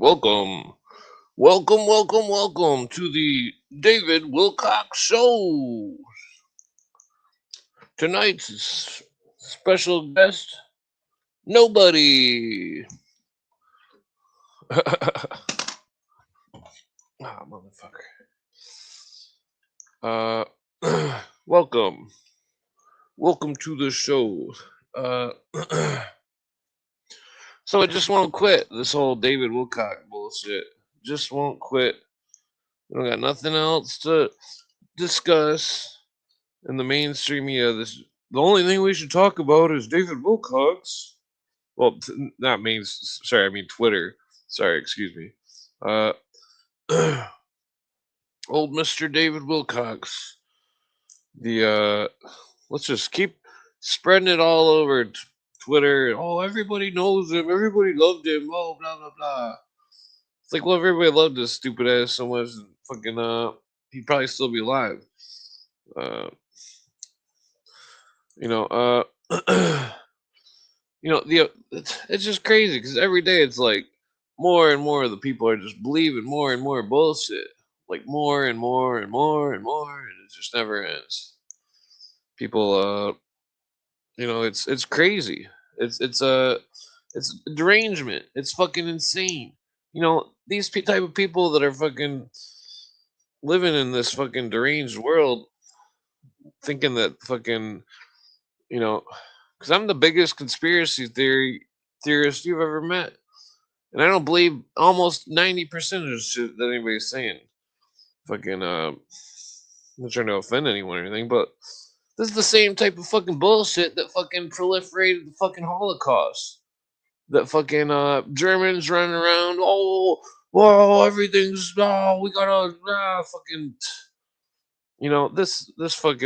Welcome, welcome to the David Wilcock Show. Tonight's special guest, nobody. Motherfucker. Uh, welcome, welcome to the show. Uh, so I just won't quit this whole David Wilcock bullshit. Just won't quit. We don't got nothing else to discuss in the mainstream media. The only thing we should talk about is David Wilcox. Well, not main. Sorry, I mean Twitter. Sorry, excuse me. Uh, old Mister David Wilcox. Let's just keep spreading it all over Twitter. Oh, everybody knows him. Everybody loved him. Oh, blah blah blah. It's like, well, everybody loved this stupid ass so much. Fucking, he'd probably still be alive. Uh, you know, it's just crazy because every day it's like more and more of the people are just believing more and more bullshit, like more and more and more and more, and it just never ends. People, it's crazy. It's derangement. It's fucking insane. These type of people that are fucking living in this fucking deranged world, thinking that fucking, you know, because I'm the biggest conspiracy theorist you've ever met. And I don't believe almost 90% of the shit that anybody's saying. Fucking, I'm not trying to offend anyone or anything, but this is the same type of fucking bullshit that fucking proliferated the fucking Holocaust. That fucking, Germans running around, oh, whoa, everything's, oh, we gotta, fucking,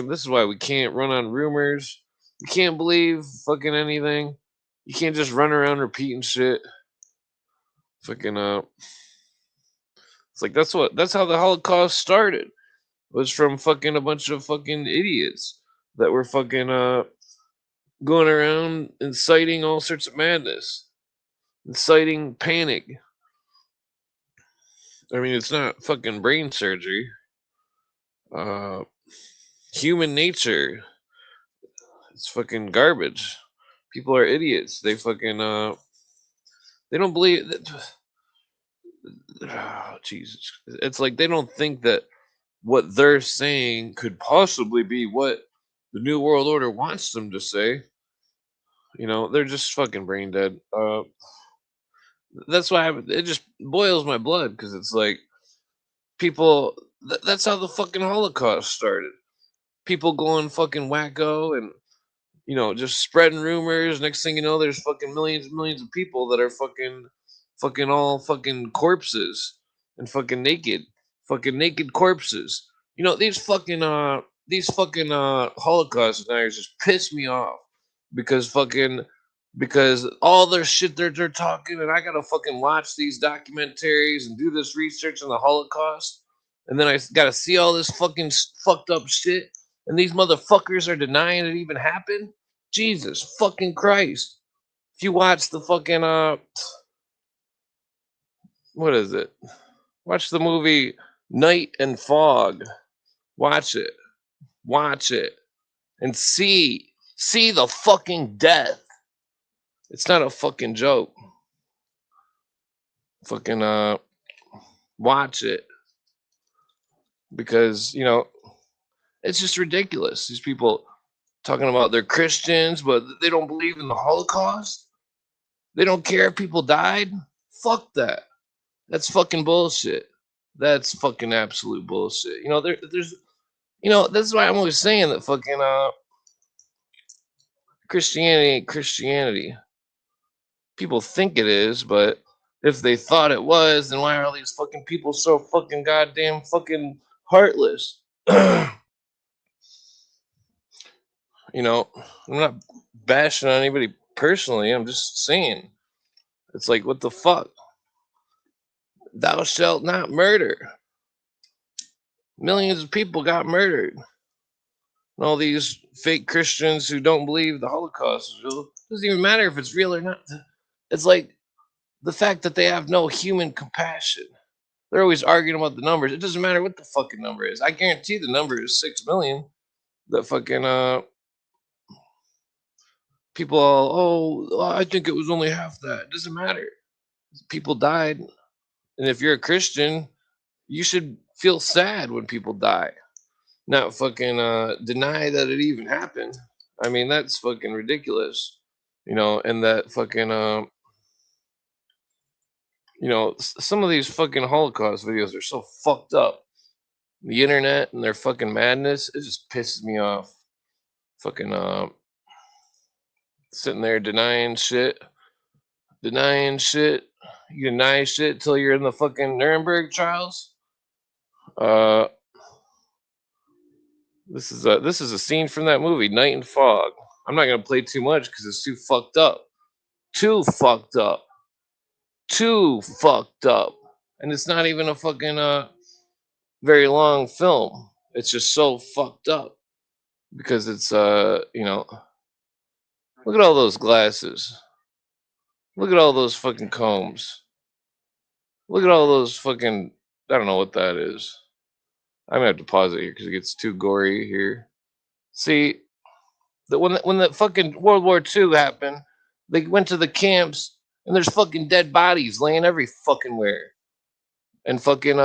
this is why we can't run on rumors. You can't believe fucking anything. You can't just run around repeating shit. Fucking it's like that's how the Holocaust started. Was from fucking a bunch of fucking idiots that were fucking going around inciting all sorts of madness, inciting panic. I mean, it's not fucking brain surgery. Uh, Human nature. It's fucking garbage. People are idiots. They fucking they don't believe that. Oh, Jesus. It's like they don't think that what they're saying could possibly be what the New World Order wants them to say. They're just fucking brain dead. That's why it just boils my blood because it's like people. That's how the fucking Holocaust started. People going fucking wacko and just spreading rumors. Next thing you know, there's fucking millions and millions of people that are fucking all fucking corpses and fucking naked corpses. These fucking Holocaust deniers just piss me off because all their shit they're talking, and I gotta fucking watch these documentaries and do this research on the Holocaust, and then I gotta see all this fucking fucked up shit, and these motherfuckers are denying it even happened. Jesus fucking Christ! If you watch the fucking what is it? Watch the movie Night and Fog. Watch it. Watch it. And see the fucking death. It's not a fucking joke. Fucking watch it. Because, it's just ridiculous. These people talking about they're Christians, but they don't believe in the Holocaust. They don't care if people died. Fuck that. That's fucking bullshit. That's fucking absolute bullshit. There's that's why I'm always saying that fucking Christianity ain't Christianity. People think it is, but if they thought it was, then why are all these fucking people so fucking goddamn fucking heartless? I'm not bashing on anybody personally. I'm just saying. It's like, what the fuck? Thou shalt not murder. Millions of people got murdered. And all these fake Christians who don't believe the Holocaust is real. It doesn't even matter if it's real or not. It's like the fact that they have no human compassion. They're always arguing about the numbers. It doesn't matter what the fucking number is. I guarantee the number is 6 million. The fucking people all, oh, I think it was only half that. It doesn't matter. People died. And if you're a Christian, you should feel sad when people die. Not fucking deny that it even happened. I mean, that's fucking ridiculous. And that fucking some of these fucking Holocaust videos are so fucked up. The internet and their fucking madness, it just pisses me off. Fucking sitting there denying shit. You deny shit till you're in the fucking Nuremberg trials. Uh, this is a scene from that movie, Night and Fog. I'm not gonna play too much because it's too fucked up. Too fucked up. Too fucked up. And it's not even a fucking very long film. It's just so fucked up because it's look at all those glasses. Look at all those fucking combs. Look at all those fucking. I don't know what that is. I'm gonna have to pause it here because it gets too gory here. See, when the fucking World War II happened, they went to the camps and there's fucking dead bodies laying every fucking where, and fucking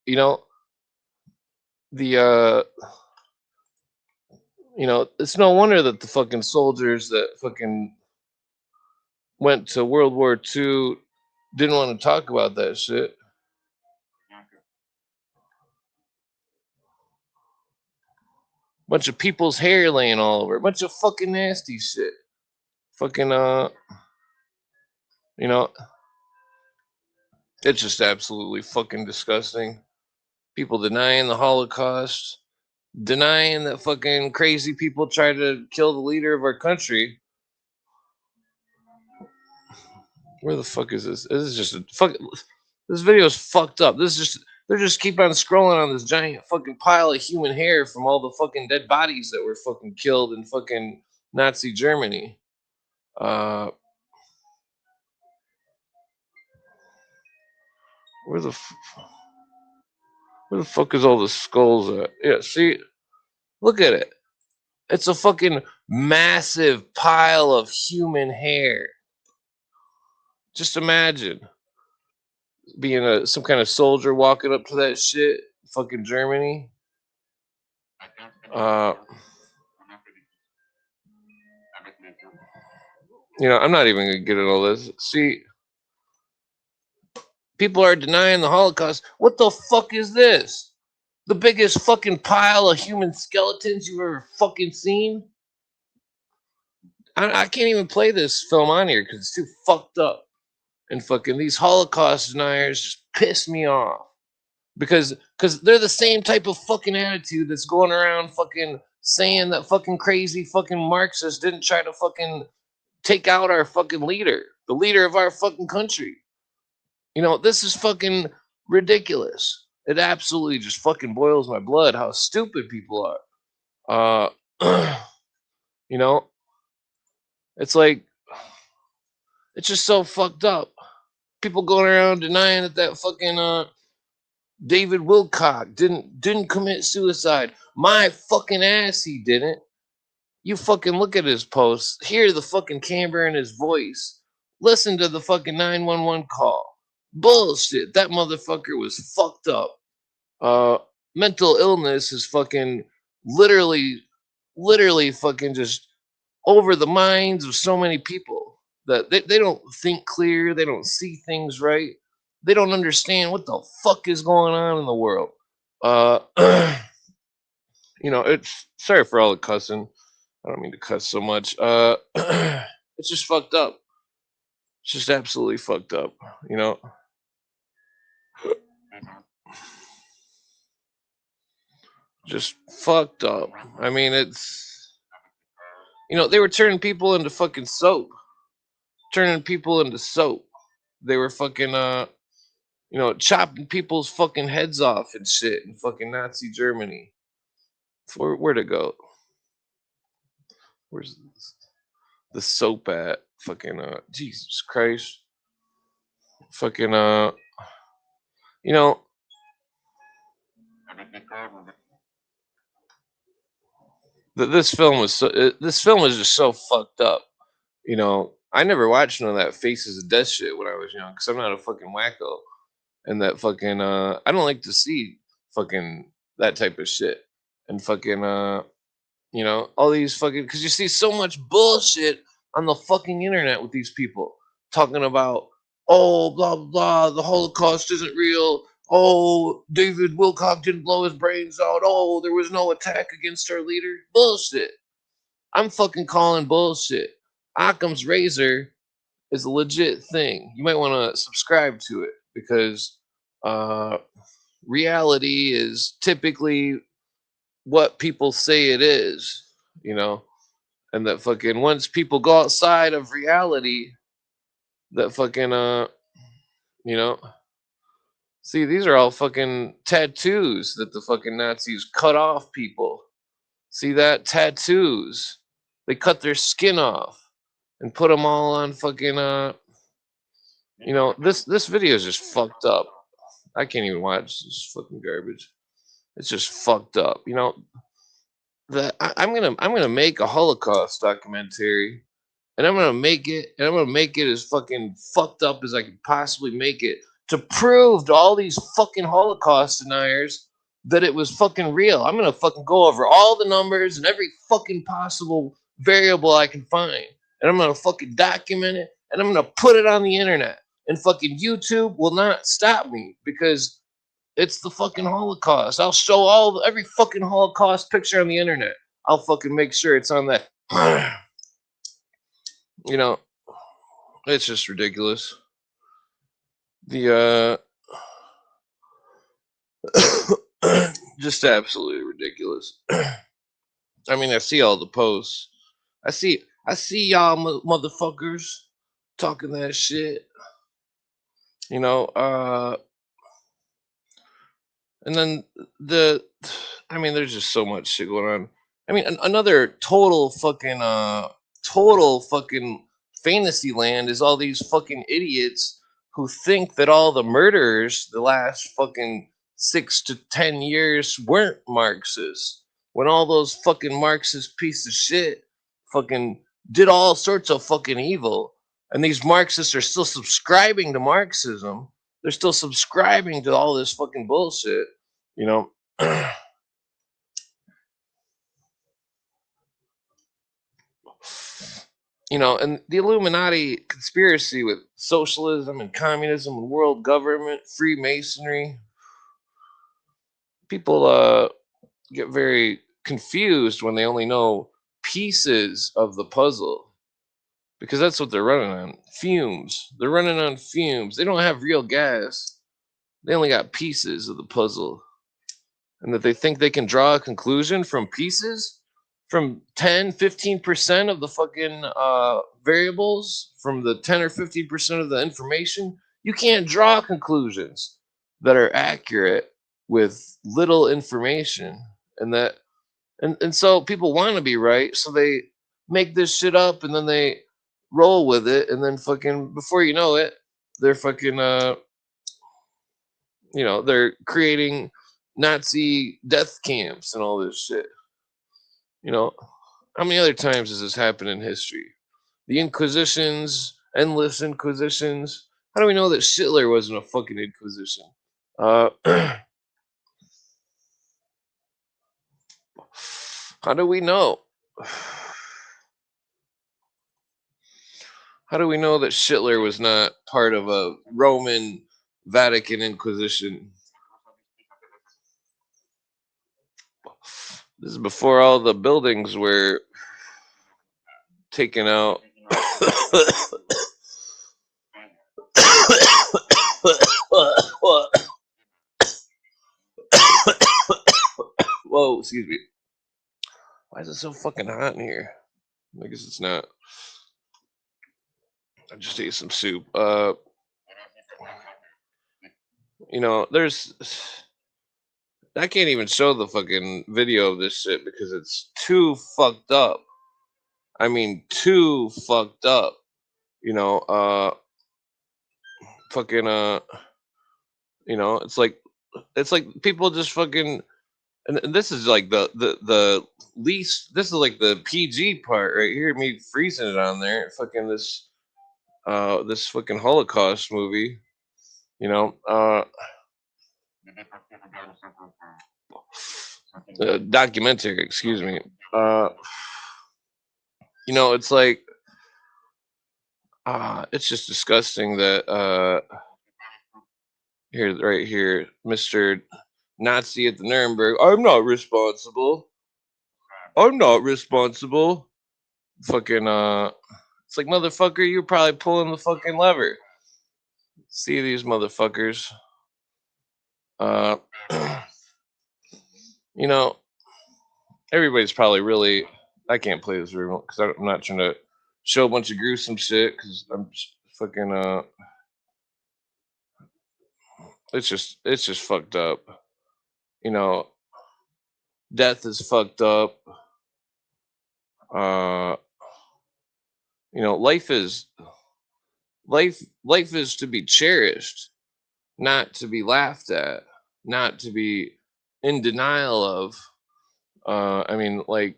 you know the it's no wonder that the fucking soldiers that fucking went to World War II didn't want to talk about that shit. Bunch of people's hair laying all over. Bunch of fucking nasty shit. Fucking you know, it's just absolutely fucking disgusting. People denying the Holocaust, denying that fucking crazy people tried to kill the leader of our country. Where the fuck is this? This is just a fuck. This video is fucked up. This is just they're just keep on scrolling on this giant fucking pile of human hair from all the fucking dead bodies that were fucking killed in fucking Nazi Germany. Uh, where the where the fuck is all the skulls at? Yeah, see, look at it. It's a fucking massive pile of human hair. Just imagine being some kind of soldier walking up to that shit, fucking Germany. Uh, I'm not even gonna get into all this. See, people are denying the Holocaust. What the fuck is this? The biggest fucking pile of human skeletons you've ever fucking seen? I can't even play this film on here because it's too fucked up. And fucking these Holocaust deniers just piss me off because they're the same type of fucking attitude that's going around fucking saying that fucking crazy fucking Marxists didn't try to fucking take out our fucking leader, the leader of our fucking country. This is fucking ridiculous. It absolutely just fucking boils my blood how stupid people are. You know, it's like it's just so fucked up. People going around denying that fucking David Wilcock didn't commit suicide. My fucking ass, he didn't. You fucking look at his posts, hear the fucking camber in his voice, listen to the fucking 911 call. Bullshit. That motherfucker was fucked up. Mental illness is fucking literally, literally fucking just over the minds of so many people that they don't think clear, they don't see things right, they don't understand what the fuck is going on in the world. Uh, it's sorry for all the cussing. I don't mean to cuss so much. It's just fucked up. It's just absolutely fucked up. You know. Just fucked up. I mean, they were turning people into fucking soap. Turning people into soap. They were fucking chopping people's fucking heads off and shit in fucking Nazi Germany. Where'd it go? Where's the soap at? Fucking Jesus Christ. fucking you know, this film was this film is just so fucked up. You know, I never watched none of that Faces of Death shit when I was young because I'm not a fucking wacko. And that fucking I don't like to see fucking that type of shit. And fucking all these fucking because you see so much bullshit on the fucking internet with these people talking about, oh, blah blah blah, the Holocaust isn't real. Oh, David Wilcock didn't blow his brains out. Oh, there was no attack against our leader. Bullshit. I'm fucking calling bullshit. Occam's razor is a legit thing. You might want to subscribe to it because uh, reality is typically what people say it is, you know, and that fucking once people go outside of reality, that fucking you know, see, these are all fucking tattoos that the fucking Nazis cut off people. See that tattoos? They cut their skin off and put them all on fucking this video is just fucked up. I can't even watch this fucking garbage. It's just fucked up. You know, I'm gonna make a Holocaust documentary, and I'm gonna make it as fucking fucked up as I can possibly make it to prove to all these fucking Holocaust deniers that it was fucking real. I'm gonna fucking go over all the numbers and every fucking possible variable I can find, and I'm gonna fucking document it, and I'm gonna put it on the internet. And fucking YouTube will not stop me because it's the fucking Holocaust. I'll show every fucking Holocaust picture on the internet. I'll fucking make sure it's on that. You know, it's just ridiculous. The just absolutely ridiculous. I mean, I see all the posts. I see y'all motherfuckers talking that shit. You know, and then I mean, there's just so much shit going on. I mean, another total fucking fantasy land is all these fucking idiots who think that all the murderers the last fucking 6 to 10 years weren't Marxists. When all those fucking Marxist piece of shit fucking did all sorts of fucking evil, and these Marxists are still subscribing to Marxism. They're still subscribing to all this fucking bullshit, you know. And the Illuminati conspiracy with socialism and communism and world government, Freemasonry, people get very confused when they only know pieces of the puzzle because that's what they're running on, fumes. They're running on fumes. They don't have real gas. They only got pieces of the puzzle. And that they think they can draw a conclusion from pieces, from 10, 15% of the fucking variables, from the 10 or 15% of the information. You can't draw conclusions that are accurate with little information. And so people want to be right, so they make this shit up and then they roll with it, and then fucking before you know it, they're fucking they're creating Nazi death camps and all this shit. You know, how many other times has this happened in history? The Inquisitions, endless Inquisitions. How do we know that Hitler wasn't a fucking Inquisition? How do we know? How do we know that Hitler was not part of a Roman Vatican Inquisition? This is before all the buildings were taken out. Whoa, excuse me. Why is it so fucking hot in here? I guess it's not. I just ate some soup. There's. I can't even show the fucking video of this shit because it's too fucked up. I mean, too fucked up. fucking it's like people just fucking, and this is like the least, this is like the PG part right here, me freezing it on there, fucking this fucking Holocaust movie, you know, documentary, excuse me. Uh, it's like it's just disgusting that here, right here, Mister Nazi at the Nuremberg. I'm not responsible. I'm not responsible. Fucking it's like, motherfucker, you're probably pulling the fucking lever. See these motherfuckers. Uh, you know, everybody's probably really. I can't play this remote because I'm not trying to show a bunch of gruesome shit because I'm just fucking it's just fucked up. You know, death is fucked up. Uh, life is to be cherished, not to be laughed at, not to be in denial of. I mean, like,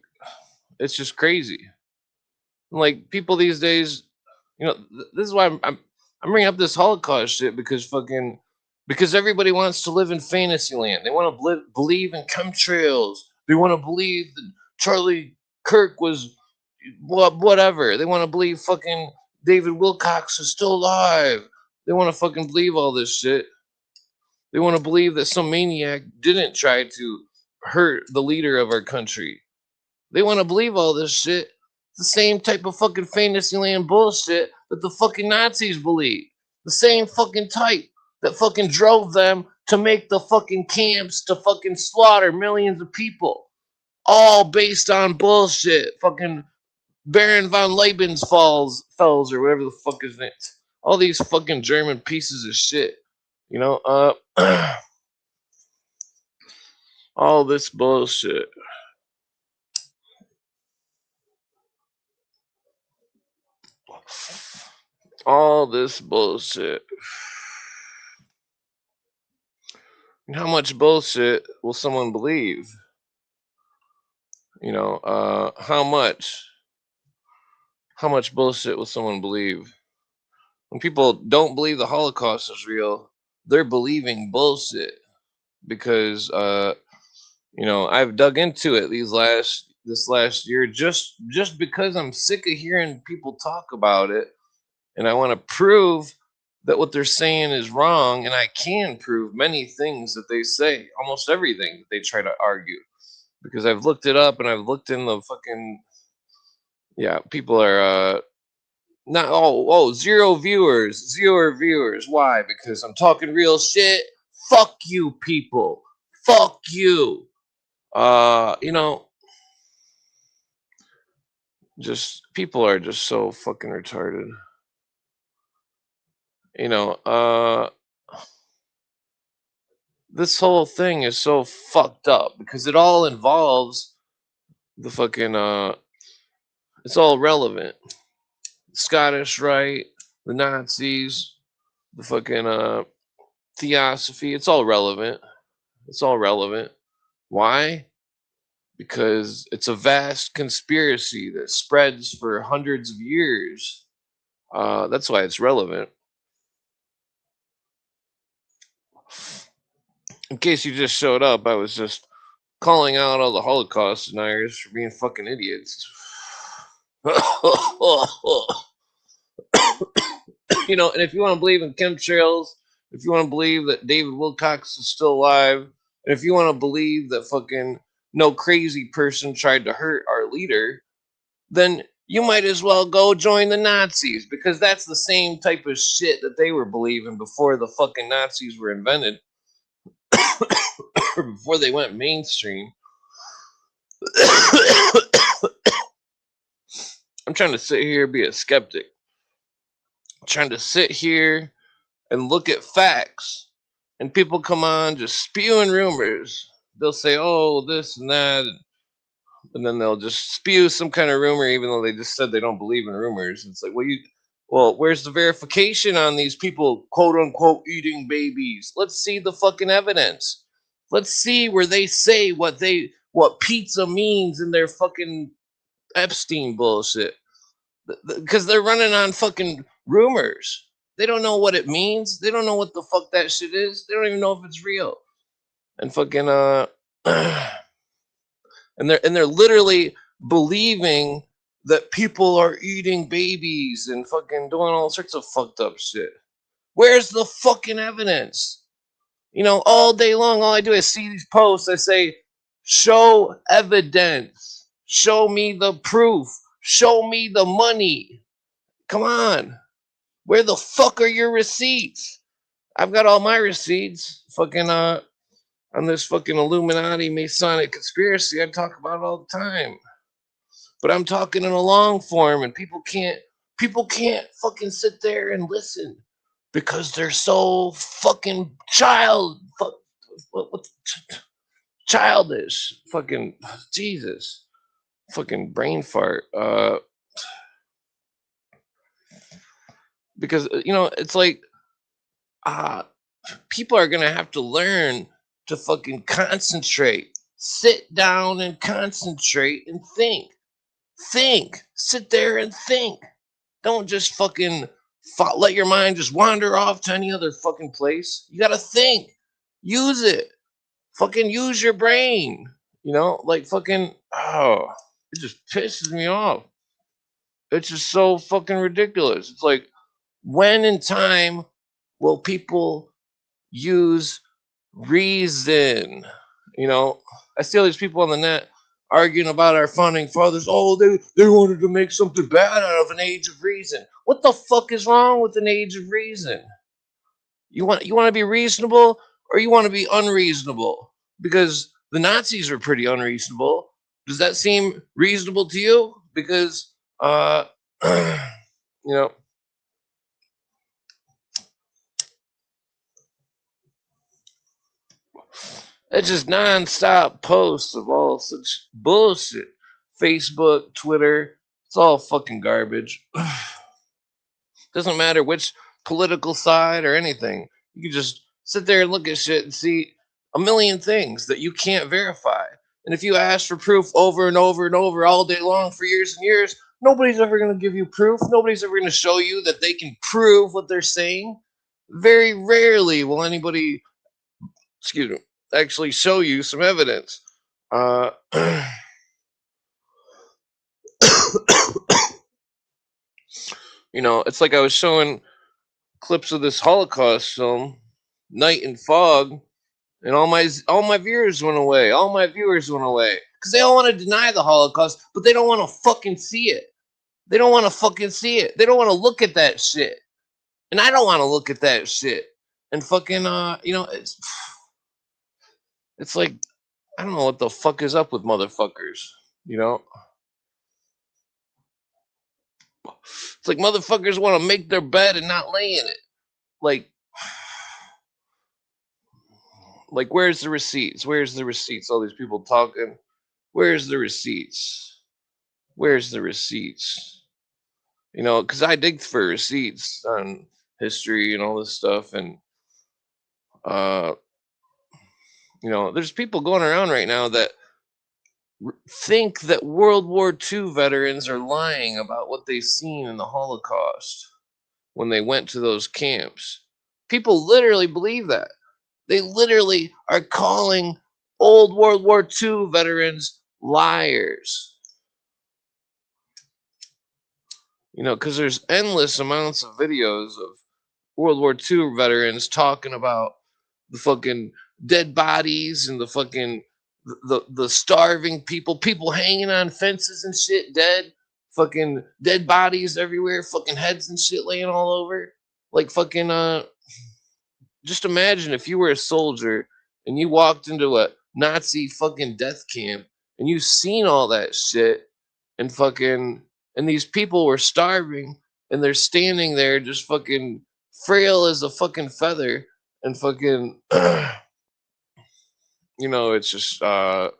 it's just crazy. Like, people these days, this is why I'm bringing up this Holocaust shit because everybody wants to live in fantasy land. They want to believe in chemtrails. They want to believe that Charlie Kirk was whatever. They want to believe fucking David Wilcox is still alive. They want to fucking believe all this shit. They want to believe that some maniac didn't try to hurt the leader of our country. They want to believe all this shit. It's the same type of fucking Fantasyland bullshit that the fucking Nazis believe. The same fucking type that fucking drove them to make the fucking camps to fucking slaughter millions of people. All based on bullshit. Fucking Baron von Fells or whatever the fuck his name. All these fucking German pieces of shit. All this bullshit. All this bullshit. How much bullshit will someone believe? How much? How much bullshit will someone believe? When people don't believe the Holocaust is real, they're believing bullshit because I've dug into it this last year just because I'm sick of hearing people talk about it, and I want to prove that what they're saying is wrong, and I can prove many things that they say, almost everything that they try to argue, because I've looked it up and I've looked in the fucking, yeah, people are not, zero viewers. Why? Because I'm talking real shit. Fuck you, people. Fuck you. Just people are just so fucking retarded. You know, this whole thing is so fucked up because it all involves the fucking it's all relevant. Scottish Rite, the Nazis, the fucking theosophy, it's all relevant. It's all relevant. Why? Because it's a vast conspiracy that spreads for hundreds of years. That's why it's relevant. In case you just showed up, I was just calling out all the Holocaust deniers for being fucking idiots. And if you want to believe in chemtrails, if you want to believe that David Wilcox is still alive, and if you want to believe that fucking no crazy person tried to hurt our leader, then you might as well go join the Nazis, because that's the same type of shit that they were believing before the fucking Nazis were invented, or before they went mainstream. I'm trying to sit here and be a skeptic. I'm trying to sit here and look at facts, and people come on just spewing rumors. They'll say, oh, this and that, and then they'll just spew some kind of rumor, even though they just said they don't believe in rumors. It's like, well, Well, where's the verification on these people, quote unquote, eating babies? Let's see the fucking evidence. Let's see where they say what pizza means in their fucking Epstein bullshit. Because they're running on fucking rumors. They don't know what it means. They don't know what the fuck that shit is. They don't even know if it's real. And fucking and they're literally believing that people are eating babies and fucking doing all sorts of fucked up shit. Where's the fucking evidence? All day long, all I do is see these posts. I say, show evidence. Show me the proof. Show me the money. Come on. Where the fuck are your receipts? I've got all my receipts. Fucking on this fucking Illuminati Masonic conspiracy. I talk about it all the time. But I'm talking in a long form, and people can't fucking sit there and listen because they're so fucking childish. Fucking Jesus. Fucking brain fart. Because it's like uh people are gonna have to learn to fucking concentrate. Sit down and concentrate and think. Think. Sit there and think. Don't just fucking let your mind just wander off to any other fucking place. You gotta think. Use it. Fucking use your brain. Like fucking, oh, it just pisses me off. It's just so fucking ridiculous. It's like, when in time will people use reason? I see all these people on the net arguing about our founding fathers. Oh, they wanted to make something bad out of an age of reason. What the fuck is wrong with an age of reason? You want to be reasonable, or you want to be unreasonable? Because the Nazis were pretty unreasonable. Does that seem reasonable to you? Because you know it's just nonstop posts of all such bullshit. Facebook, Twitter, it's all fucking garbage. Doesn't matter which political side or anything. You can just sit there and look at shit and see a million things that you can't verify. And if you ask for proof over and over and over all day long for years and years, nobody's ever going to give you proof. Nobody's ever going to show you that they can prove what they're saying. Very rarely will anybody, excuse me, actually show you some evidence. Uh, it's like I was showing clips of this Holocaust film, Night and Fog, and all my viewers went away. All my viewers went away because they all want to deny the Holocaust, but they don't want to fucking see it. They don't want to fucking see it. They don't want to look at that shit, and I don't want to look at that shit. And fucking, it's like, I don't know what the fuck is up with motherfuckers. You know, it's like motherfuckers want to make their bed and not lay in it. Like, where's the receipts? Where's the receipts? All these people talking. Where's the receipts? Where's the receipts? Because I dig for receipts on history and all this stuff, and uh, there's people going around right now that think that World War II veterans are lying about what they've seen in the Holocaust when they went to those camps. People literally believe that. They literally are calling old World War II veterans liars. Because there's endless amounts of videos of World War II veterans talking about the fucking dead bodies and the fucking the starving people hanging on fences and shit, dead, fucking dead bodies everywhere, fucking heads and shit laying all over. Like fucking just imagine if you were a soldier and you walked into a Nazi fucking death camp and you seen all that shit, and fucking, and these people were starving and they're standing there just fucking frail as a fucking feather, and fucking it's just I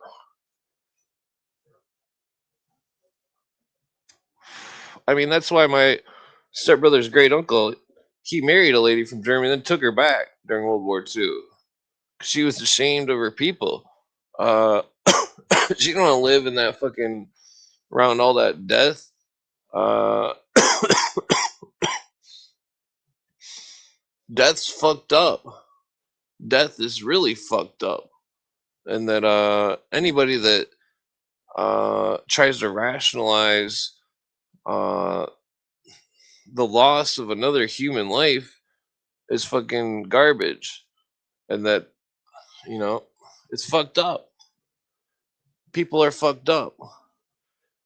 mean, that's why my stepbrother's great uncle, he married a lady from Germany, then took her back during World War II. She was ashamed of her people. Uh, she didn't want to live in that fucking around all that death. Uh, death's fucked up. Death is really fucked up, and that anybody that tries to rationalize uh, the loss of another human life is fucking garbage, and that you know it's fucked up. People are fucked up,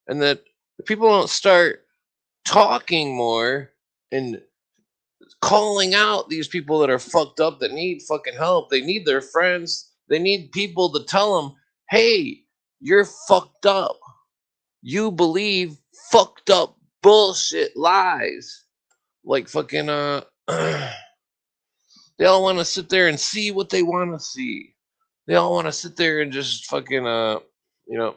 and that if people don't start talking more and calling out these people that are fucked up that need fucking help. They need their friends. They need people to tell them, "Hey, you're fucked up. You believe fucked up bullshit lies." Like fucking they all want to sit there and see what they want to see. They all want to sit there and just fucking you know,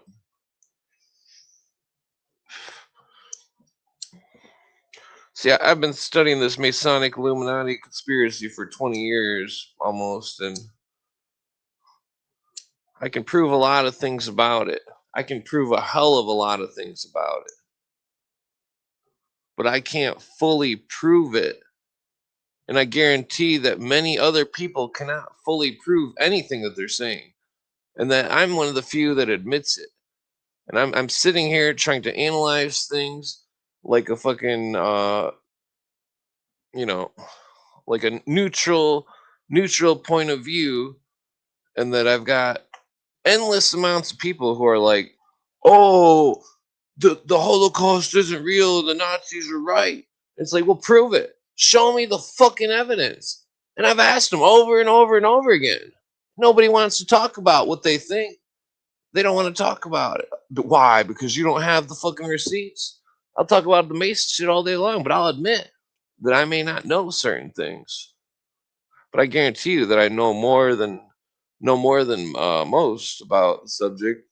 see, I've been studying this Masonic Illuminati conspiracy for 20 years almost, and I can prove a lot of things about it. I can prove a hell of a lot of things about it, but I can't fully prove it. And I guarantee that many other people cannot fully prove anything that they're saying. And that I'm one of the few that admits it. And I'm sitting here trying to analyze things like a fucking you know, like a neutral point of view, and that I've got endless amounts of people who are like, "Oh, the Holocaust isn't real. The Nazis are right." It's like, well, prove it. Show me the fucking evidence. And I've asked them over and over and over again. Nobody wants to talk about what they think. They don't want to talk about it. But why? Because you don't have the fucking receipts. I'll talk about the Mason shit all day long, but I'll admit that I may not know certain things. But I guarantee you that I know more than most about the subject.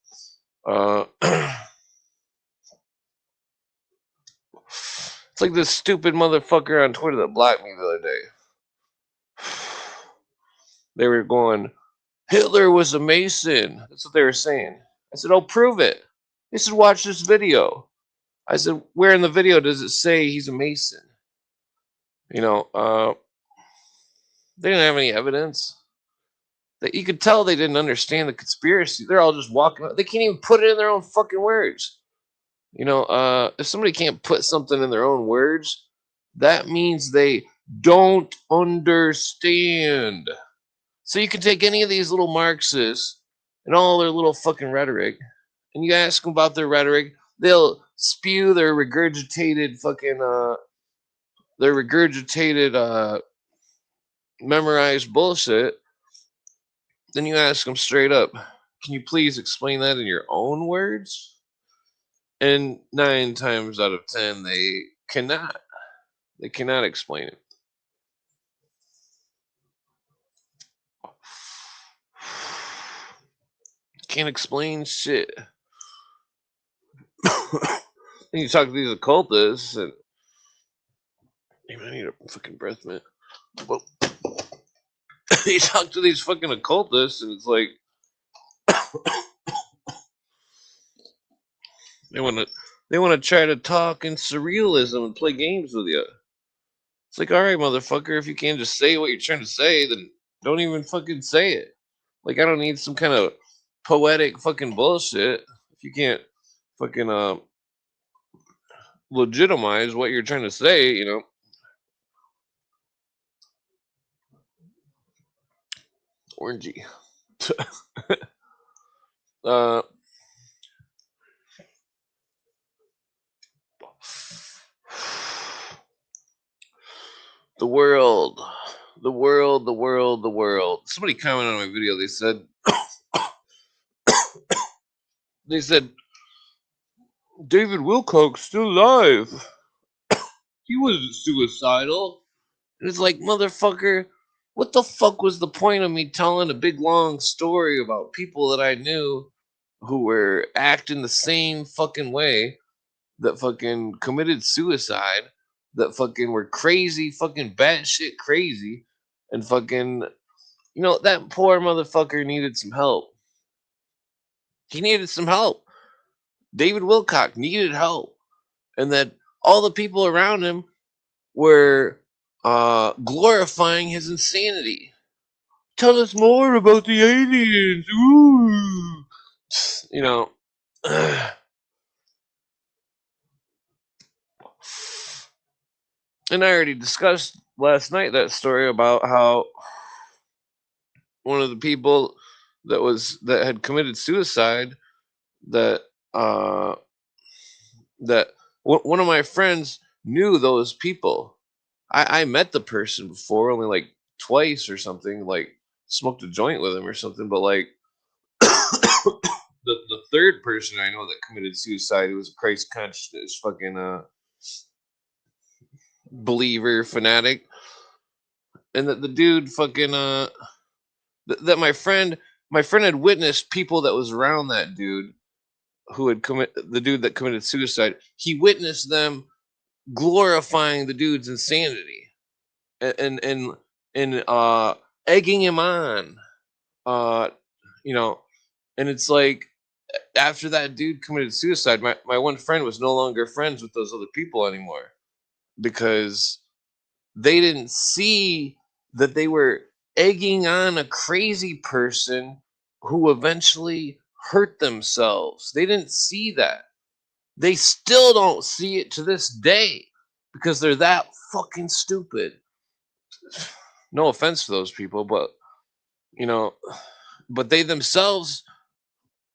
It's like this stupid motherfucker on Twitter that blocked me the other day. They were going, "Hitler was a Mason." That's what they were saying. I said, "Oh, prove it." They said, "Watch this video." I said, "Where in the video does it say he's a Mason?" You know, they didn't have any evidence. That you could tell they didn't understand the conspiracy. They're all just walking. They can't even put it in their own fucking words. If somebody can't put something in their own words, that means they don't understand. So you can take any of these little Marxists and all their little fucking rhetoric, and you ask them about their rhetoric, they'll spew their regurgitated memorized bullshit. Then you ask them straight up, "Can you please explain that in your own words?" And 9 times out of 10, they cannot. They cannot explain it. Can't explain shit. Then you talk to these occultists, and I need a fucking breath mint. Well, you talk to these fucking occultists, and it's like they want to try to talk in surrealism and play games with you. It's like, all right, motherfucker, if you can't just say what you're trying to say, then don't even fucking say it. Like, I don't need some kind of poetic fucking bullshit if you can't fucking legitimize what you're trying to say. Orangey. uh the world, the world. Somebody commented on my video. They said David Wilcock's still alive. He wasn't suicidal. And it's like, motherfucker, what the fuck was the point of me telling a big long story about people that I knew who were acting the same fucking way that fucking committed suicide that fucking were crazy, fucking batshit crazy, and fucking, that poor motherfucker needed some help. He needed some help. David Wilcock needed help, and that all the people around him were glorifying his insanity. Tell us more about the aliens. Ooh. You know, and I already discussed last night that story about how one of the people that had committed suicide, that uh that one of my friends knew those people. I met the person before, only like twice or something, like smoked a joint with him or something, but like the third person I know that committed suicide, who was a Christ conscious fucking believer fanatic, and that the dude fucking that my friend had witnessed people that was around that dude who had the dude that committed suicide. He witnessed them glorifying the dude's insanity, and egging him on, uh you know and it's like, after that dude committed suicide, my one friend was no longer friends with those other people anymore, because they didn't see that they were egging on a crazy person who eventually hurt themselves. They didn't see that. They still don't see it to this day, because they're that fucking stupid. No offense to those people, but you know, but they themselves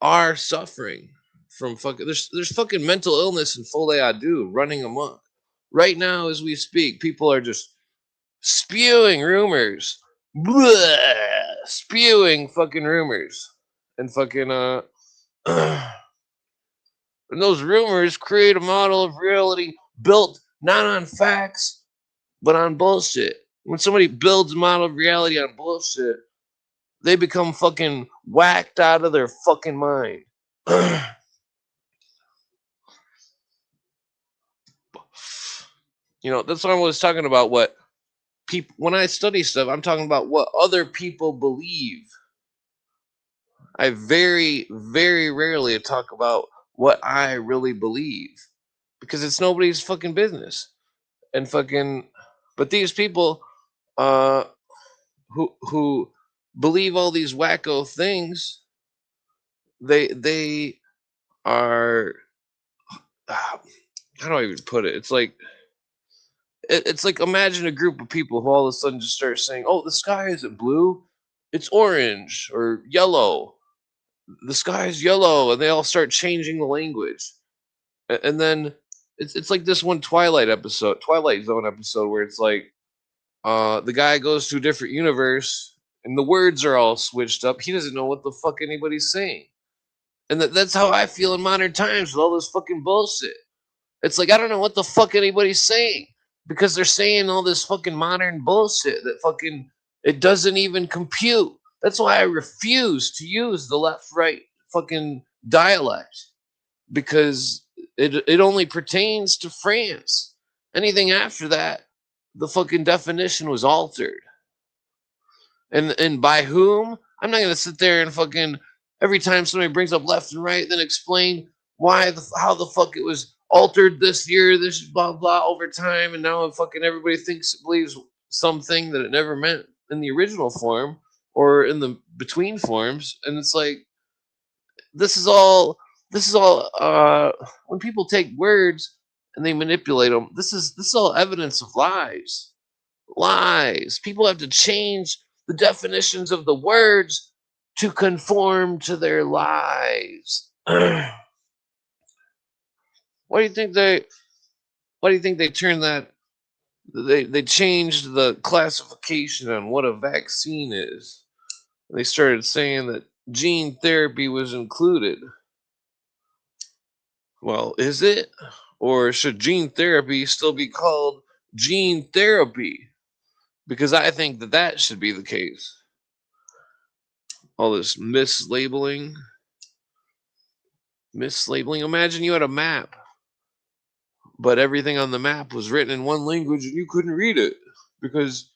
are suffering from fucking. There's fucking mental illness in Foley Adu running amok right now as we speak. People are just spewing rumors, spewing fucking rumors, and fucking and those rumors create a model of reality built not on facts but on bullshit. When somebody builds a model of reality on bullshit, they become fucking whacked out of their fucking mind. That's what I was talking about. What people, when I study stuff, I'm talking about what other people believe. I very, very rarely talk about what I really believe, because it's nobody's fucking business. And fucking, but these people, uh, who believe all these wacko things, they are, how do I even put it? It's like, imagine a group of people who all of a sudden just start saying, "Oh, the sky isn't blue, it's orange or yellow. The sky is yellow," and they all start changing the language. And then it's like this one Twilight Zone episode, where it's like, the guy goes to a different universe and the words are all switched up. He doesn't know what the fuck anybody's saying. And that's how I feel in modern times with all this fucking bullshit. It's like, I don't know what the fuck anybody's saying, because they're saying all this fucking modern bullshit that fucking, it doesn't even compute. That's why I refuse to use the left right fucking dialect, because it only pertains to France. Anything after that, the fucking definition was altered. And by whom? I'm not gonna sit there and fucking, every time somebody brings up left and right, then explain how the fuck it was altered this year, this blah blah over time, and now fucking everybody believes something that it never meant in the original form or in the between forms. And it's like, this is all when people take words and they manipulate them. This is all evidence of lies. People have to change the definitions of the words to conform to their lies. Why do you think they turned that? They changed the classification on what a vaccine is. They started saying that gene therapy was included. Well, is it? Or should gene therapy still be called gene therapy? Because I think that should be the case. All this mislabeling. Imagine you had a map but everything on the map was written in one language and you couldn't read it because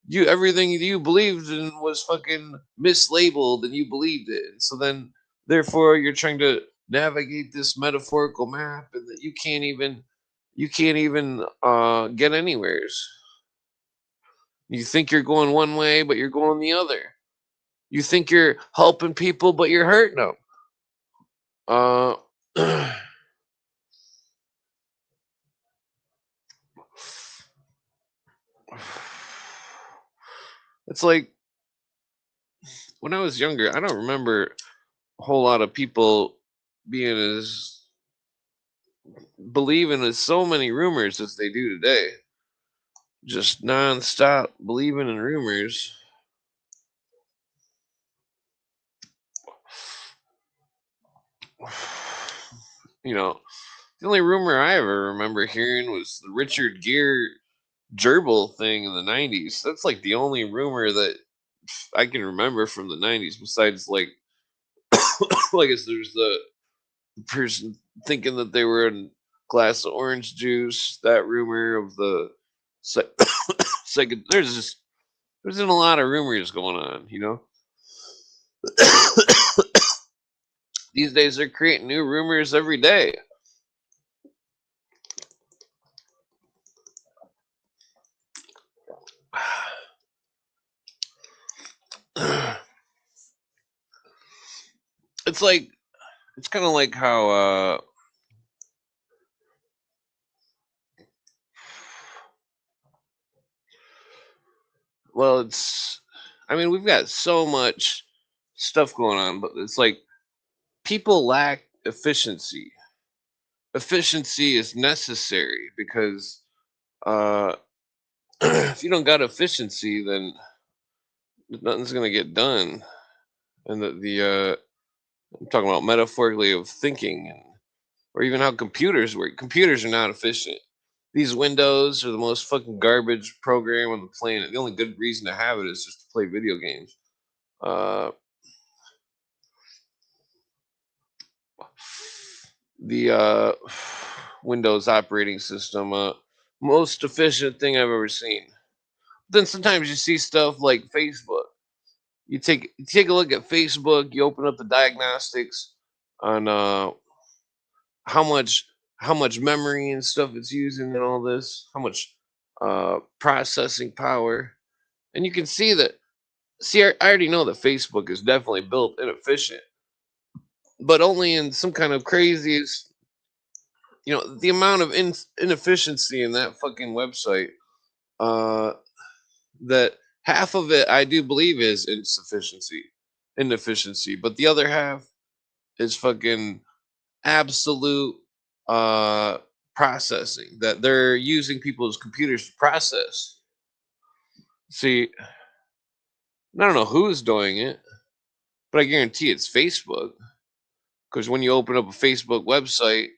you everything you believed in was fucking mislabeled and you believed it. And so then therefore you're trying to navigate this metaphorical map and that you can't even get anywheres. You think you're going one way but you're going the other. You think you're helping people but you're hurting them. Uh it's like when I was younger, I don't remember a whole lot of people being as believing in so many rumors as they do today. Just nonstop believing in rumors. You know, the only rumor I ever remember hearing was the Richard Gere gerbil thing in the '90s. That's like the only rumor that I can remember from the '90s. Besides, like, like there's the person thinking that they were in a glass of orange juice. That rumor of the se- second. There's been a lot of rumors going on. These days they're creating new rumors every day. It's like it's kind of like how well it's I mean we've got so much stuff going on, but it's like people lack efficiency. Efficiency is necessary because uh if you don't got efficiency then nothing's gonna get done. And the I'm talking about metaphorically of thinking, or even how computers work. Computers are not efficient. These Windows are the most fucking garbage program on the planet. The only good reason to have it is just to play video games. Uh, the Windows operating system, most efficient thing I've ever seen. Then sometimes you see stuff like Facebook. You take a look at Facebook. You open up the diagnostics on how much how much memory and stuff it's using and all this, how much processing power, and you can see that. See, I already know that Facebook is definitely built inefficient, but only in some kind of craziest. The amount of inefficiency in that fucking website. Uh, that half of it I do believe is inefficiency, but the other half is fucking absolute uh processing that they're using people's computers to process. See, I don't know who's doing it, but I guarantee it's Facebook. Because when you open up a Facebook website,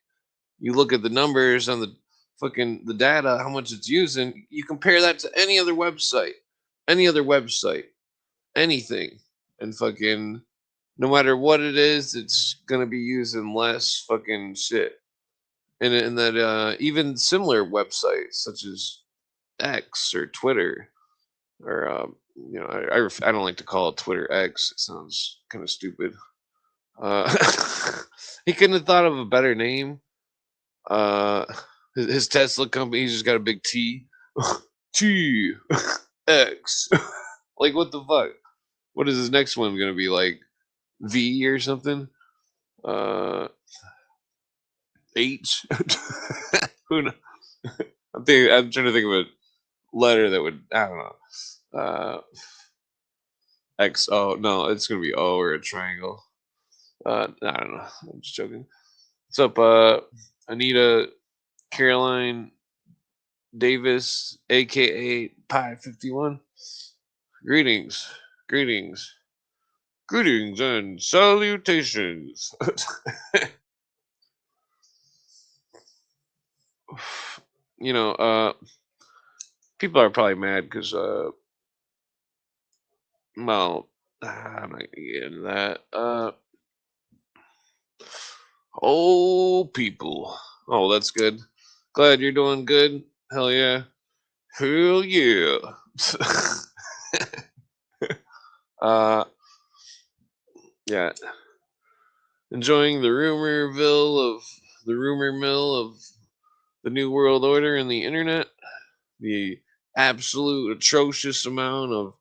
you look at the numbers on the data, how much it's using. You compare that to any other website, anything, and fucking no matter what it is, it's gonna be using less fucking shit. And that even similar websites such as X or Twitter or I don't like to call it Twitter X. It sounds kind of stupid. Uh, he couldn't have thought of a better name. Uh, his Tesla company, he's just got a big T. T X. Like what the fuck? What is his next one gonna be like? V or something? Uh, H. Who knows? I'm trying to think of a letter that would I don't know. X O. No, it's gonna be O or a triangle. I don't know. I'm just joking. What's up, Anita Caroline Davis, aka Pi 51? Greetings, greetings, greetings, and salutations. you know, uh, People are probably mad because, well, I'm not gonna get into that. Oh, people. Oh, that's good. Glad you're doing good. Hell yeah. Hell yeah. uh, yeah. Enjoying the rumor mill of the New World Order and the internet. The absolute atrocious amount of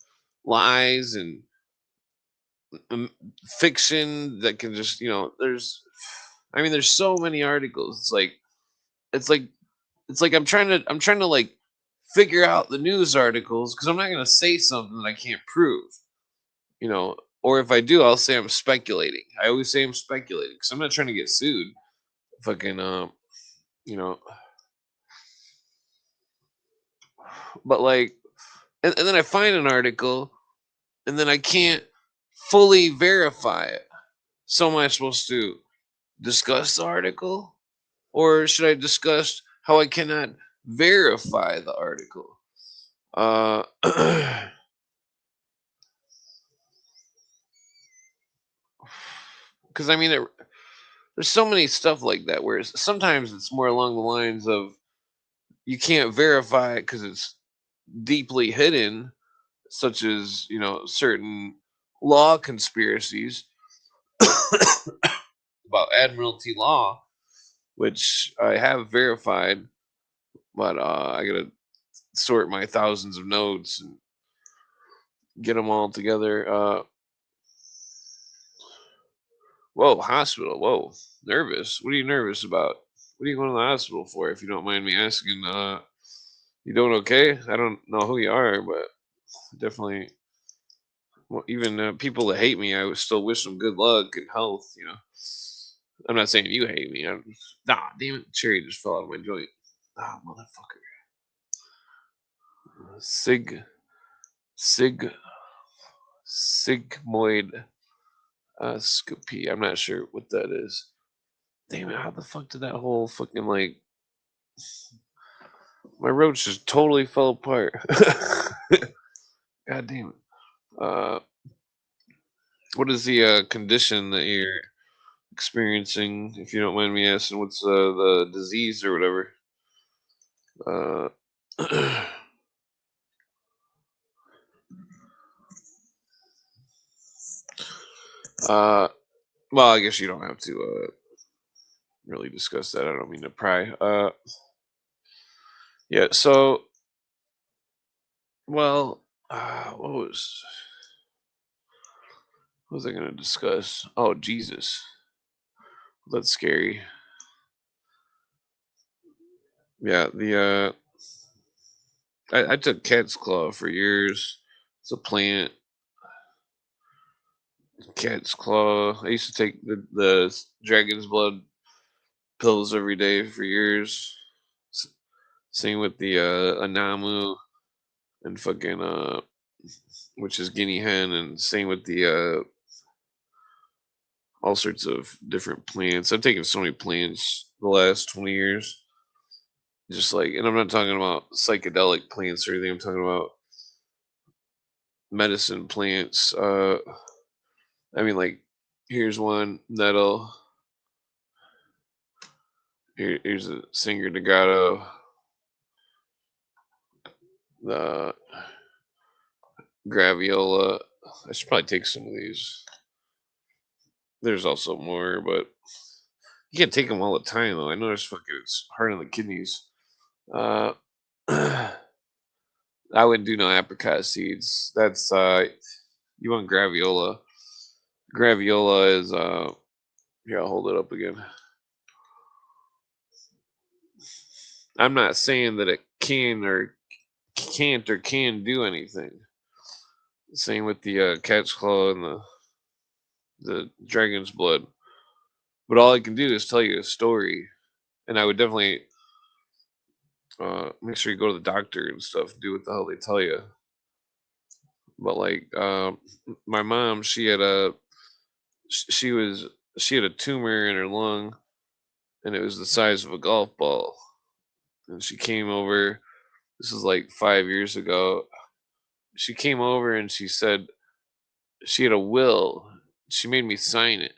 lies and um, fiction that can just, there's so many articles. It's like, I'm trying to like figure out the news articles because I'm not going to say something that I can't prove. you know, or if I do, I'll say I'm speculating. I always say I'm speculating because I'm not trying to get sued. Fucking, you know, but like, and then I find an article and then I can't fully verify it. So am I supposed to discuss the article or should I discuss how I cannot verify the article? Because I mean, there's so many stuff like that. Where sometimes it's more along the lines of you can't verify it because it's deeply hidden, such as certain law conspiracies about admiralty law, which I have verified, but I gotta sort my thousands of notes and get them all together. Whoa, hospital. Whoa, nervous. What are you nervous about? What are you going to the hospital for? If you don't mind me asking. You doing okay? I don't know who you are, but definitely. Well, even people that hate me, I would still wish them good luck and health. I'm not saying you hate me. Nah, damn it, cherry just fell out of my joint. Ah, motherfucker. Sig, sig, sigmoid scopy. I'm not sure what that is. Damn it, how the fuck did that whole fucking like my roach just totally fell apart. God damn it. Uh, what is the condition that you're experiencing? If you don't mind me asking, what's the disease or whatever? Uh, uh, well, I guess you don't have to really discuss that. I don't mean to pry. Yeah. So, well, what was I going to discuss? Oh, Jesus, that's scary. Yeah, I took cat's claw for years. It's a plant. Cat's claw. I used to take the dragon's blood pills every day for years. S- Same with the anamu and fucking which is guinea hen, and same with the all sorts of different plants. I've taken so many plants the last 20 years. Just like, and I'm not talking about psychedelic plants or anything. I'm talking about medicine plants. I mean, like, here's one nettle. Here's a singer Legato. The Graviola. I should probably take some of these. There's also more, but you can't take them all the time, though. I know it's hard on the kidneys. Uh, I wouldn't do no apricot seeds. That's you want Graviola. Graviola is here, I'll hold it up again. I'm not saying that it can or can't or can do anything. Same with the cat's claw and the dragon's blood. But all I can do is tell you a story, and I would definitely make sure you go to the doctor and stuff. Do what the hell they tell you. But like my mom, she was she had a tumor in her lung, and it was the size of a golf ball. And she came over. This is like 5 years ago. She came over and she said she had a will. She made me sign it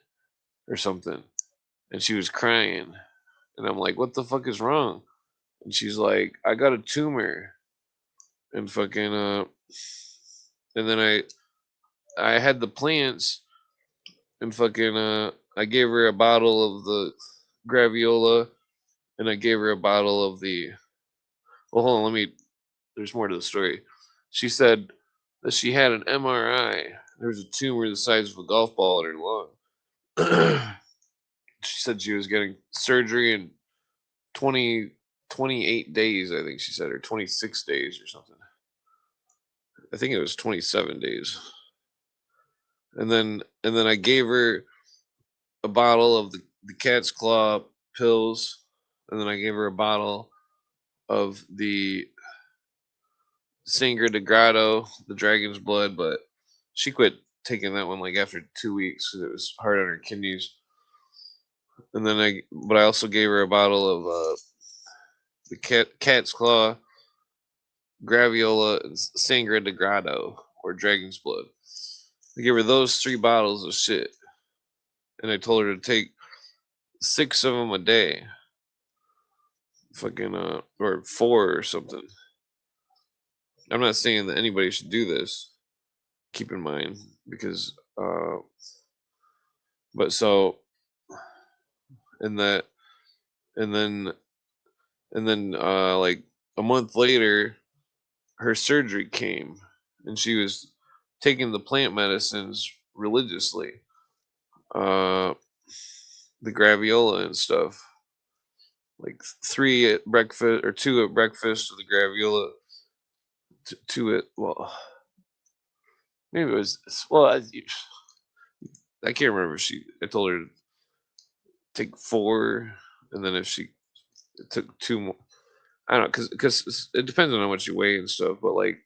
or something, and she was crying. And I'm like, "What the fuck is wrong?" and she's like, I got a tumor, and fucking and then I had the plants, and fucking I gave her a bottle of the graviola, and I gave her a bottle of the. Well, hold on, let me. There's more to the story. She said that she had an MRI. There was a tumor the size of a golf ball in her lung. She said she was getting surgery in 20, 28 days, I think she said, or 26 days or something. I think it was 27 days. And then I gave her a bottle of the cat's claw pills, and then I gave her a bottle of the Sangre de Grotto, the dragon's blood, but she quit taking that one like after 2 weeks because it was hard on her kidneys. And then but I also gave her a bottle of the cat's claw, graviola, and Sangre de Grotto, or dragon's blood. I gave her those 3 bottles of shit, and I told her to take 6 of them a day, fucking or 4 or something. I'm not saying that anybody should do this. Keep in mind, because but so and that and then like a month later, her surgery came, and she was taking the plant medicines religiously, uh the graviola and stuff, like 3 at breakfast or 2 at breakfast with the graviola, 2 at, well, maybe it was, well, I can't remember if I told her to take 4, and then if she took 2 more, I don't know, because it depends on how much you weigh and stuff, but like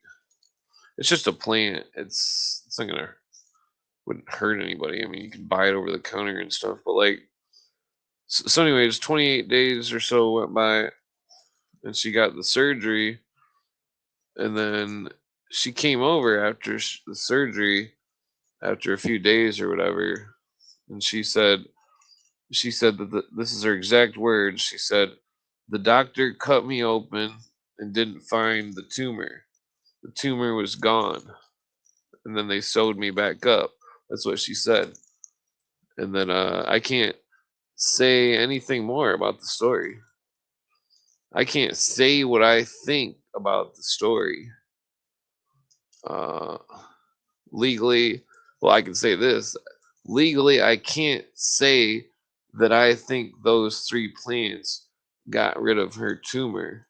it's just a plant. It's not gonna wouldn't hurt anybody. I mean, you can buy it over the counter and stuff, but like so anyways, 28 days or so went by, and she got the surgery, and then she came over after the surgery after a few days or whatever, and she said that this is her exact words. She said, "The doctor cut me open and didn't find the tumor. The tumor was gone, and then they sewed me back up." That's what she said. And then I can't say anything more about the story. I can't say what I think about the story. Uh, legally, well, I can say this. Legally, I can't say that I think those 3 plants got rid of her tumor.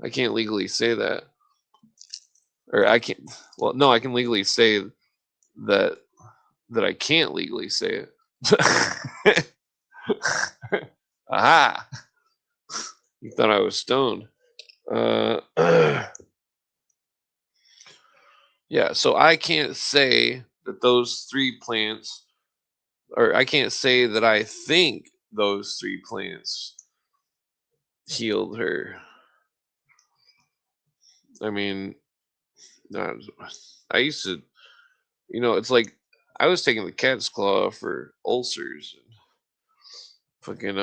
I can't legally say that. Or I can't, well, no, I can legally say that I can't legally say it. Aha! You thought I was stoned. Uh, yeah, so I can't say that those 3 plants, or I can't say that I think those 3 plants healed her. I mean, not, I used to, it's like I was taking the cat's claw for ulcers. And fucking,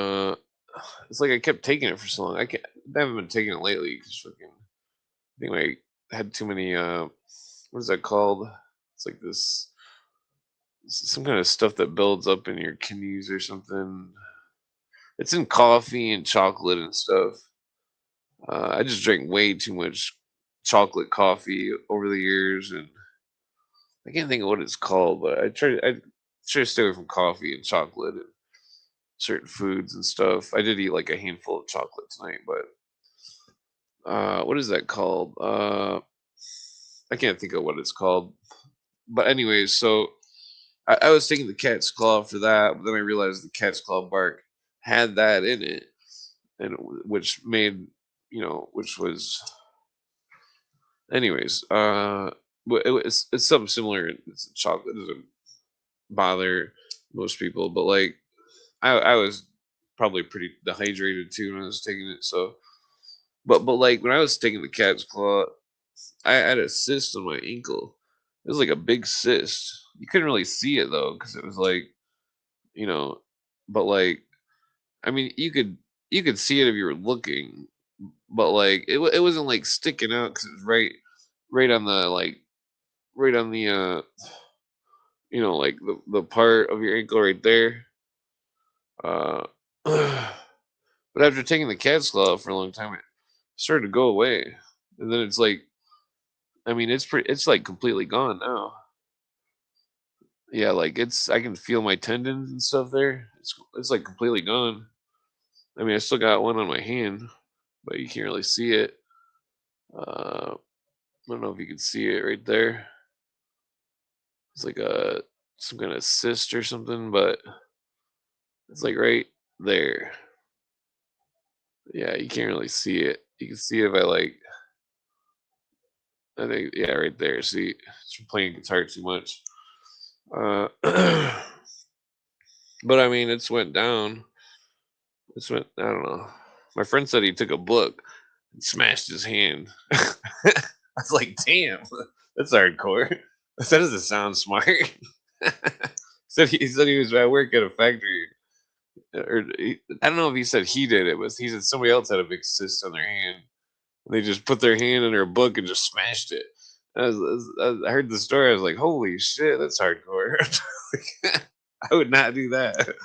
it's like I kept taking it for so long. I haven't been taking it lately because fucking, I think I had too many, what is that called? It's like this, some kind of stuff that builds up in your kidneys or something. It's in coffee and chocolate and stuff. I just drank way too much chocolate coffee over the years, and I can't think of what it's called. But I try to stay away from coffee and chocolate and certain foods and stuff. I did eat like a handful of chocolate tonight, but what is that called? I can't think of what it's called. But anyways, so I was taking the cat's claw for that, but then I realized the cat's claw bark had that in it, and which made, which was, anyways, it's something similar. It's chocolate. It doesn't bother most people, but like I was probably pretty dehydrated too when I was taking it. So, but like when I was taking the cat's claw, I had a cyst on my ankle. It was like a big cyst. You couldn't really see it though, because it was like, you know, but like, I mean, you could see it if you were looking, but like it wasn't like sticking out because it was right on the right on the like the part of your ankle right there. Uh, but after taking the cat's claw for a long time, it started to go away, and then it's like, I mean, it's like completely gone now. Yeah, like I can feel my tendons and stuff there. It's like completely gone. I mean, I still got one on my hand, but you can't really see it. I don't know if you can see it right there. It's like a some kind of cyst or something, but it's like right there. Yeah, you can't really see it. You can see it if I think, yeah, right there. See, it's from playing guitar too much. But I mean, it's went down. It's went. I don't know. My friend said he took a book and smashed his hand. I was like, damn, that's hardcore. That doesn't sound smart. He said he was at work at a factory, I don't know if he said he did it, but he said somebody else had a big cyst on their hand. They just put their hand in their book and just smashed it. I heard the story. I was like, "Holy shit, that's hardcore!" I would not do that.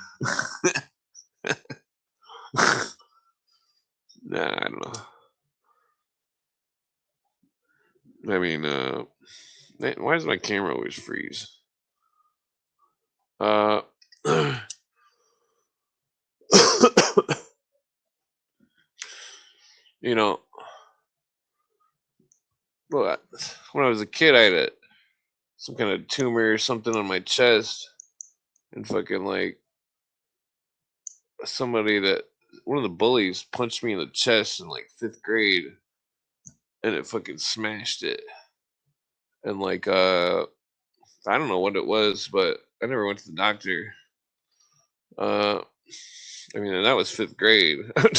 Nah, I don't know. I mean, why does my camera always freeze? Uh, you know, well, when I was a kid, I had some kind of tumor or something on my chest, and fucking like somebody that one of the bullies punched me in the chest in like fifth grade, and it fucking smashed it. And like, I don't know what it was, but I never went to the doctor. Uh, I mean, and that was fifth grade. I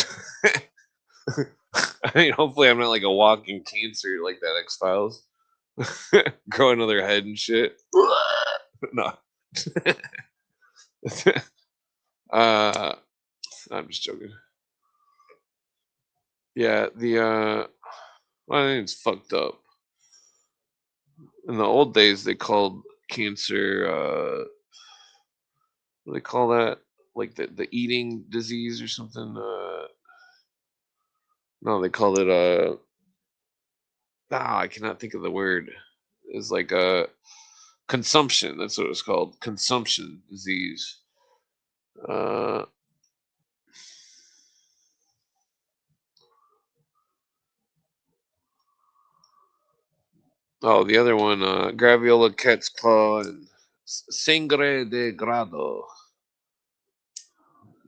mean, hopefully, I'm not like a walking cancer like that X Files, growing another head and shit. No, uh, I'm just joking. Yeah, well, I think it's fucked up. In the old days, they called cancer. What do they call that? Like the eating disease or something. No, they called it I cannot think of the word. It's like consumption. That's what it's called. Consumption disease. Uh, oh, the other one, graviola cat's claw and sangre de grado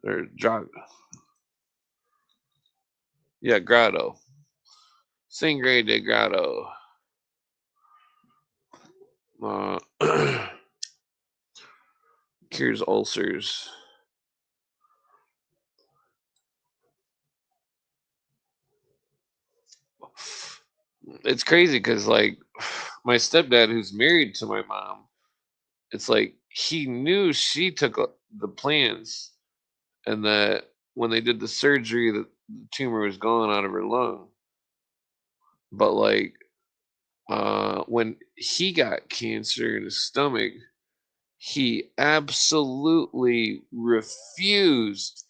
or yeah, grado. Sangre de grado. Uh, cures ulcers. It's crazy because like my stepdad, who's married to my mom, it's like he knew she took the plans, and that when they did the surgery, the tumor was gone out of her lung. But like when he got cancer in his stomach, he absolutely refused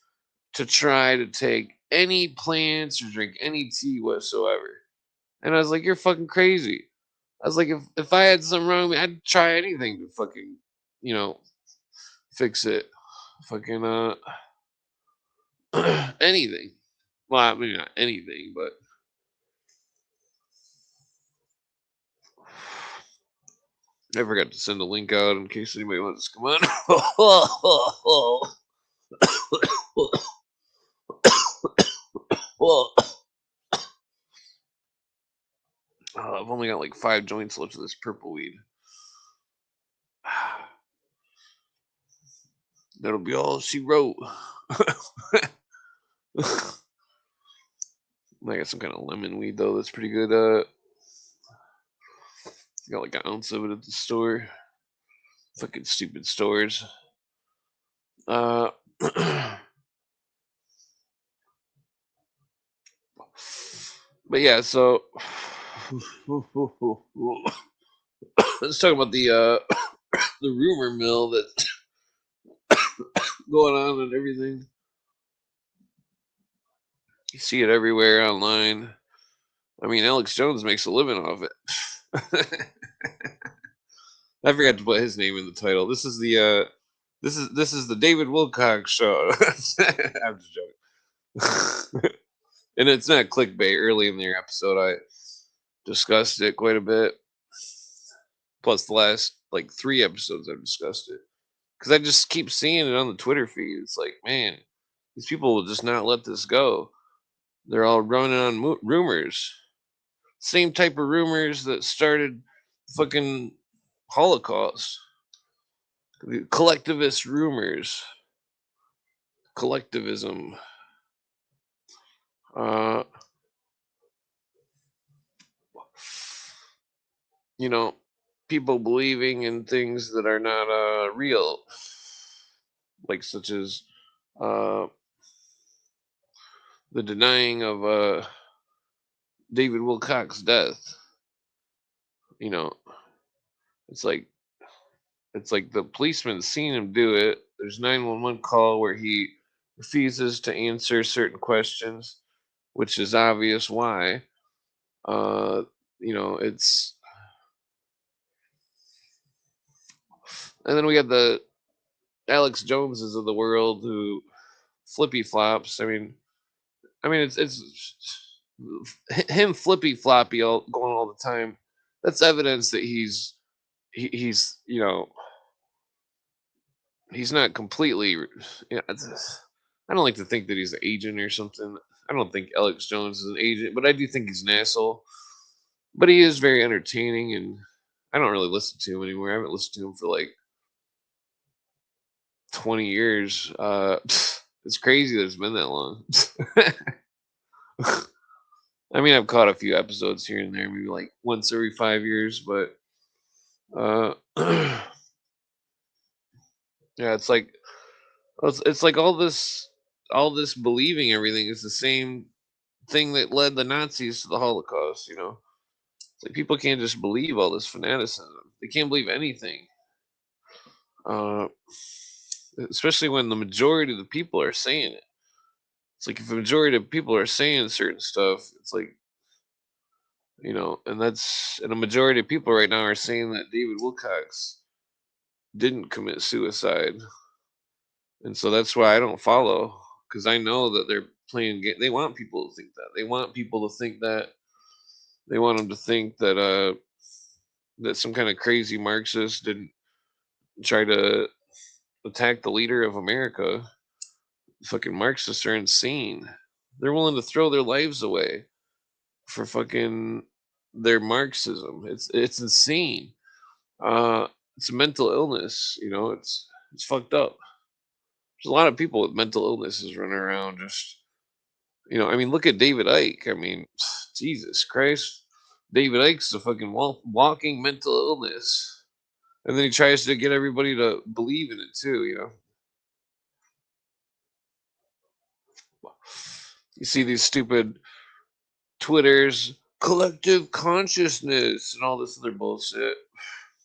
to try to take any plants or drink any tea whatsoever. And I was like, "You're fucking crazy." I was like, if I had something wrong with me, I'd try anything to fucking, you know, fix it. Fucking anything. Well, I mean not anything, but I forgot to send a link out in case anybody wants to come on. I've only got like 5 joints left of this purple weed. That'll be all she wrote. I got some kind of lemon weed though. That's pretty good. Got like an ounce of it at the store. Fucking stupid stores. Uh, But yeah, so let's talk about the rumor mill that's going on and everything. You see it everywhere online. I mean, Alex Jones makes a living off it. I forgot to put his name in the title. This is the David Wilcock show. I'm just joking. And it's not clickbait. Early in their episode, I discussed it quite a bit. Plus, the last like 3 episodes, I've discussed it because I just keep seeing it on the Twitter feed. It's like, man, these people will just not let this go. They're all running on rumors. Same type of rumors that started fucking Holocaust. The collectivist rumors. Collectivism. Uh, you know, people believing in things that are not real, like such as uh, the denying of David Wilcock's death. You know, it's like it's like the policeman seen him do it. There's 911 call where he refuses to answer certain questions, which is obvious why. Uh, it's and then we got the Alex Joneses of the world who flippy flops. I mean, it's him flippy floppy going all the time. That's evidence that he's he's not completely. I don't like to think that he's an agent or something. I don't think Alex Jones is an agent, but I do think he's an asshole. But he is very entertaining, and I don't really listen to him anymore. I haven't listened to him for like 20 years. It's crazy that it's been that long. I mean, I've caught a few episodes here and there, maybe like once every 5 years, but uh, yeah, it's like all this believing everything is the same thing that led the Nazis to the Holocaust. It's like people can't just believe all this fanaticism. They can't believe anything, uh, especially when the majority of the people are saying it. It's like if the majority of people are saying certain stuff, it's like and a majority of people right now are saying that David Wilcox didn't commit suicide, and so that's why I don't follow because I know that they're playing. They want people to think that. They want people to think that. They want them to think that some kind of crazy Marxist didn't try to attack the leader of America. Fucking Marxists are insane. They're willing to throw their lives away for fucking their Marxism. It's insane. Uh, it's a mental illness. It's fucked up. There's a lot of people with mental illnesses running around. I mean, look at David Icke. I mean, Jesus Christ, David Icke's a fucking walking mental illness, and then he tries to get everybody to believe in it too. You see these stupid Twitters, collective consciousness, and all this other bullshit.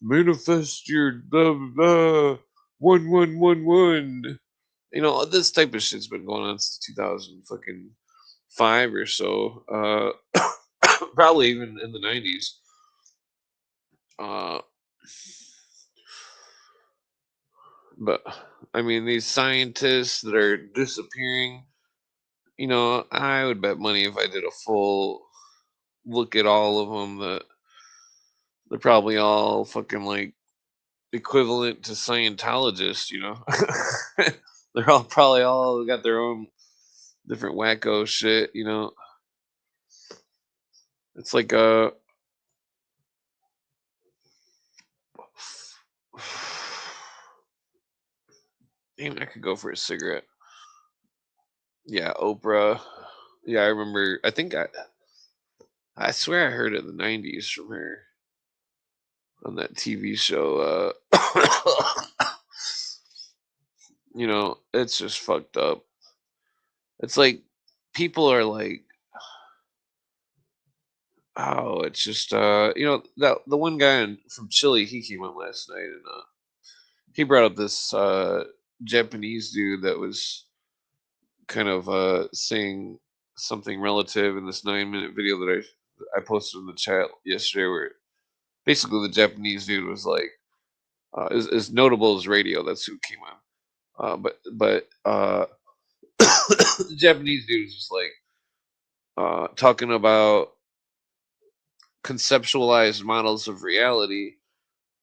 Manifest your blah blah blah 1111. This type of shit's been going on since 2000 fucking 5 or so. Probably even in the 90s. Uh, but I mean, these scientists that are disappearing. I would bet money if I did a full look at all of them that they're probably all fucking like equivalent to Scientologists. They're all probably all got their own different wacko shit. It's like damn, I could go for a cigarette. Yeah, Oprah. Yeah, I remember. I swear I heard it in the '90s from her on that TV show. It's just fucked up. It's like people are like Oh, it's just that the one guy from Chile, he came on last night, and he brought up this Japanese dude that was kind of saying something relative in this 9-minute video that I posted in the chat yesterday, where basically the Japanese dude was like, as notable as radio. That's who came on. But the Japanese dude was just like talking about conceptualized models of reality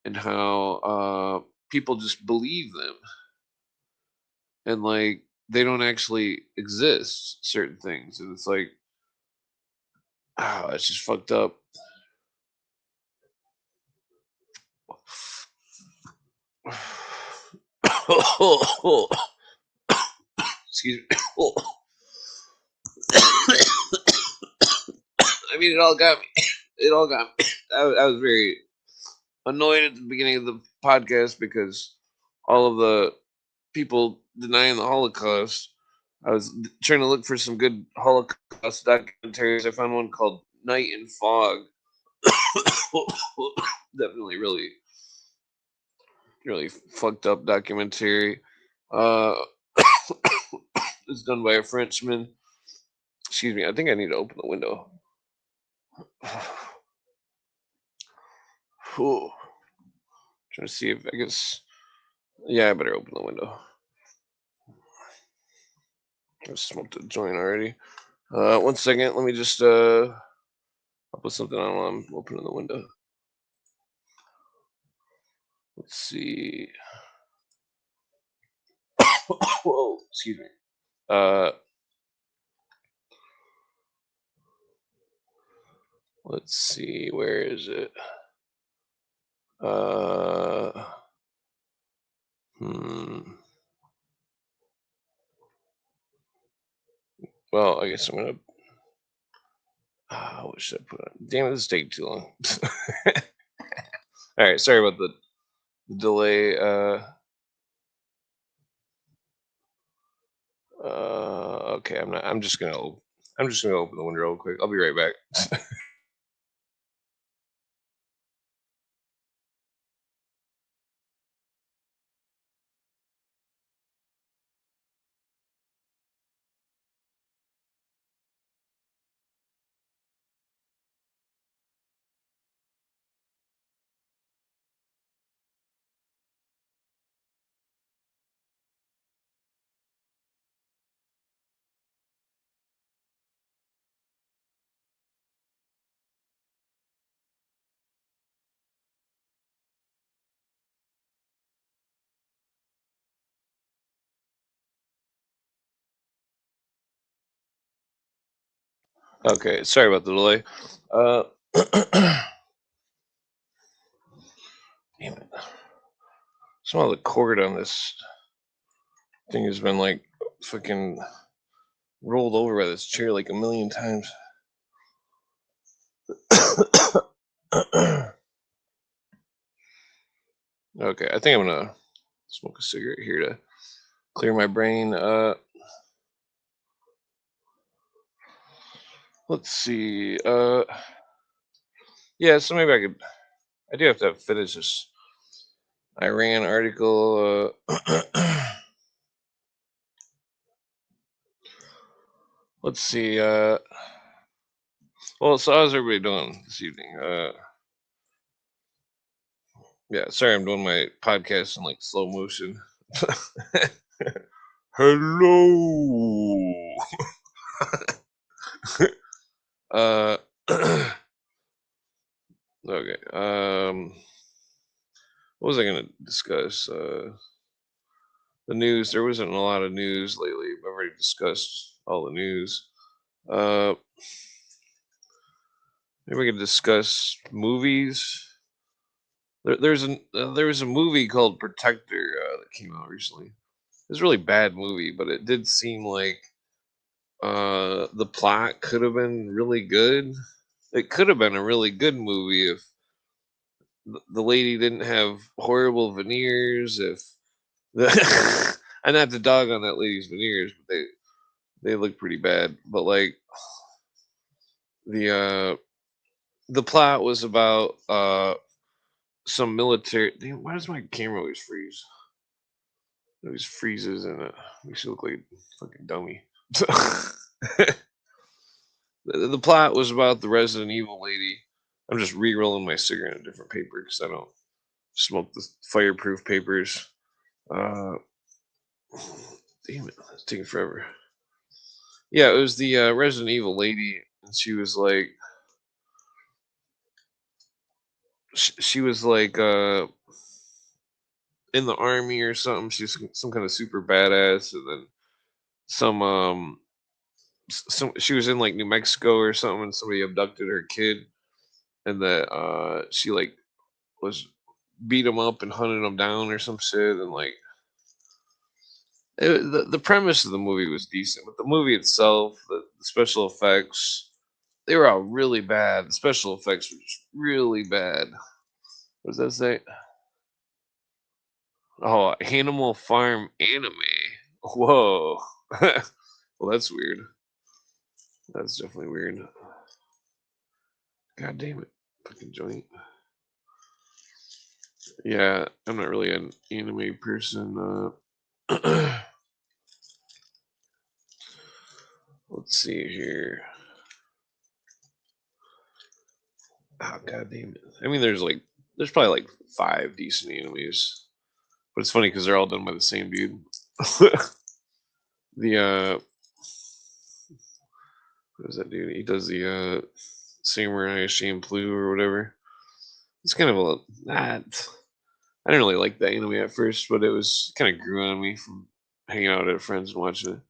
and how people just believe them, and like they don't actually exist, certain things, and it's like, it's just fucked up. Excuse me. I mean, it all got me. It all got me. I was very annoyed at the beginning of the podcast because all of the people denying the Holocaust. I was trying to look for some good Holocaust documentaries. I found one called Night and Fog. Definitely really fucked up documentary. Uh, it's done by a Frenchman. Excuse me. I think I need to open the window. Whew. Trying to see if I guess. Yeah, I better open the window. I smoked a joint already. 1 second. Let me just I'll put something on while I'm opening the window. Let's see. Whoa, excuse me. Let's see. Where is it? Well, I guess I'm gonna. What should I put on? Damn it, this is taking too long. All right, sorry about the delay. Okay, I'm not. I'm just gonna. I'm just gonna open the window real quick. I'll be right back. Okay, sorry about the delay. Damn it. Some of the cord on this thing has been like fucking rolled over by this chair like a million times. Okay, I think I'm gonna smoke a cigarette here to clear my brain. Let's see. Yeah, so maybe I do have to finish this Iran article. Let's see. Well, so how's everybody doing this evening? Yeah, sorry, I'm doing my podcast in like slow motion. Hello. uh, okay. What was I gonna discuss? The news. There wasn't a lot of news lately. I've already discussed all the news. Uh, maybe we could discuss movies. There was a movie called Protector that came out recently. It was a really bad movie, but it did seem like the plot could have been really good. It could have been a really good movie if the lady didn't have horrible veneers. If the I not to dog on that lady's veneers, but they look pretty bad. But like the The plot was about some military. Damn, why does my camera always freeze? It always freezes and it makes you look like a fucking dummy. The plot was about the Resident Evil lady. I'm just re-rolling my cigarette in a different paper because I don't smoke the fireproof papers. Uh, damn it, it's taking forever. Yeah, it was the Resident Evil lady, and she was like, she was like in the army or something. She's some kind of super badass, and then some some she was in like New Mexico or something, and somebody abducted her kid, and that she like was beat him up and hunted him down or some shit, and like the premise of the movie was decent, but the movie itself, the special effects, they were all really bad. The special effects were just really bad. What does that say? Oh, Animal Farm anime. Whoa. Well, that's weird. That's definitely weird. God damn it. Fucking joint. Yeah, I'm not really an anime person. Let's see here. Oh, god damn it. I mean, there's probably like 5 decent animes. But it's funny because they're all done by the same dude. The, what is that dude? He does the, Samurai Champloo or whatever. It's kind of a, not, I didn't really like the anime at first, but it was kind of grew on me from hanging out at friends and watching it.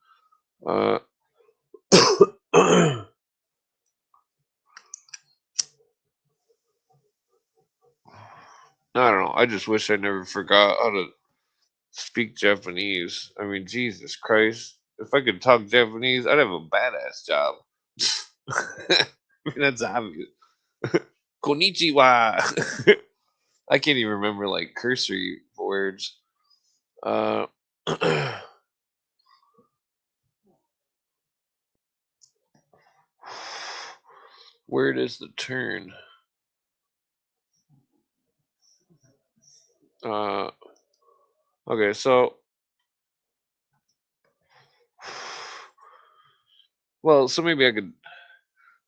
Uh, I don't know. I just wish I never forgot how to speak Japanese. I mean, Jesus Christ. If I could talk Japanese, I'd have a badass job. I mean, that's obvious. Konnichiwa. I can't even remember like cursory words. Uh, where does the turn? Uh, okay, so well, so maybe I could.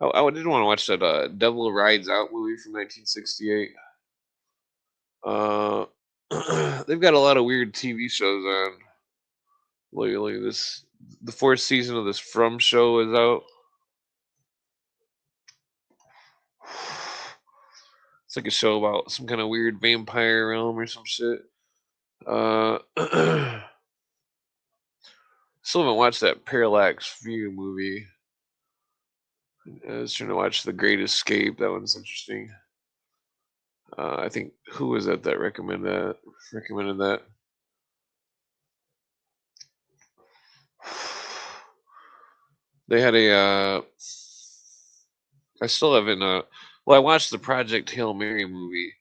I did want to watch that Devil Rides Out movie from 1968. Uh, they've got a lot of weird TV shows on. Look at this. The 4th season of this From show is out. It's like a show about some kind of weird vampire realm or some shit. Still haven't watched that Parallax View movie. I was trying to watch The Great Escape. That one's interesting. I think who was that recommended that? They had a. I still haven't. Well, I watched the Project Hail Mary movie,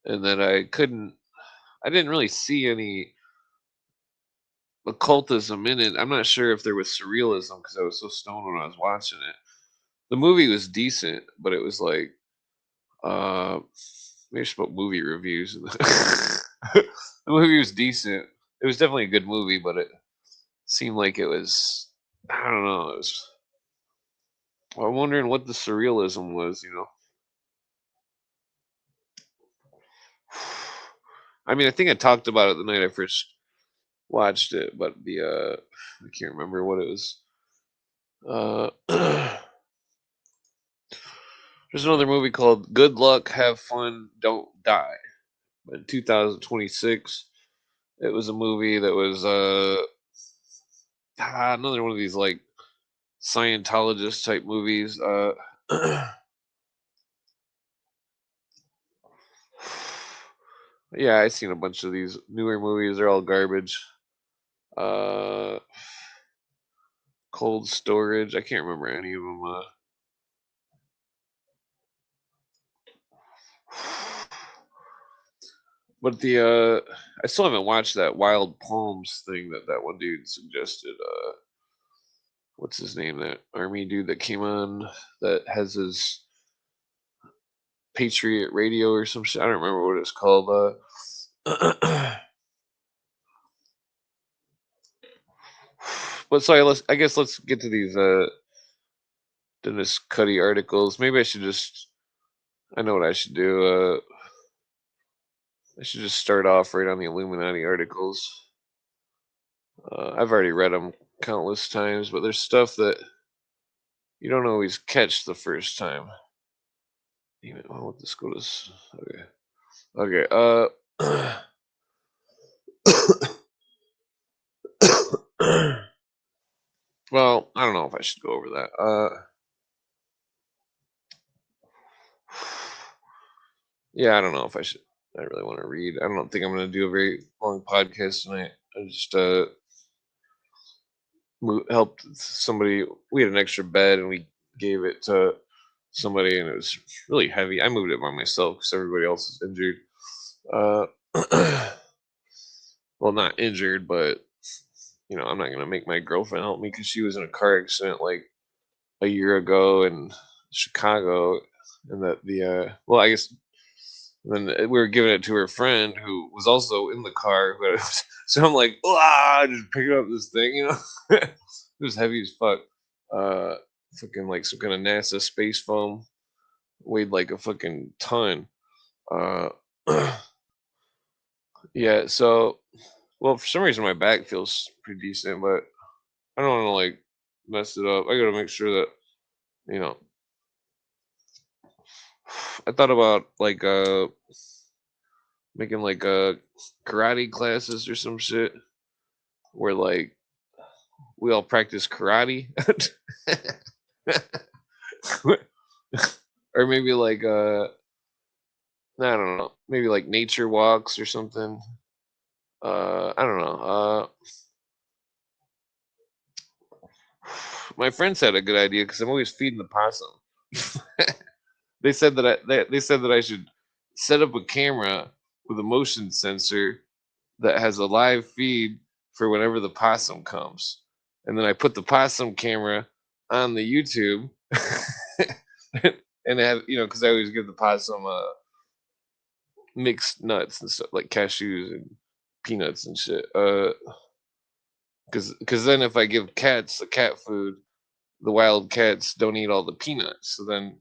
and then I couldn't. I didn't really see any occultism in it. I'm not sure if there was surrealism because I was so stoned when I was watching it. The movie was decent, but it was like uh maybe just about movie reviews. The movie was decent. It was definitely a good movie, but it seemed like it was I don't know. It was I'm wondering what the surrealism was. I mean, I think I talked about it the night I first watched it, but the I can't remember what it was. There's another movie called Good Luck, Have Fun, Don't Die. In 2026, it was a movie that was another one of these like Scientologist type movies. Yeah, I've seen a bunch of these newer movies. They're all garbage. Uh, Cold Storage. I can't remember any of them. But I still haven't watched that Wild Palms thing that one dude suggested. What's his name? That army dude that came on that has his Patriot Radio or some shit. I don't remember what it's called. But so I guess let's get to these Dennis Cuddy articles. Maybe I should just. I know what I should do. I should just start off right on the Illuminati articles. I've already read them countless times, but there's stuff that you don't always catch the first time. Even I want this go to. Okay. Okay. Well, I don't know if I should go over that. Yeah, I don't know if I should. I really want to read. I don't think I'm going to do a very long podcast tonight. I just helped somebody. We had an extra bed and we gave it to somebody, and it was really heavy. I moved it by myself because everybody else was injured. Uh, well, not injured, but I'm not going to make my girlfriend help me because she was in a car accident like a year ago in Chicago, and that well, I guess then we were giving it to her friend who was also in the car. So I'm like, just picking up this thing, it was heavy as fuck. Fucking like some kind of NASA space foam, weighed like a fucking ton. Uh, yeah. So, well, for some reason my back feels pretty decent, but I don't want to like mess it up. I got to make sure that you know. I thought about like making like karate classes or some shit where like we all practice karate. Or maybe like I don't know, maybe like nature walks or something. I don't know. My friends had a good idea because I'm always feeding the possum. They said that I should set up a camera with a motion sensor that has a live feed for whenever the possum comes, and then I put the possum camera on the YouTube, and have because I always give the possum mixed nuts and stuff like cashews and peanuts and shit. Because then if I give cats the cat food, the wild cats don't eat all the peanuts, so then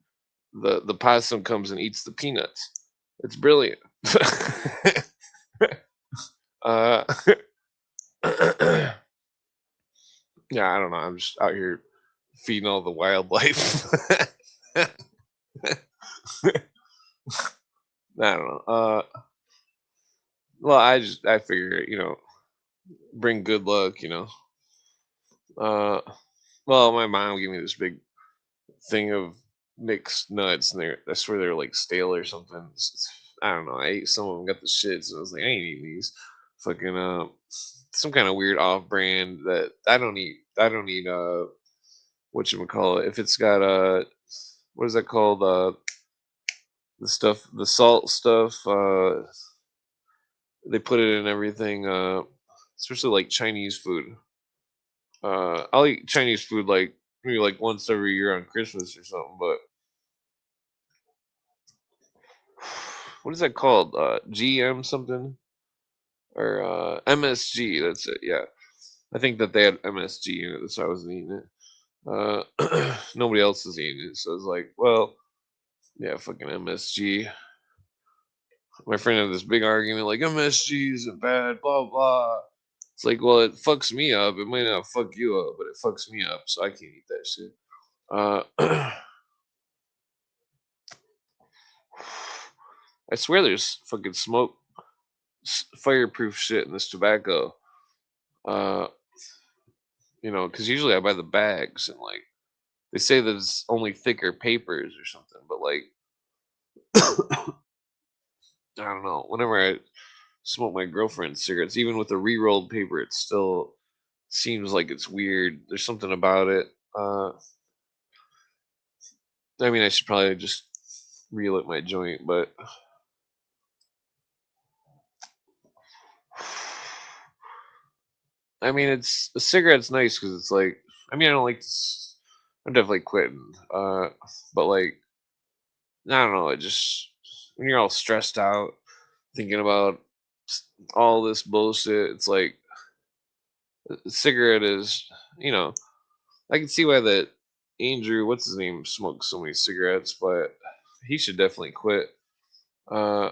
the possum comes and eats the peanuts. It's brilliant. uh, yeah, I don't know. I'm just out here feeding all the wildlife. I don't know. Well, I figure bring good luck. Well, my mom gave me this big thing of mixed nuts, and I swear they're like stale or something. I don't know. I ate some of them, got the shits, and I was like, I ain't eating these. Fucking some kind of weird off-brand that I don't eat. I don't eat whatchamacallit. If it's got what is that called? The salt stuff. They put it in everything. Especially like Chinese food. I'll eat Chinese food like maybe like once every year on Christmas or something. But what is that called? GM something or MSG? That's it. Yeah, I think that they had MSG in it. That's why I wasn't eating it. Nobody else is eating it, so it's like, well, yeah, fucking MSG. My friend had this big argument like MSG isn't bad, blah blah. It's like, well, it fucks me up. It might not fuck you up, but it fucks me up, so I can't eat that shit. I swear there's fucking smoke, fireproof shit in this tobacco. Uh, because usually I buy the bags and like they say that it's only thicker papers or something, but like I don't know. Whenever I smoke my girlfriend's cigarettes, even with the re-rolled paper, it still seems like it's weird. There's something about it. I mean, I should probably just relit my joint, but I mean, it's a cigarette's nice because it's like, I mean, I don't like. I'm definitely quitting, but like, I don't know. It just when you're all stressed out thinking about all this bullshit, it's like a cigarette is, you know, I can see why that Andrew, what's his name, smokes so many cigarettes, but he should definitely quit. Uh,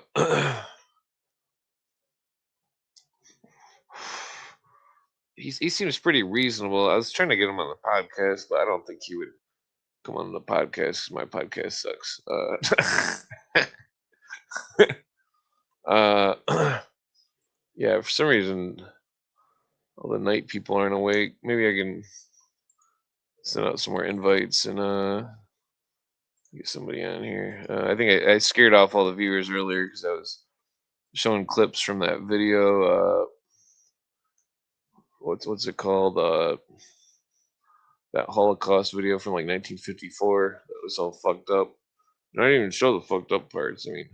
he seems pretty reasonable. I was trying to get him on the podcast, but I don't think he would come on the podcast 'cause my podcast sucks. Yeah, for some reason, all the night people aren't awake. Maybe I can send out some more invites and get somebody on here. I think I scared off all the viewers earlier because I was showing clips from that video. What's it called? That Holocaust video from like 1954 that was all fucked up. And I didn't even show the fucked up parts. I mean,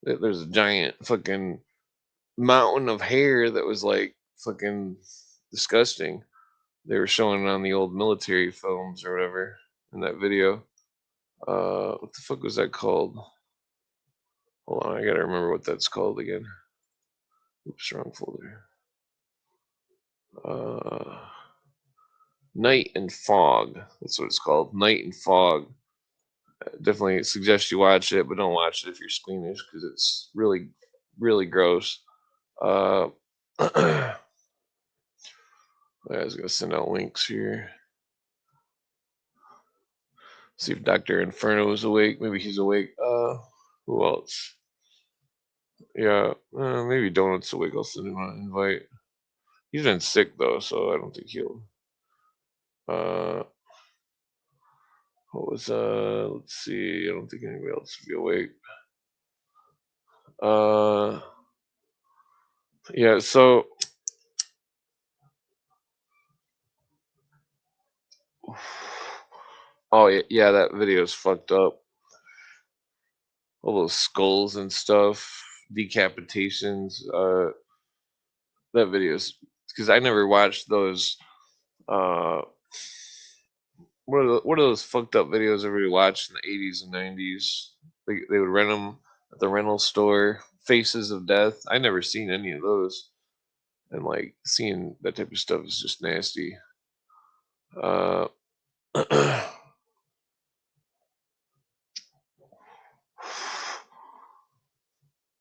there's a giant fucking mountain of hair that was like fucking disgusting. They were showing it on the old military films or whatever in that video. What the fuck was that called? Hold on, I gotta remember what that's called again. Oops, wrong folder. Uh, Night and Fog. That's what it's called. Night and Fog. Definitely suggest you watch it, but don't watch it if you're squeamish because it's really, really gross. Uh, I was gonna send out links here. See if Doctor Inferno is awake. Maybe he's awake. Who else? Yeah, maybe Donut's awake. I'll send him an invite. He's been sick though, so I don't think he'll. Uh, what was Let's see. I don't think anybody else will be awake. Uh, yeah. So, oh yeah, yeah. That video is fucked up. All those skulls and stuff, decapitations. That video's because I never watched those. Uh, what are those fucked up videos everybody watched in the 80s and 90s? They would rent them at the rental store. Faces of Death. I never seen any of those, and like seeing that type of stuff is just nasty. Uh,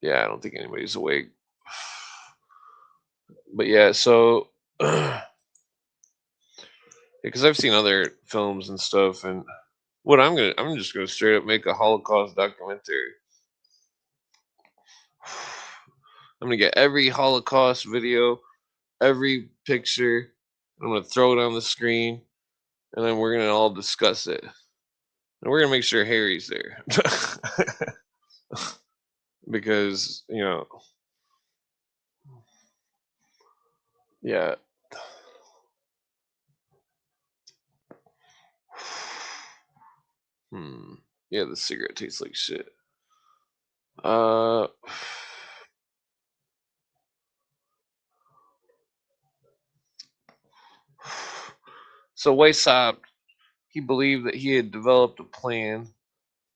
yeah, I don't think anybody's awake. But yeah, so because I've seen other films and stuff, and I'm just gonna straight up make a Holocaust documentary. I'm gonna get every Holocaust video, every picture. I'm gonna throw it on the screen, and then we're gonna all discuss it, and we're gonna make sure Harry's there, because yeah. Hmm. Yeah, the cigarette tastes like shit. Uh. So Weishaupt, he believed that he had developed a plan.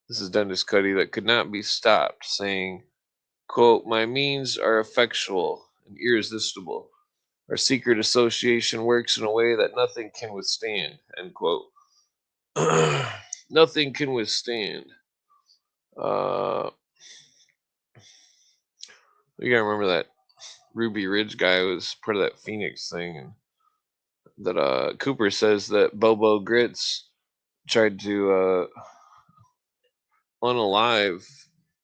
This is Dennis Cuddy that could not be stopped, saying, "Quote: My means are effectual and irresistible. Our secret association works in a way that nothing can withstand." End quote. Nothing can withstand. Uh, you gotta remember that Ruby Ridge guy was part of that Phoenix thing, and that Cooper says that Bobo Grits tried to unalive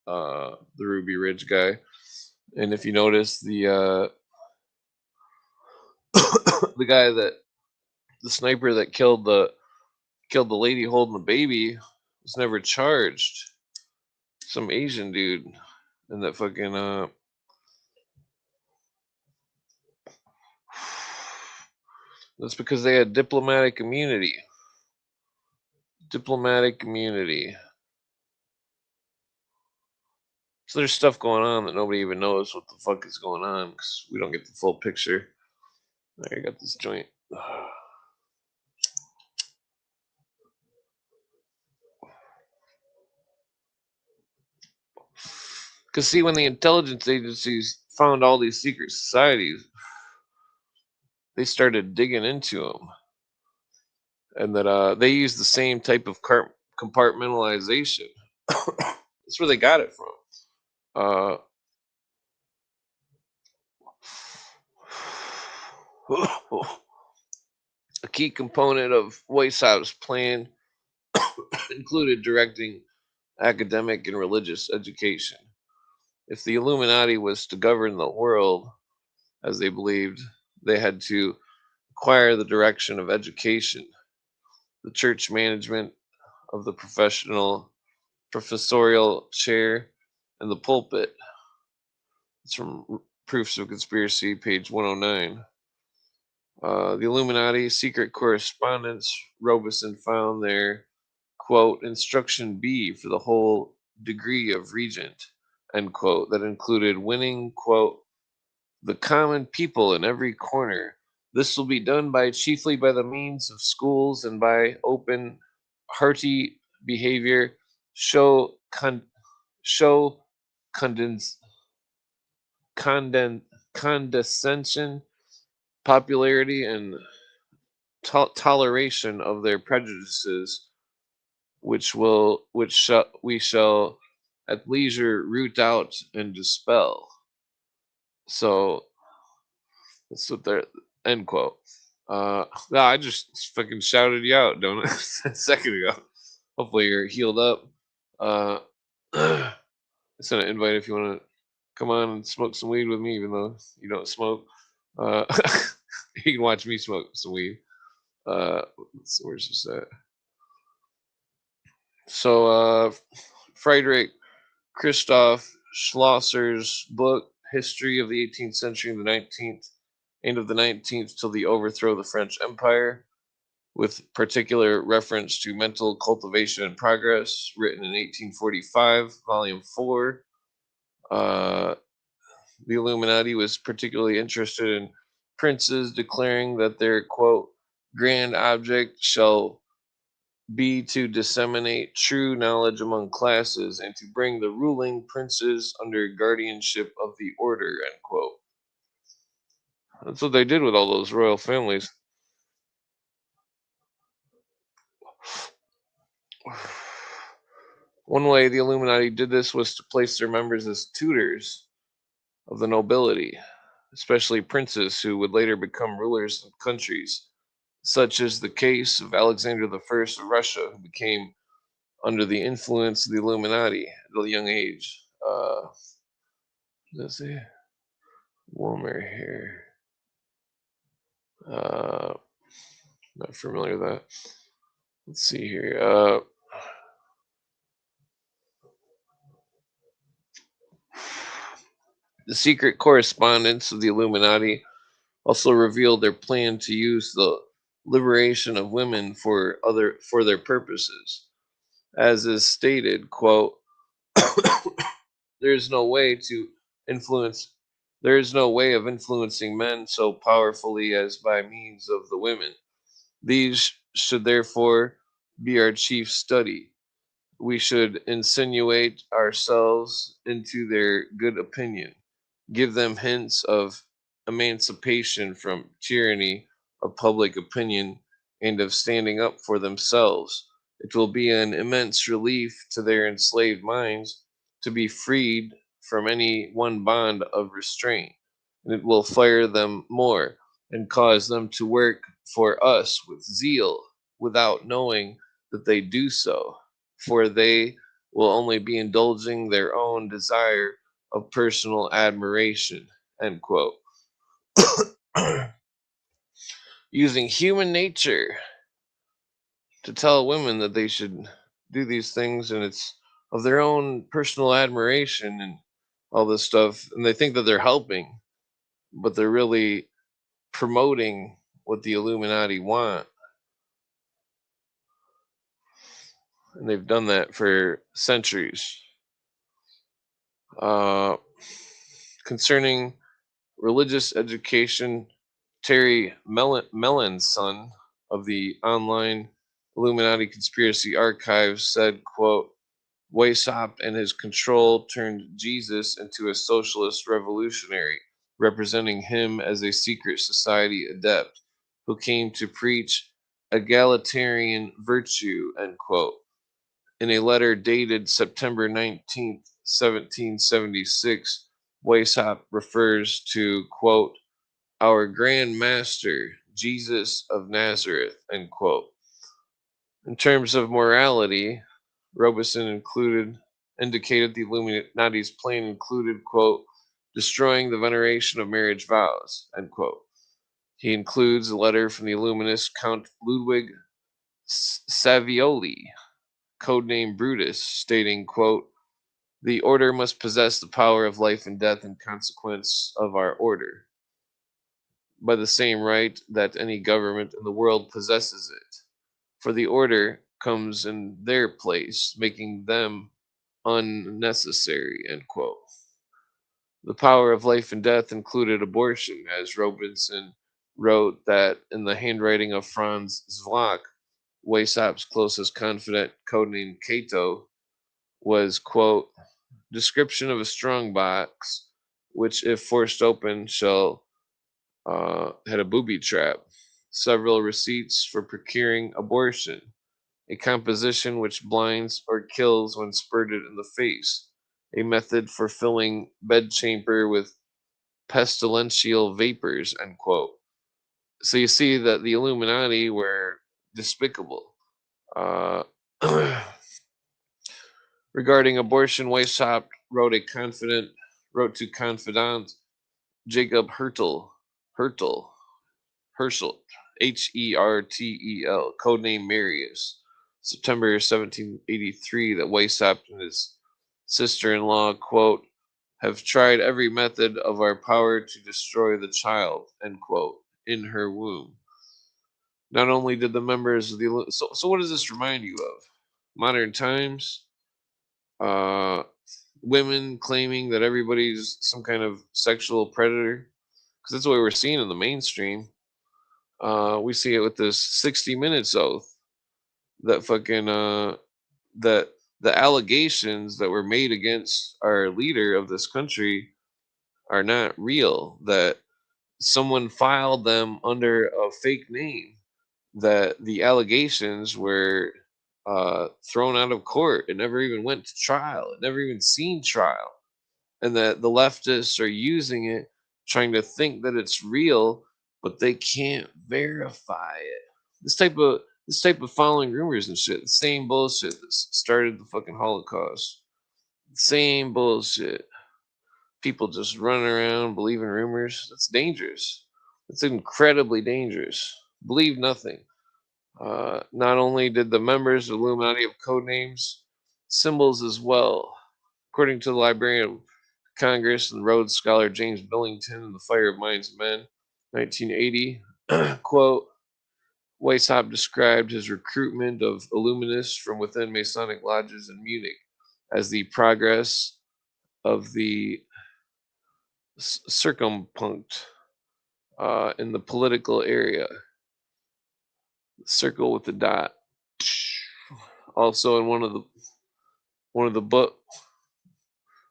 the Ruby Ridge guy. And if you notice, the guy that the sniper that killed the lady holding the baby was never charged. Some Asian dude, and that fucking that's because they had diplomatic immunity. Diplomatic immunity. So there's stuff going on that nobody even knows what the fuck is going on because we don't get the full picture. I got this joint. Because see, when the intelligence agencies found all these secret societies, they started digging into them, and that they used the same type of compartmentalization. That's where they got it from. Uh, a key component of Weishaupt's plan included directing academic and religious education. If the Illuminati was to govern the world, as they believed, they had to acquire the direction of education, the church management of the professorial chair, and the pulpit. It's from Proofs of Conspiracy, page 109. The Illuminati secret correspondence, Robeson found their quote instruction B for the whole degree of regent, end quote, that included winning quote the common people in every corner. This will be done by chiefly by the means of schools and by open, hearty behavior, show show condens, conden, condescension, popularity, and toleration of their prejudices, we shall at leisure root out and dispel. So that's what they're end quote. No, I just fucking shouted you out, don't I? A second ago. Hopefully you're healed up. Uh, I sent an invite if you want to come on and smoke some weed with me, even though you don't smoke. Uh, you can watch me smoke some weed. Where's this at? So, Friedrich Christoph Schlosser's book, History of the 18th Century and the 19th, end of the 19th till the overthrow of the French Empire, with particular reference to mental cultivation and progress, written in 1845, volume 4. Uh, the Illuminati was particularly interested in princes declaring that their, quote, grand object shall be to disseminate true knowledge among classes and to bring the ruling princes under guardianship of the order, end quote. That's what they did with all those royal families. One way the Illuminati did this was to place their members as tutors of the nobility, especially princes who would later become rulers of countries, such as the case of Alexander the First of Russia, who became under the influence of the Illuminati at a young age. Let's see, warmer hair. Not familiar with that. Let's see here. The secret correspondence of the Illuminati also revealed their plan to use the liberation of women for their purposes. As is stated, quote, there is no way to influence there is no way of influencing men so powerfully as by means of the women. These should therefore be our chief study. We should insinuate ourselves into their good opinion, give them hints of emancipation from tyranny of public opinion and of standing up for themselves. It will be an immense relief to their enslaved minds to be freed from any one bond of restraint, and it will fire them more and cause them to work for us with zeal without knowing that they do so, for they will only be indulging their own desire of personal admiration, end quote. Using human nature to tell women that they should do these things and it's of their own personal admiration and all this stuff. And they think that they're helping, but they're really promoting what the Illuminati want. And they've done that for centuries. Uh, Concerning religious education, Terry Mellon's son of the online Illuminati conspiracy archives said, quote, Weishaupt and his control turned Jesus into a socialist revolutionary, representing him as a secret society adept who came to preach egalitarian virtue, end quote. In a letter dated September 19th, 1776, Weishaupt refers to, quote, our Grand Master, Jesus of Nazareth, end quote. In terms of morality, Robeson indicated the Illuminati's plan included, quote, destroying the veneration of marriage vows, end quote. He includes a letter from the Illuminist Count Ludwig Savioli, codenamed Brutus, stating, quote, the order must possess the power of life and death in consequence of our order, by the same right that any government in the world possesses it. For the order comes in their place, making them unnecessary, end quote. The power of life and death included abortion, as Robinson wrote that in the handwriting of Franz Zwack, Weishaupt's closest confidant, codenamed Cato, was, quote, description of a strong box, which, if forced open, shall had a booby trap, several receipts for procuring abortion, a composition which blinds or kills when spurted in the face, a method for filling bedchamber with pestilential vapors, end quote. So you see that the Illuminati were despicable. Uh, regarding abortion, Weishaupt wrote to confidant Jacob Herschel, Hertel, codename Marius, September 1783, that Weishaupt and his sister-in-law, quote, have tried every method of our power to destroy the child, end quote, in her womb. Not only did the members of the so what does this remind you of? Modern times, uh, women claiming that everybody's some kind of sexual predator, because that's what we're seeing in the mainstream. We see it with this 60 Minutes oath that fucking that the allegations that were made against our leader of this country are not real. That someone filed them under a fake name. That the allegations were thrown out of court. It never even went to trial. It never even seen trial. And that the leftists are using it, trying to think that it's real, but they can't verify it. This type of following rumors and shit, the same bullshit that started the fucking Holocaust. Same bullshit. People just running around believing rumors. That's dangerous. That's incredibly dangerous. Believe nothing. Not only did the members of Illuminati have code names, symbols as well. According to the Librarian of Congress and Rhodes Scholar James Billington in The Fire of Minds of Men, 1980, quote, Weishaupt described his recruitment of Illuminists from within Masonic lodges in Munich as the progress of the circumpunct in the political area. Circle with the dot. Also, in one of the book,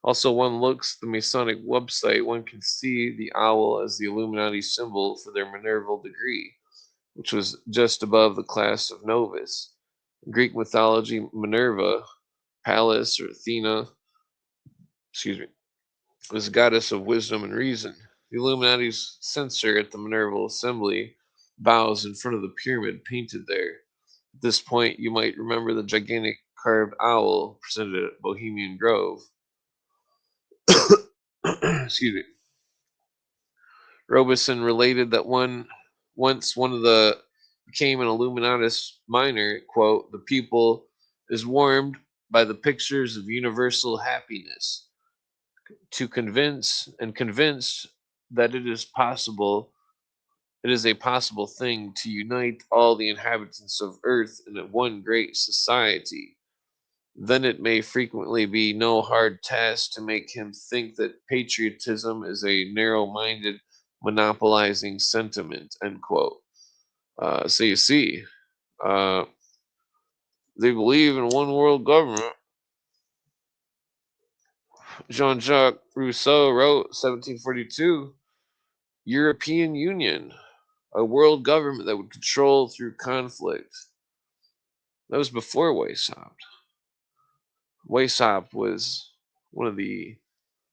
also one looks the Masonic website, one can see the owl as the Illuminati symbol for their Minerval degree, which was just above the class of Novus. In Greek mythology, Minerva, Pallas or Athena, excuse me, was goddess of wisdom and reason. The Illuminati's censer at the Minerval Assembly bows in front of the pyramid painted there. At this point, you might remember the gigantic carved owl presented at Bohemian Grove. Excuse me. Robeson related that once one of the became an Illuminatus minor, quote, the pupil is warmed by the pictures of universal happiness convinced that it is a possible thing to unite all the inhabitants of earth in one great society. Then it may frequently be no hard task to make him think that patriotism is a narrow-minded, monopolizing sentiment. End quote. So you see, uh, they believe in one world government. Jean-Jacques Rousseau wrote 1742 European Union, a world government that would control through conflict. That was before Weishaupt. Weishaupt was one of the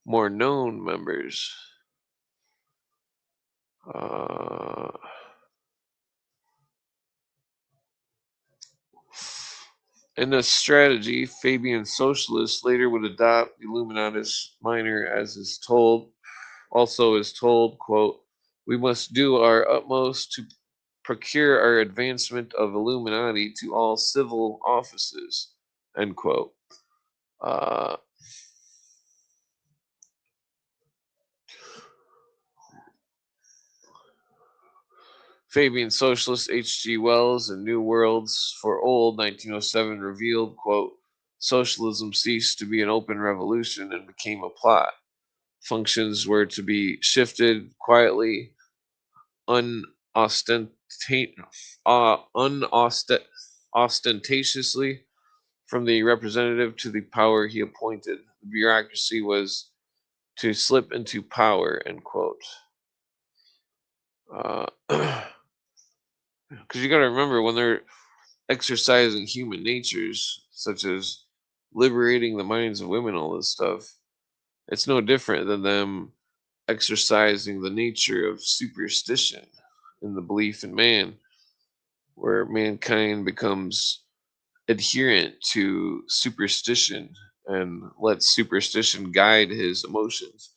more known members. Uh, in this strategy, Fabian socialists later would adopt the Illuminatus minor as is told. Also is told, quote, we must do our utmost to procure our advancement of Illuminati to all civil offices, end quote. Uh, Fabian Socialist H.G. Wells in New Worlds for Old 1907 revealed, quote, socialism ceased to be an open revolution and became a plot. Functions were to be shifted quietly, unostentat- unostentatiously from the representative to the power he appointed. The bureaucracy was to slip into power, end quote. Because you got to remember when they're exercising human natures, such as liberating the minds of women, all this stuff, it's no different than them exercising the nature of superstition in the belief in man, where mankind becomes adherent to superstition and lets superstition guide his emotions.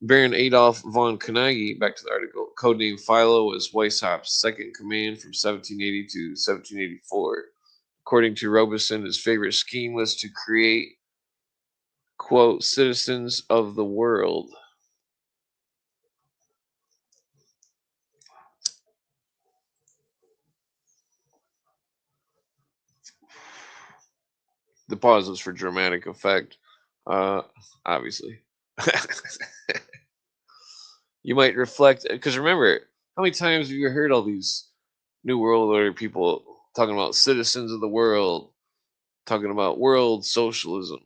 Baron Adolf von Koenige, back to the article, codename Philo, was Weishaupt's second command from 1780 to 1784. According to Robeson, his favorite scheme was to create, quote, citizens of the world. The pause was for dramatic effect, uh, obviously. You might reflect, because remember, how many times have you heard all these New World Order people talking about citizens of the world, talking about world socialism?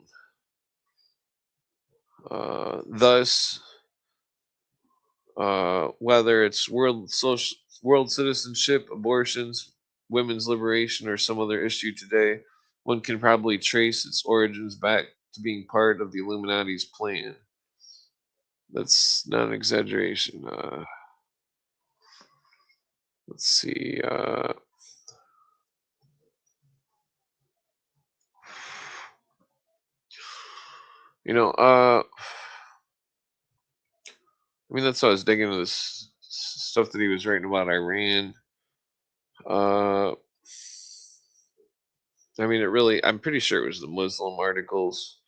Thus, whether it's world citizenship, abortions, women's liberation, or some other issue today, one can probably trace its origins back to being part of the Illuminati's plan. That's not an exaggeration. Let's see. You know, I mean, that's why I was digging into this stuff that he was writing about Iran. Uh, I mean, it really, I'm pretty sure it was the Muslim articles,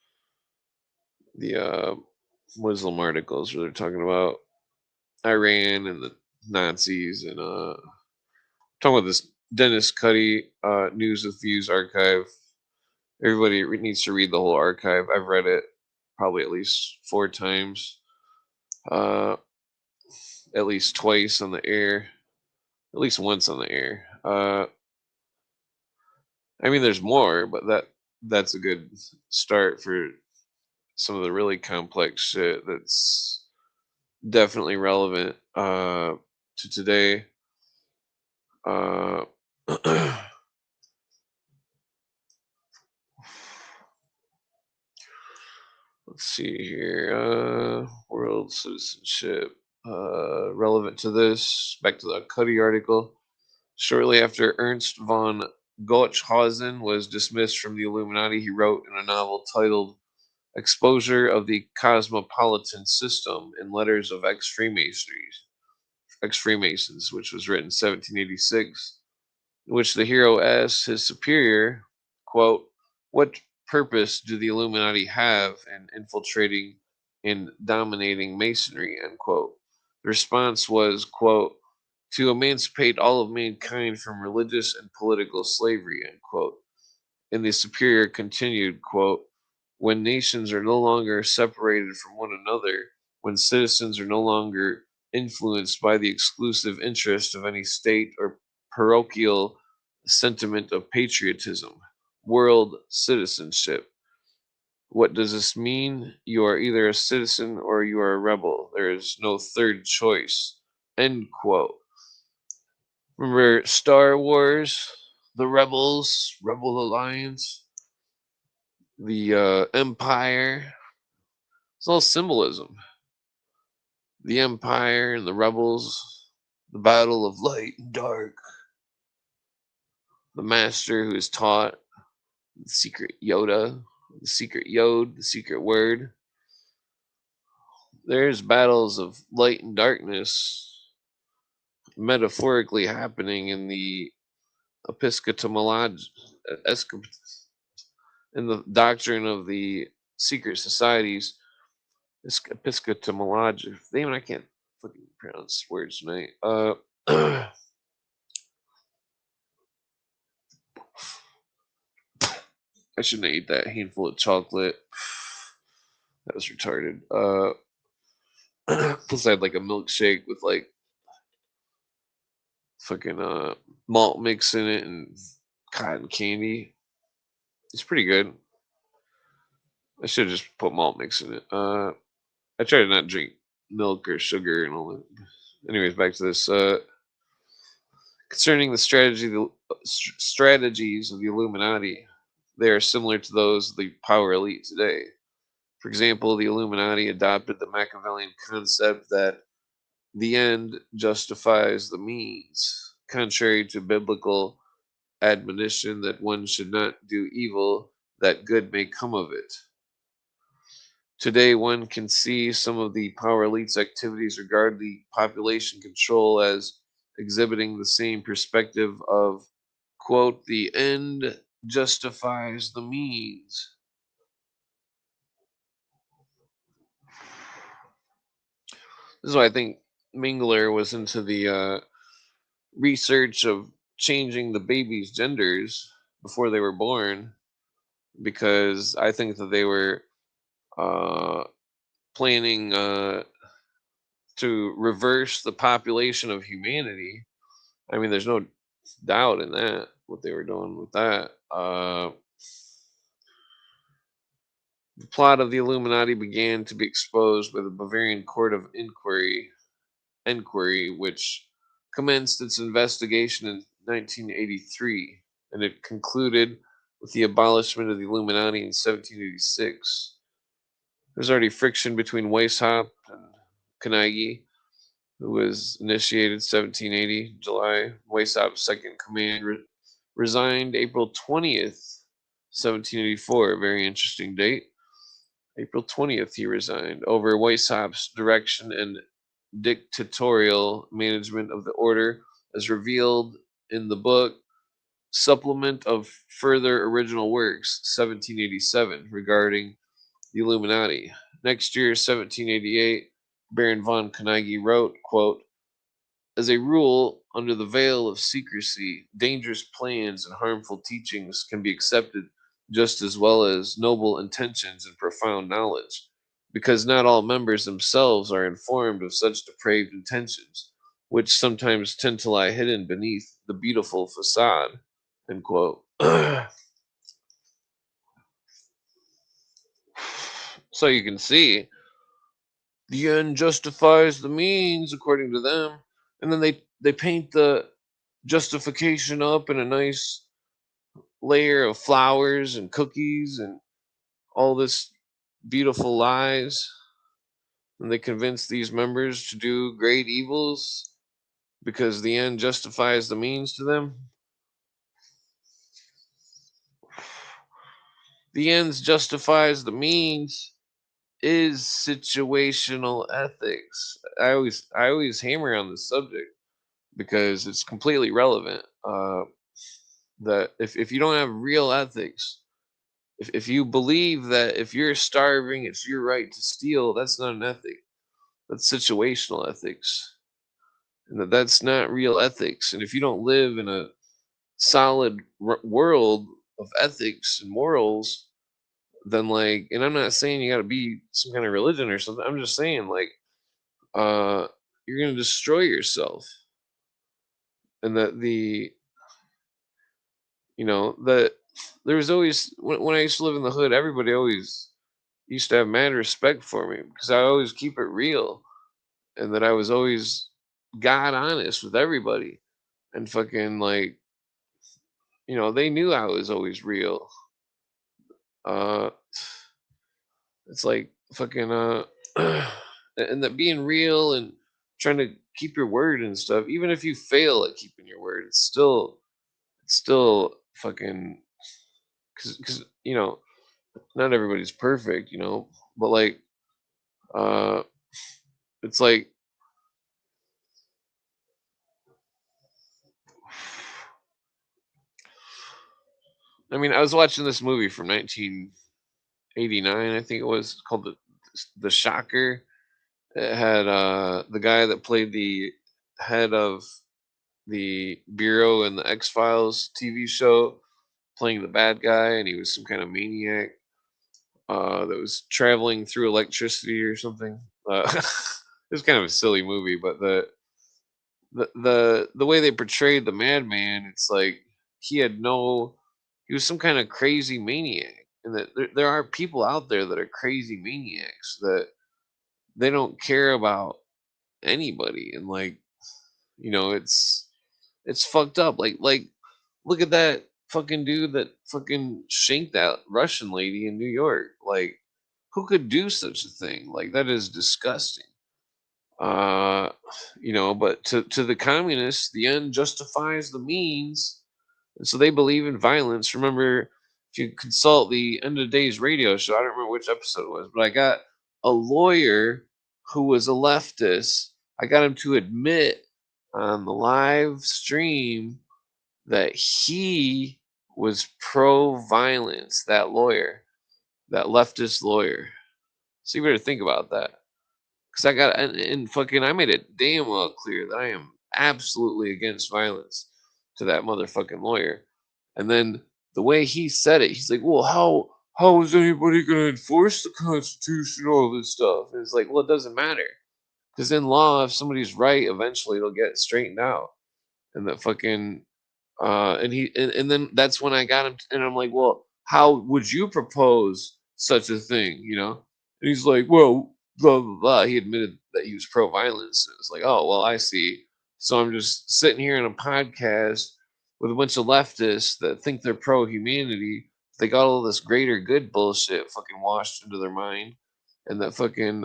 the Muslim articles where they're talking about Iran and the Nazis and talking about this Dennis Cuddy News with Views archive. Everybody needs to read the whole archive. I've read it probably at least 4 times, uh, at least twice on the air, at least once on the air. I mean, there's more, but that's a good start for some of the really complex shit that's definitely relevant to today. Uh, let's see here. World citizenship. Relevant to this, back to the Cuddy article. Shortly after Ernst von Gottschalk was dismissed from the Illuminati, he wrote in a novel titled Exposure of the Cosmopolitan System in Letters of Ex-Freemasons, which was written in 1786, in which the hero asks his superior, quote, what purpose do the Illuminati have in infiltrating and dominating Masonry, end quote. The response was, quote, to emancipate all of mankind from religious and political slavery, end quote. And the superior continued, quote, when nations are no longer separated from one another, when citizens are no longer influenced by the exclusive interest of any state or parochial sentiment of patriotism, world citizenship, What does this mean? You are either a citizen or you are a rebel. There is no third choice. End quote. Remember Star Wars, the Rebels, Rebel Alliance, the Empire. It's all symbolism. The Empire and the Rebels, the battle of light and dark, the Master who is taught, the secret Yoda, the secret Yod, the secret word. There's battles of light and darkness metaphorically happening in the epistemology, in the doctrine of the secret societies. Epistemology. Damn, I can't fucking pronounce words tonight. I shouldn't have ate that handful of chocolate. That was retarded. Plus I had like a milkshake with like fucking malt mix in it and cotton candy. It's pretty good. I should have just put malt mix in it. I try to not drink milk or sugar and all that. Anyways, back to this. Concerning the strategies of the Illuminati, they are similar to those of the power elite today. For example, the Illuminati adopted the Machiavellian concept that the end justifies the means, contrary to biblical admonition that one should not do evil that good may come of it. Today, one can see some of the power elite's activities regarding the population control as exhibiting the same perspective of, quote, the end justifies the means. This is why I think Mingler was into the research of changing the babies' genders before they were born, because I think that they were uh, planning to reverse the population of humanity. I mean, there's no doubt in that, what they were doing with that. The plot of the Illuminati began to be exposed by the Bavarian Court of Inquiry, which commenced its investigation in 1983, and it concluded with the abolishment of the Illuminati in 1786. There's already friction between Weishaupt and Carnegie, who was initiated 1780 July. Weishaupt's second command resigned April 20th, 1784. A very interesting date. April 20th, he resigned over Weishaupt's direction and dictatorial management of the order, as revealed in the book Supplement of Further Original Works, 1787, regarding the Illuminati. Next year, 1788, Baron von Carnegie wrote, quote, as a rule, under the veil of secrecy, dangerous plans and harmful teachings can be accepted just as well as noble intentions and profound knowledge, because not all members themselves are informed of such depraved intentions, which sometimes tend to lie hidden beneath the beautiful facade. End quote. So you can see the end justifies the means, according to them, and then they paint the justification up in a nice layer of flowers and cookies and all this beautiful lies, and they convince these members to do great evils because the end justifies the means to them. The ends justifies the means is situational ethics. I always hammer on this subject because it's completely relevant. That if you don't have real ethics, if you believe that if you're starving, it's your right to steal, that's not an ethic. That's situational ethics. And that's not real ethics. And if you don't live in a solid world of ethics and morals, then like, and I'm not saying you got to be some kind of religion or something. I'm just saying like, uh, you're gonna destroy yourself. And that that there was always when I used to live in the hood, everybody always used to have mad respect for me because I always keep it real and that I was always God honest with everybody. And fucking like, they knew I was always real. Uh it's like fucking and that being real and trying to keep your word and stuff, even if you fail at keeping your word, it's still fucking because not everybody's perfect, but like uh it's like I mean, I was watching this movie from 1989, I think it was called the Shocker. It had the guy that played the head of the bureau in the X Files TV show playing the bad guy, and he was some kind of maniac that was traveling through electricity or something. It was kind of a silly movie, but the way they portrayed the madman, it's like he had no, he was some kind of crazy maniac, and that there are people out there that are crazy maniacs that they don't care about anybody, and like it's fucked up. Like look at that fucking dude that fucking shanked that Russian lady in New York. Like, who could do such a thing? Like, that is disgusting. Uh, but to the communists, the end justifies the means, and so they believe in violence. Remember, if you consult the End of Days radio show, I don't remember which episode it was, but I got a lawyer who was a leftist. I got him to admit on the live stream that he was pro violence, that lawyer, that leftist lawyer. So you better think about that. Because and fucking, I made it damn well clear that I am absolutely against violence to that motherfucking lawyer. And then the way he said it, he's like, well, how is anybody going to enforce the Constitution, all this stuff? And it's like, well, it doesn't matter. Because in law, if somebody's right, eventually it'll get straightened out. And that fucking and then that's when I got him, and I'm like, well, how would you propose such a thing, And he's like, well, blah blah blah. He admitted that he was pro-violence. It was like, oh well, I see. So I'm just sitting here in a podcast with a bunch of leftists that think they're pro-humanity. They got all this greater good bullshit fucking washed into their mind, and that fucking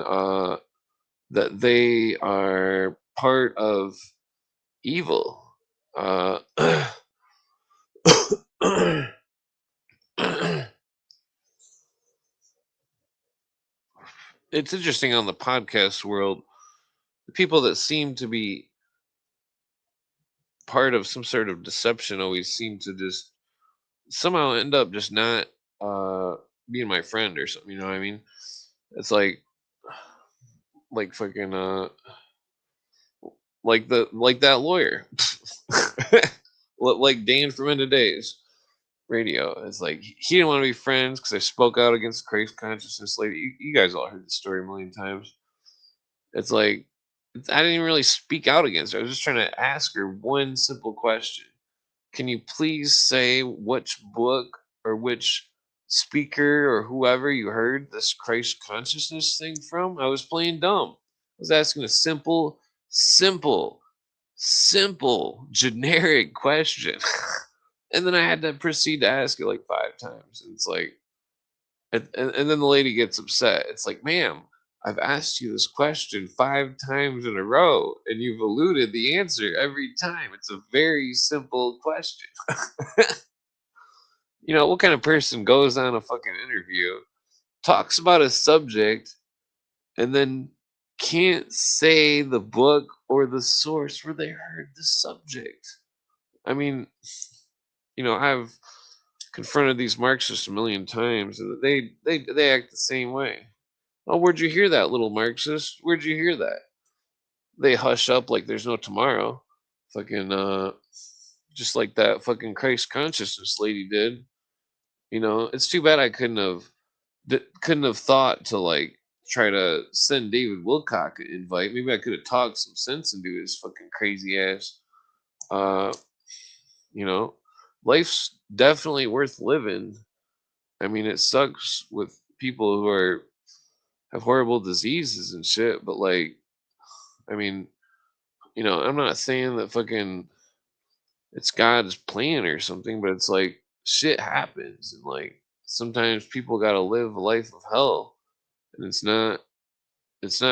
that they are part of evil. Uh, it's interesting on the podcast world, the people that seem to be part of some sort of deception always seem to just somehow end up just not being my friend or something. You know what I mean? It's like fucking like that lawyer, like Dan from End of Days radio. It's like he didn't want to be friends because I spoke out against Christ consciousness lady. You guys all heard the story a million times. It's like I didn't even really speak out against her. I was just trying to ask her one simple question. Can you please say which book or which speaker or whoever you heard this Christ consciousness thing from? I was playing dumb. I was asking a simple, simple, generic question. And then I had to proceed to ask it like 5 times. And it's like, and then the lady gets upset. It's like, ma'am, I've asked you this question 5 times in a row, and you've eluded the answer every time. It's a very simple question. What kind of person goes on a fucking interview, talks about a subject, and then can't say the book or the source where they heard the subject? I mean, I've confronted these Marxists a million times, and they act the same way. Oh, where'd you hear that, little Marxist? Where'd you hear that? They hush up like there's no tomorrow. Fucking just like that fucking Christ consciousness lady did. It's too bad I couldn't have thought to like try to send David Wilcock an invite. Maybe I could have talked some sense into his fucking crazy ass. Uh, you know, life's definitely worth living. I mean, it sucks with people who are have horrible diseases and shit. But like, I mean, I'm not saying that fucking it's God's plan or something, but it's like shit happens, and like sometimes people got to live a life of hell, and it's not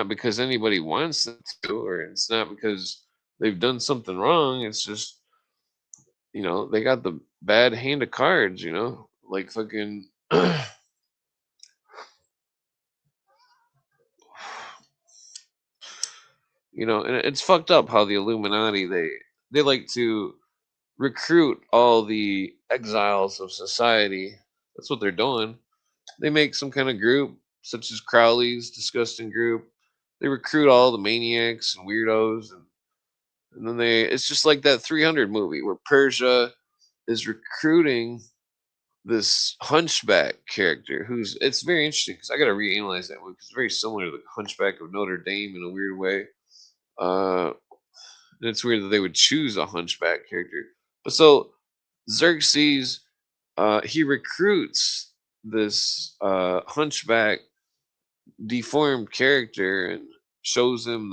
because anybody wants them to, or it's not because they've done something wrong. It's just they got the bad hand of cards, like fucking. And it's fucked up how the Illuminati they like to recruit all the exiles of society. That's what they're doing. They make some kind of group, such as Crowley's disgusting group. They recruit all the maniacs and weirdos, and then it's just like that 300 movie where Persia is recruiting this hunchback character who's it's very interesting because I got to reanalyze that movie because it's very similar to the Hunchback of Notre Dame in a weird way. Uh, and it's weird that they would choose a hunchback character. But so Xerxes, he recruits this hunchback, deformed character and shows him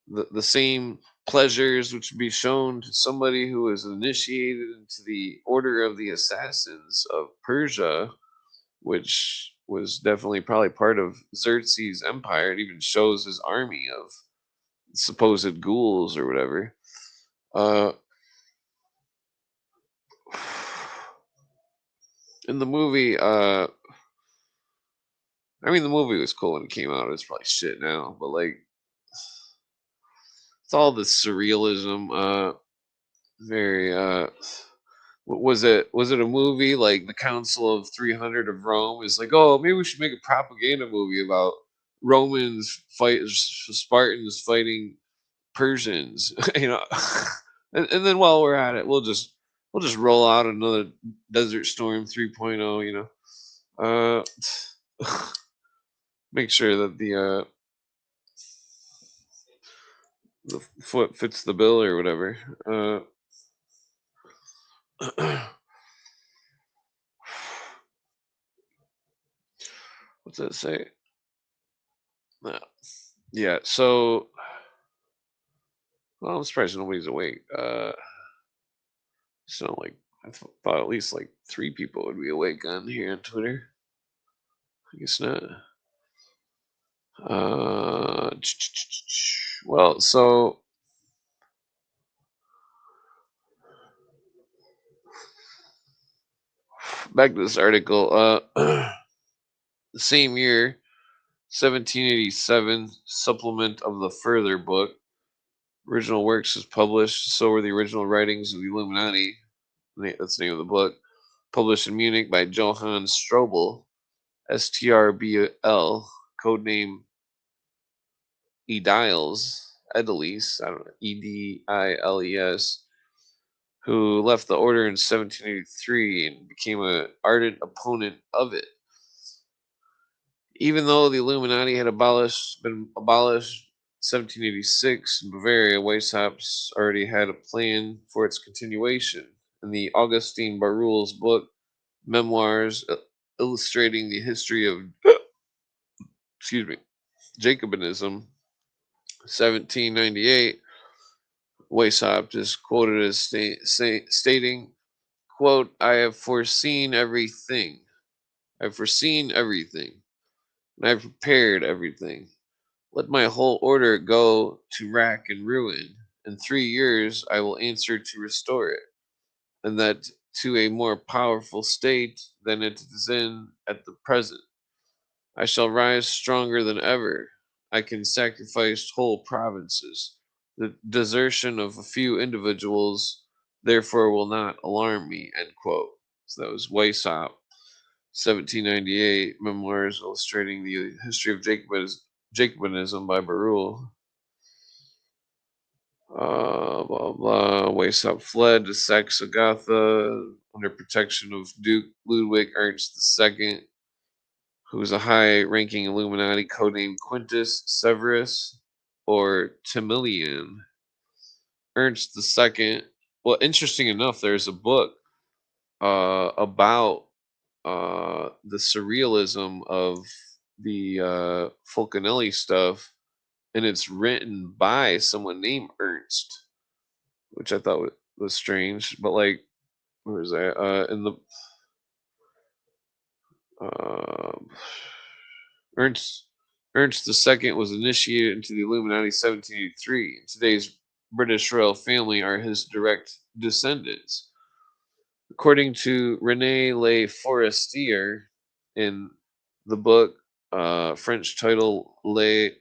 the same pleasures which would be shown to somebody who was initiated into the Order of the Assassins of Persia, which was definitely probably part of Xerxes' empire. It even shows his army of supposed ghouls or whatever. Uh, in the movie, I mean, the movie was cool when it came out. It's probably shit now, but like, it's all the surrealism. Very. Was it a movie like the Council of 300 of Rome? Is like, oh, maybe we should make a propaganda movie about Romans fight Spartans fighting Persians, and then while we're at it, we'll just roll out another Desert Storm 3.0. Make sure that the foot fits the bill or whatever. What's that say? Uh, yeah. So, well, I'm surprised nobody's awake. So like I thought at least like three people would be awake on here on Twitter. I guess not. Uh, well, so back to this article. The same year, 1787, supplement of the Further book. Original works was published. So were the original writings of the Illuminati. That's the name of the book. Published in Munich by Johann Strobel, STRBL, codename Ediles, I don't know, Ediles, who left the order in 1783 and became an ardent opponent of it. Even though the Illuminati had been abolished 1786 in Bavaria, Weishaupt's already had a plan for its continuation. In the Augustine Barruel's book, Memoirs Illustrating the History of excuse me, Jacobinism, 1798, Weishaupt is quoted as stating, quote, I have foreseen everything. I've foreseen everything, and I've prepared everything. Let my whole order go to rack and ruin. In 3 years I will answer to restore it, and that to a more powerful state than it is in at the present. I shall rise stronger than ever. I can sacrifice whole provinces. The desertion of a few individuals, therefore, will not alarm me. End quote. So that was Weishaupt, 1798, Memoirs Illustrating the History of Jacobinism by Barruel. Blah blah. Weishaupt fled to Saxe-Gotha under protection of Duke Ludwig Ernst II, who was a high-ranking Illuminati codenamed Quintus Severus or Timilian. Ernst II. Well, interesting enough, there's a book about the surrealism of the Fulcanelli stuff, and it's written by someone named Ernst, which I thought was strange. But like, where is that? In the uh, Ernst Ernst II was initiated into the Illuminati 1783. Today's British royal family are his direct descendants. According to Rene Le Forestier in the book French title Les,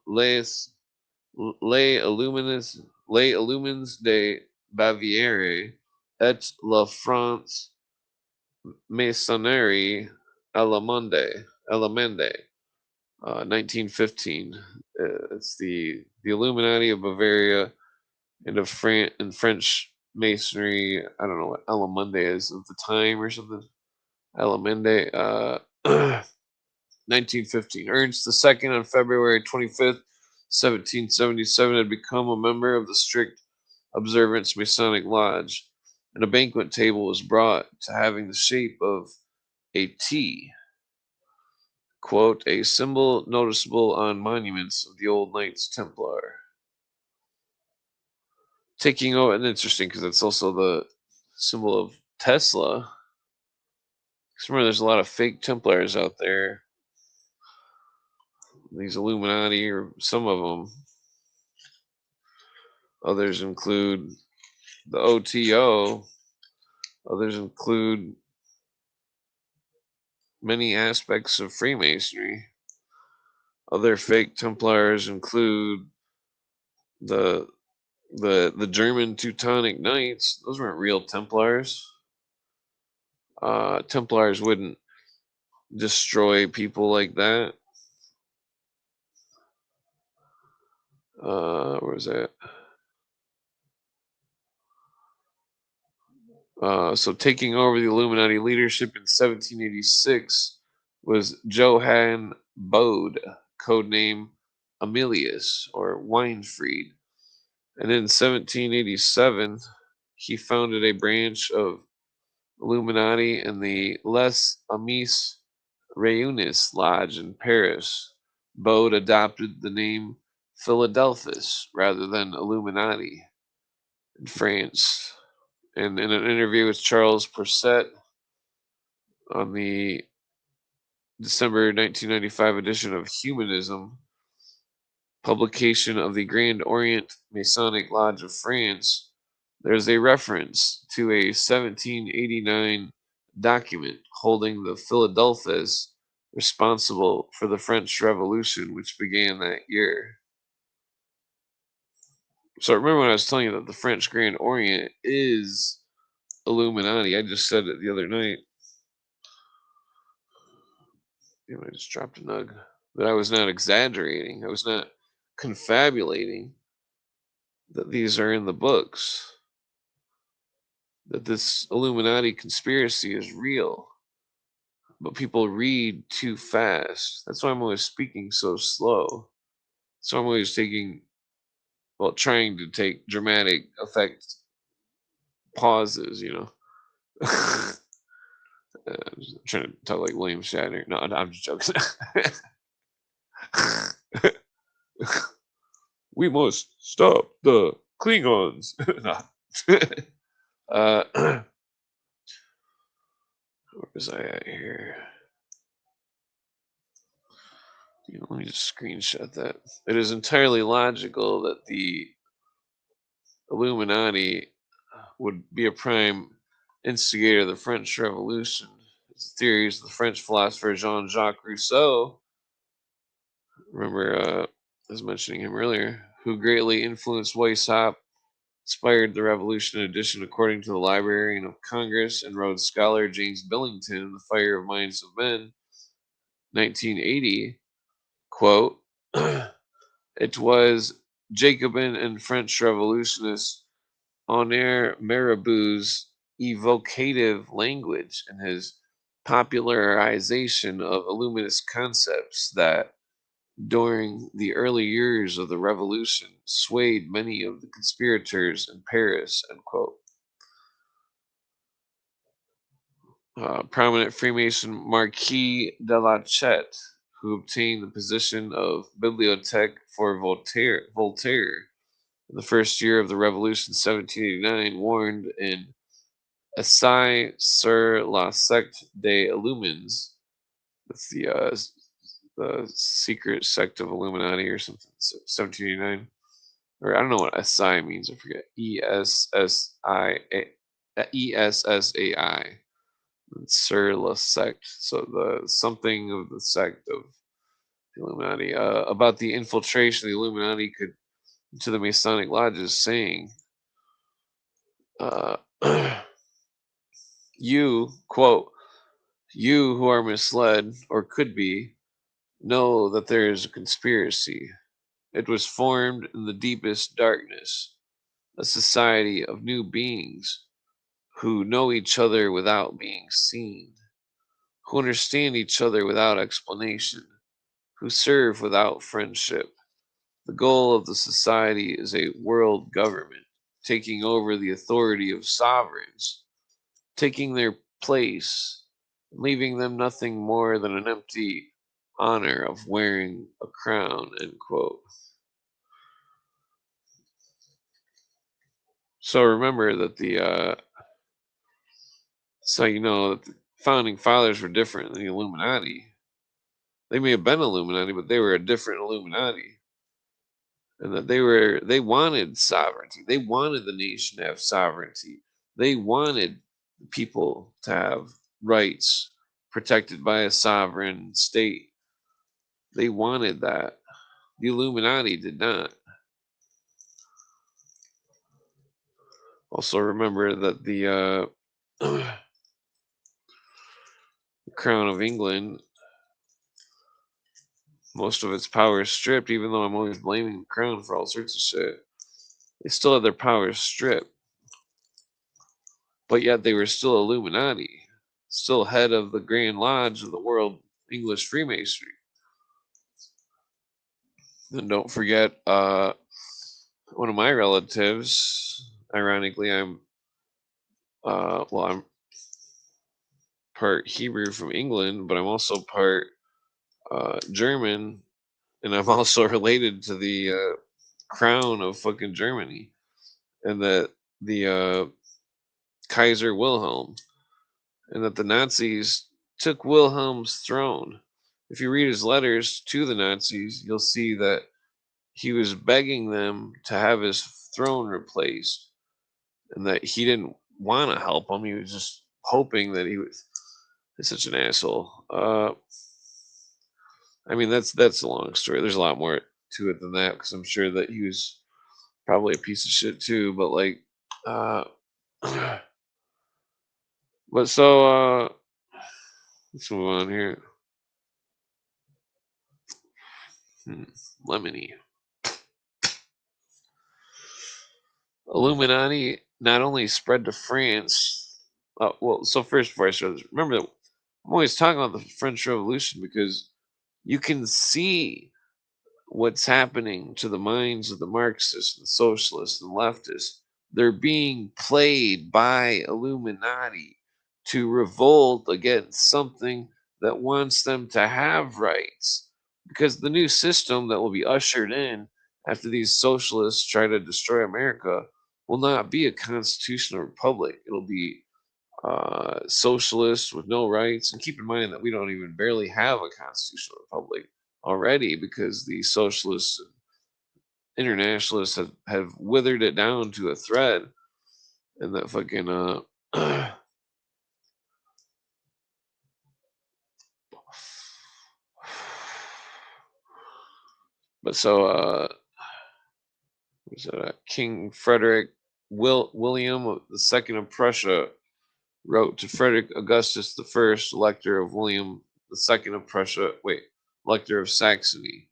Les Illumines de Bavière et la France Masonnerie Allemande, 1915. It's the Illuminati of Bavaria and of French Masonry. I don't know what Allemande is of the time or something. Allemande, 1915. Ernst II on February 25th, 1777, had become a member of the strict observance Masonic Lodge, and a banquet table was brought to having the shape of a T, quote, a symbol noticeable on monuments of the old Knights Templar. Taking over, and interesting because it's also the symbol of Tesla. Because remember, there's a lot of fake Templars out there. These Illuminati, or some of them. Others include the OTO. Others include many aspects of Freemasonry. Other fake Templars include the the German Teutonic Knights. Those weren't real Templars. Templars wouldn't destroy people like that. Where was that? So taking over the Illuminati leadership in 1786 was Johann Bode, codename Emilius or Weinfried. And in 1787, he founded a branch of Illuminati in the Les Amis Réunis Lodge in Paris. Bode adopted the name Philadelphus rather than Illuminati in France. And in an interview with Charles Percet on the December 1995 edition of Humanism, publication of the Grand Orient Masonic Lodge of France, there's a reference to a 1789 document holding the Philadelphus responsible for the French Revolution, which began that year. So remember when I was telling you that the French Grand Orient is Illuminati? I just said it the other night. I just dropped a nug. That I was not exaggerating. I was not confabulating that these are in the books. That this Illuminati conspiracy is real. But people read too fast. That's why I'm always speaking so slow. So I'm always trying to take dramatic effect pauses, I'm just trying to talk like William Shatner. No, I'm just joking. We must stop the Klingons. Where was I at here? Let me just screenshot that. It is entirely logical that the Illuminati would be a prime instigator of the French Revolution. It's the theories of the French philosopher Jean-Jacques Rousseau. Remember, I was mentioning him earlier, who greatly influenced Weishaupt, inspired the revolution. In addition, according to the Librarian of Congress and Rhodes Scholar James Billington in The Fire of Minds of Men, 1980, quote, it was Jacobin and French revolutionist Honore Mirabeau's evocative language and his popularization of Illuminist concepts that, during the early years of the revolution, swayed many of the conspirators in Paris, end quote. Prominent Freemason Marquis de la Chette, who obtained the position of bibliothèque for Voltaire in the first year of the Revolution, 1789, warned in Essai sur la secte des Illumines. That's the secret sect of Illuminati or something. 1789, or I don't know what Essai means. I forget. ESSAI. Sur la sect. So the something of the sect of the Illuminati. About the infiltration the Illuminati could into the Masonic lodges, saying, uh, "You quote." You who are misled, or could be, know that there is a conspiracy. It was formed in the deepest darkness, a society of new beings who know each other without being seen, who understand each other without explanation, who serve without friendship. The goal of the society is a world government, taking over the authority of sovereigns, taking their place, leaving them nothing more than an empty honor of wearing a crown, end quote. So remember that so you know that the founding fathers were different than the Illuminati. They may have been Illuminati, but they were a different Illuminati. And that they wanted sovereignty. They wanted the nation to have sovereignty. They wanted people to have rights protected by a sovereign state. They wanted that. The Illuminati did not. Also, remember that the Crown of England, most of its power is stripped, even though I'm always blaming the Crown for all sorts of shit. They still had their powers stripped, but yet they were still Illuminati, still head of the Grand Lodge of the World English Freemasonry. And don't forget, one of my relatives, ironically, I'm part Hebrew from England, but I'm also part German, and I'm also related to the crown of fucking Germany, and that the Kaiser Wilhelm, and that the Nazis took Wilhelm's throne. If you read his letters to the Nazis, you'll see that he was begging them to have his throne replaced, and that he didn't want to help him. He was just hoping that he was. He's such an asshole. I mean, that's a long story. There's a lot more to it than that because I'm sure that he was probably a piece of shit too. But like, uh, but so let's move on here. Lemony. Illuminati not only spread to France. Well, so first before I start this, remember that I'm always talking about the French Revolution because you can see what's happening to the minds of the Marxists and socialists and leftists. They're being played by Illuminati to revolt against something that wants them to have rights. Because the new system that will be ushered in after these socialists try to destroy America will not be a constitutional republic. It'll be socialists with no rights. And keep in mind that we don't even barely have a constitutional republic already because the socialists and internationalists have withered it down to a thread. And that fucking but so was it King Frederick William the Second of Prussia wrote to Frederick Augustus the First, Elector of William the Second of Prussia. Wait, Elector of Saxony.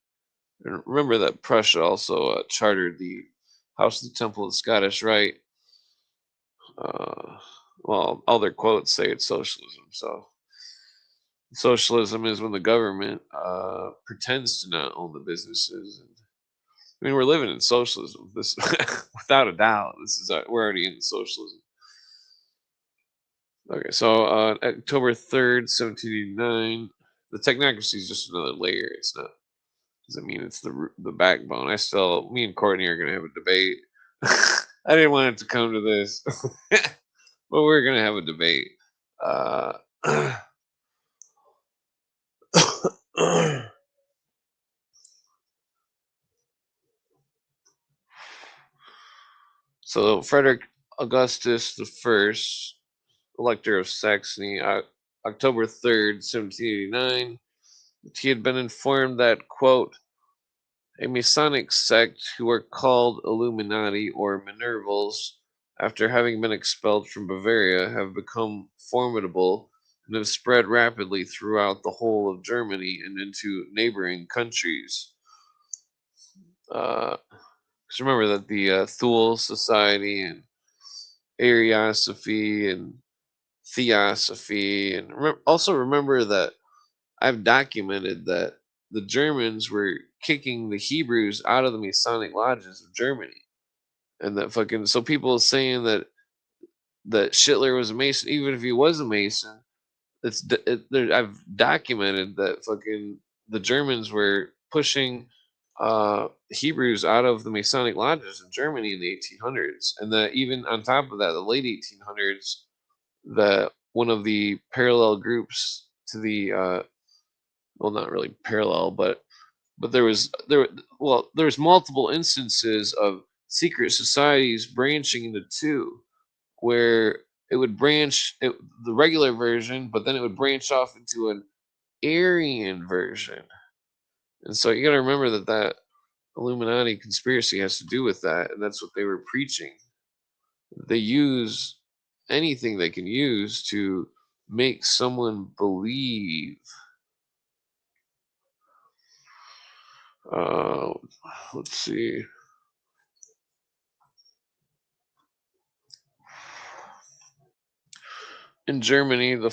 And remember that Prussia also chartered the House of the Temple of the Scottish Rite. Well, all their quotes say it's socialism. So socialism is when the government pretends to not own the businesses. I mean, we're living in socialism. This, without a doubt, this is we're already in socialism. Okay, so October 3rd, 1789, The technocracy is just another layer. It's not doesn't mean it's the backbone. Me and Courtney are gonna have a debate. I didn't want it to come to this, but we're gonna have a debate. Uh, so Frederick Augustus the First, Elector of Saxony, October 3rd, 1789. He had been informed that, quote, a Masonic sect who are called Illuminati or Minervals, after having been expelled from Bavaria, have become formidable and have spread rapidly throughout the whole of Germany and into neighboring countries. Uh, 'Cause remember that the Thule Society and Ariosophy and Theosophy, and also remember that I've documented that the Germans were kicking the Hebrews out of the Masonic lodges of Germany, and that fucking so people saying that Hitler was a Mason, even if he was a Mason, I've documented that fucking the Germans were pushing Hebrews out of the Masonic lodges in Germany in the 1800s, and that even on top of that, the late 1800s, that one of the parallel groups to the well, not really parallel, but there's multiple instances of secret societies branching into two, where it would the regular version, but then it would branch off into an Aryan version. And so you got to remember that Illuminati conspiracy has to do with that, and that's what they were preaching. They use anything they can use to make someone believe. Uh, let's see. In Germany, the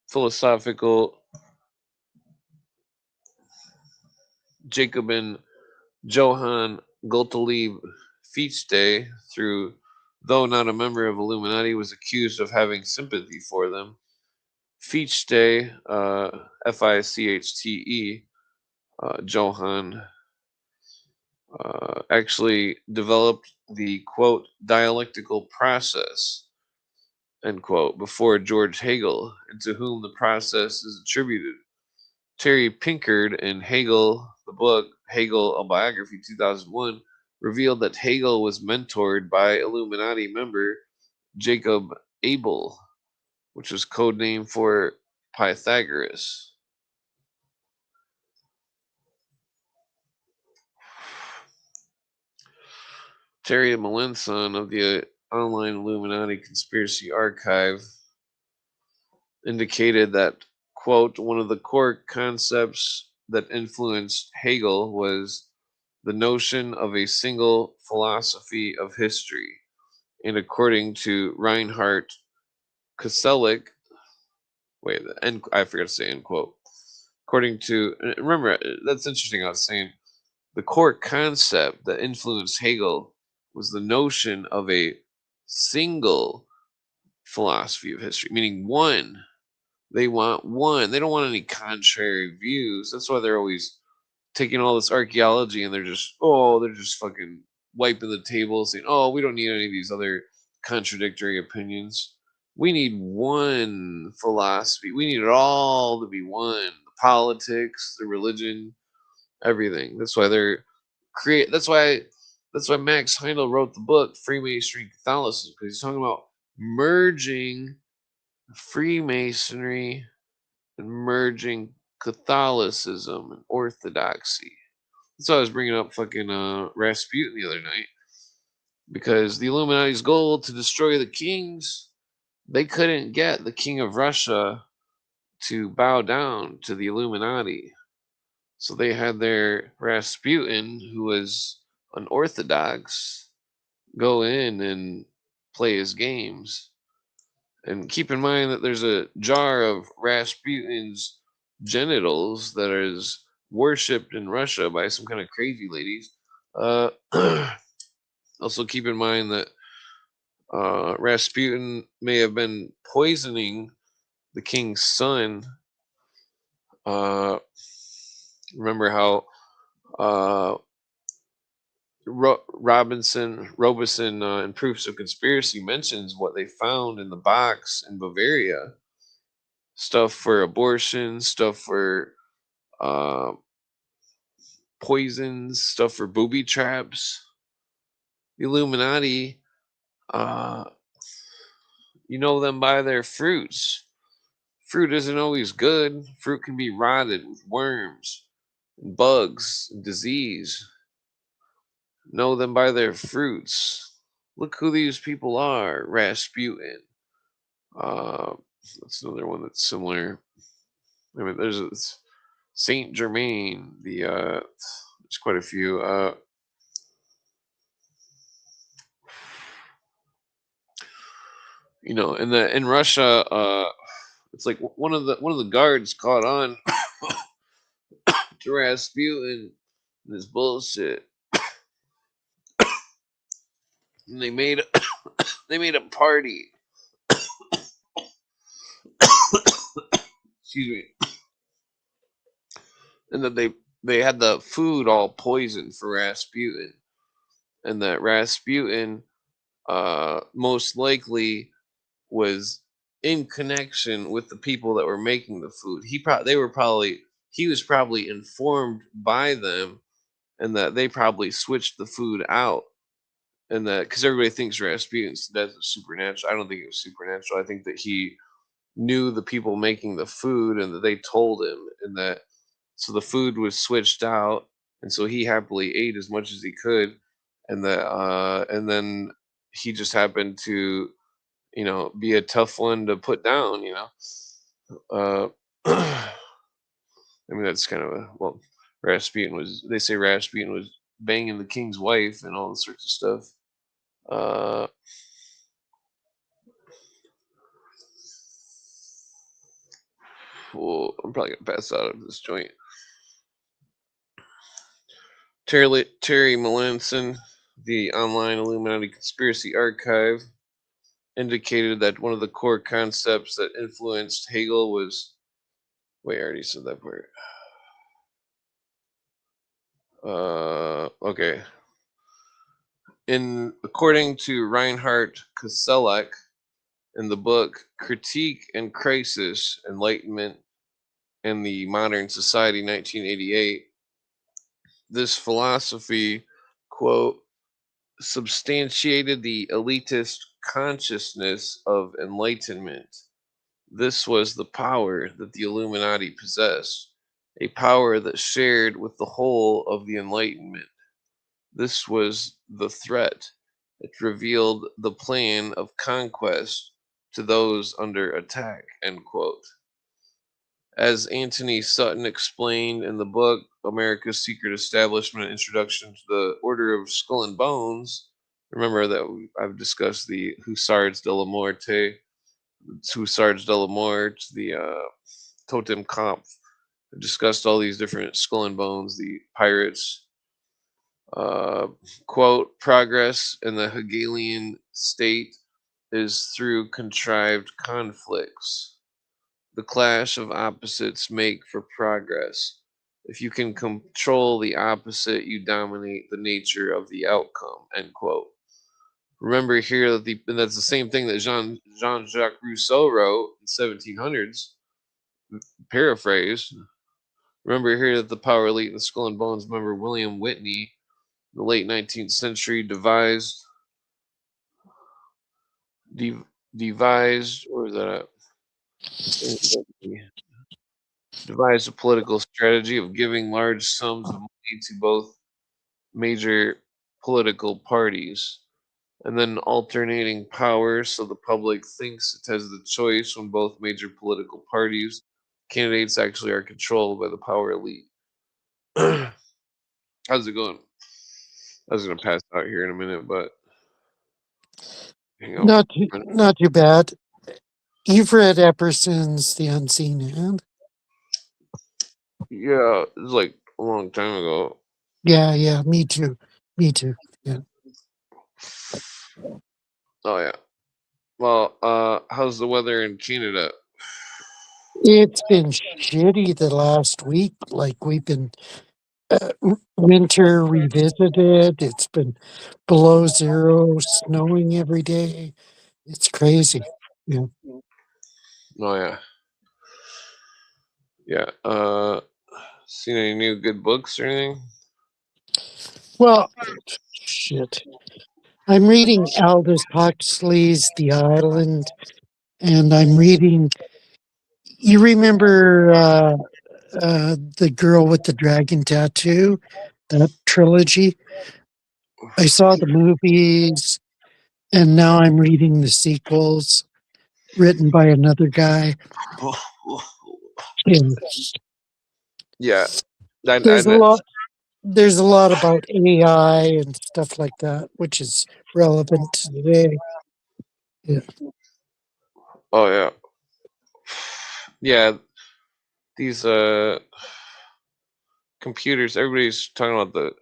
philosophical Jacobin Johann Gottlieb Fichte, though not a member of Illuminati, was accused of having sympathy for them. Fichte, Fichte, Johann, actually developed the, quote, dialectical process, end quote, before George Hegel, and to whom the process is attributed. Terry Pinkard in Hegel, the book Hegel, a Biography, 2001, revealed that Hegel was mentored by Illuminati member Jacob Abel, which was code name for Pythagoras. Terry Melanson of the online Illuminati Conspiracy Archive indicated that, quote, one of the core concepts that influenced Hegel was the notion of a single philosophy of history. And according to Reinhard Koselleck, I forgot to say end quote. According to, remember, that's interesting. I was saying the core concept that influenced Hegel was the notion of a single philosophy of history, meaning one. They want one. They don't want any contrary views. That's why they're always taking all this archaeology and they're just fucking wiping the table saying, oh, we don't need any of these other contradictory opinions. We need one philosophy. We need it all to be one. The politics, the religion, everything. That's why Max Heindel wrote the book Freemasonry and Catholicism, because he's talking about merging Freemasonry and merging Catholicism and Orthodoxy. That's why I was bringing up fucking Rasputin the other night, because the Illuminati's goal to destroy the kings, they couldn't get the king of Russia to bow down to the Illuminati. So they had their Rasputin, who was unorthodox, go in and play his games. And keep in mind that there's a jar of Rasputin's genitals that is worshipped in Russia by some kind of crazy ladies. Uh, also, keep in mind that Rasputin may have been poisoning the king's son. Uh, remember how uh, Robeson, in Proofs of Conspiracy, mentions what they found in the box in Bavaria: stuff for abortion, stuff for uh, poisons, stuff for booby traps. The Illuminati, uh, you know them by their fruits. Fruit isn't always good. Fruit can be rotted with worms, and bugs, and disease. Know them by their fruits. Look who these people are. Rasputin. Uh, that's another one that's similar. I mean, there's Saint Germain. There's quite a few. In Russia, it's like one of the guards caught on to Rasputin and his bullshit, and they made a party. Excuse me, and that they had the food all poisoned for Rasputin, and that Rasputin most likely was in connection with the people that were making the food. He was probably informed by them, and that they probably switched the food out, and that because everybody thinks Rasputin's death is supernatural. I don't think it was supernatural. I think that he knew the people making the food, and that they told him, and that so the food was switched out, and so he happily ate as much as he could, and then he just happened to be a tough one to put down. Uh, I mean, that's kind of Rasputin was. They say Rasputin was banging the king's wife and all this sorts of stuff. Uh, well, I'm probably gonna pass out of this joint. Terry Melanson, the online Illuminati conspiracy archive, indicated that one of the core concepts that influenced Hegel was. Wait, I already said that part. Okay. According to Reinhard Koselleck, in the book Critique and Crisis: Enlightenment and the Modern Society, 1988, this philosophy, quote, substantiated the elitist consciousness of enlightenment. This was the power that the Illuminati possessed, a power that shared with the whole of the Enlightenment. This was the threat. It revealed the plan of conquest to those under attack, end quote. As Anthony Sutton explained in the book America's Secret Establishment: Introduction to the Order of Skull and Bones, remember that I've discussed the Hussards de la Morte, the Totem Kampf. I've discussed all these different Skull and Bones, the pirates. Quote, progress in the Hegelian state is through contrived conflicts. The clash of opposites make for progress. If you can control the opposite, you dominate the nature of the outcome, end quote. Remember here that and that's the same thing that Jean-Jacques Rousseau wrote in 1700s, paraphrase. Remember here that the power elite and the Skull and Bones member William Whitney, in the late 19th century, devised, or is that devised a political strategy of giving large sums of money to both major political parties, and then alternating power so the public thinks it has the choice when both major political parties candidates actually are controlled by the power elite. How's it going? I was gonna pass out here in a minute, but hang out Not for too, a minute. not too bad. You've read Epperson's The Unseen Hand? Yeah, it was like a long time ago. Yeah, me too. Me too. Yeah. Oh yeah. Well, how's the weather in Canada? It's been shitty the last week. Like we've been winter revisited. It's been below zero, snowing every day. It's crazy. Yeah. Oh yeah, yeah. Seen any new good books or anything? Well, shit. I'm reading Aldous Huxley's The Island, and I'm reading. You remember the girl with the dragon tattoo? That trilogy. I saw the movies, and now I'm reading the sequels written by another guy. And Yeah, I, there's a I, lot. There's a lot about AI and stuff like that, which is relevant today. Yeah. oh yeah, yeah. These computers. Everybody's talking about the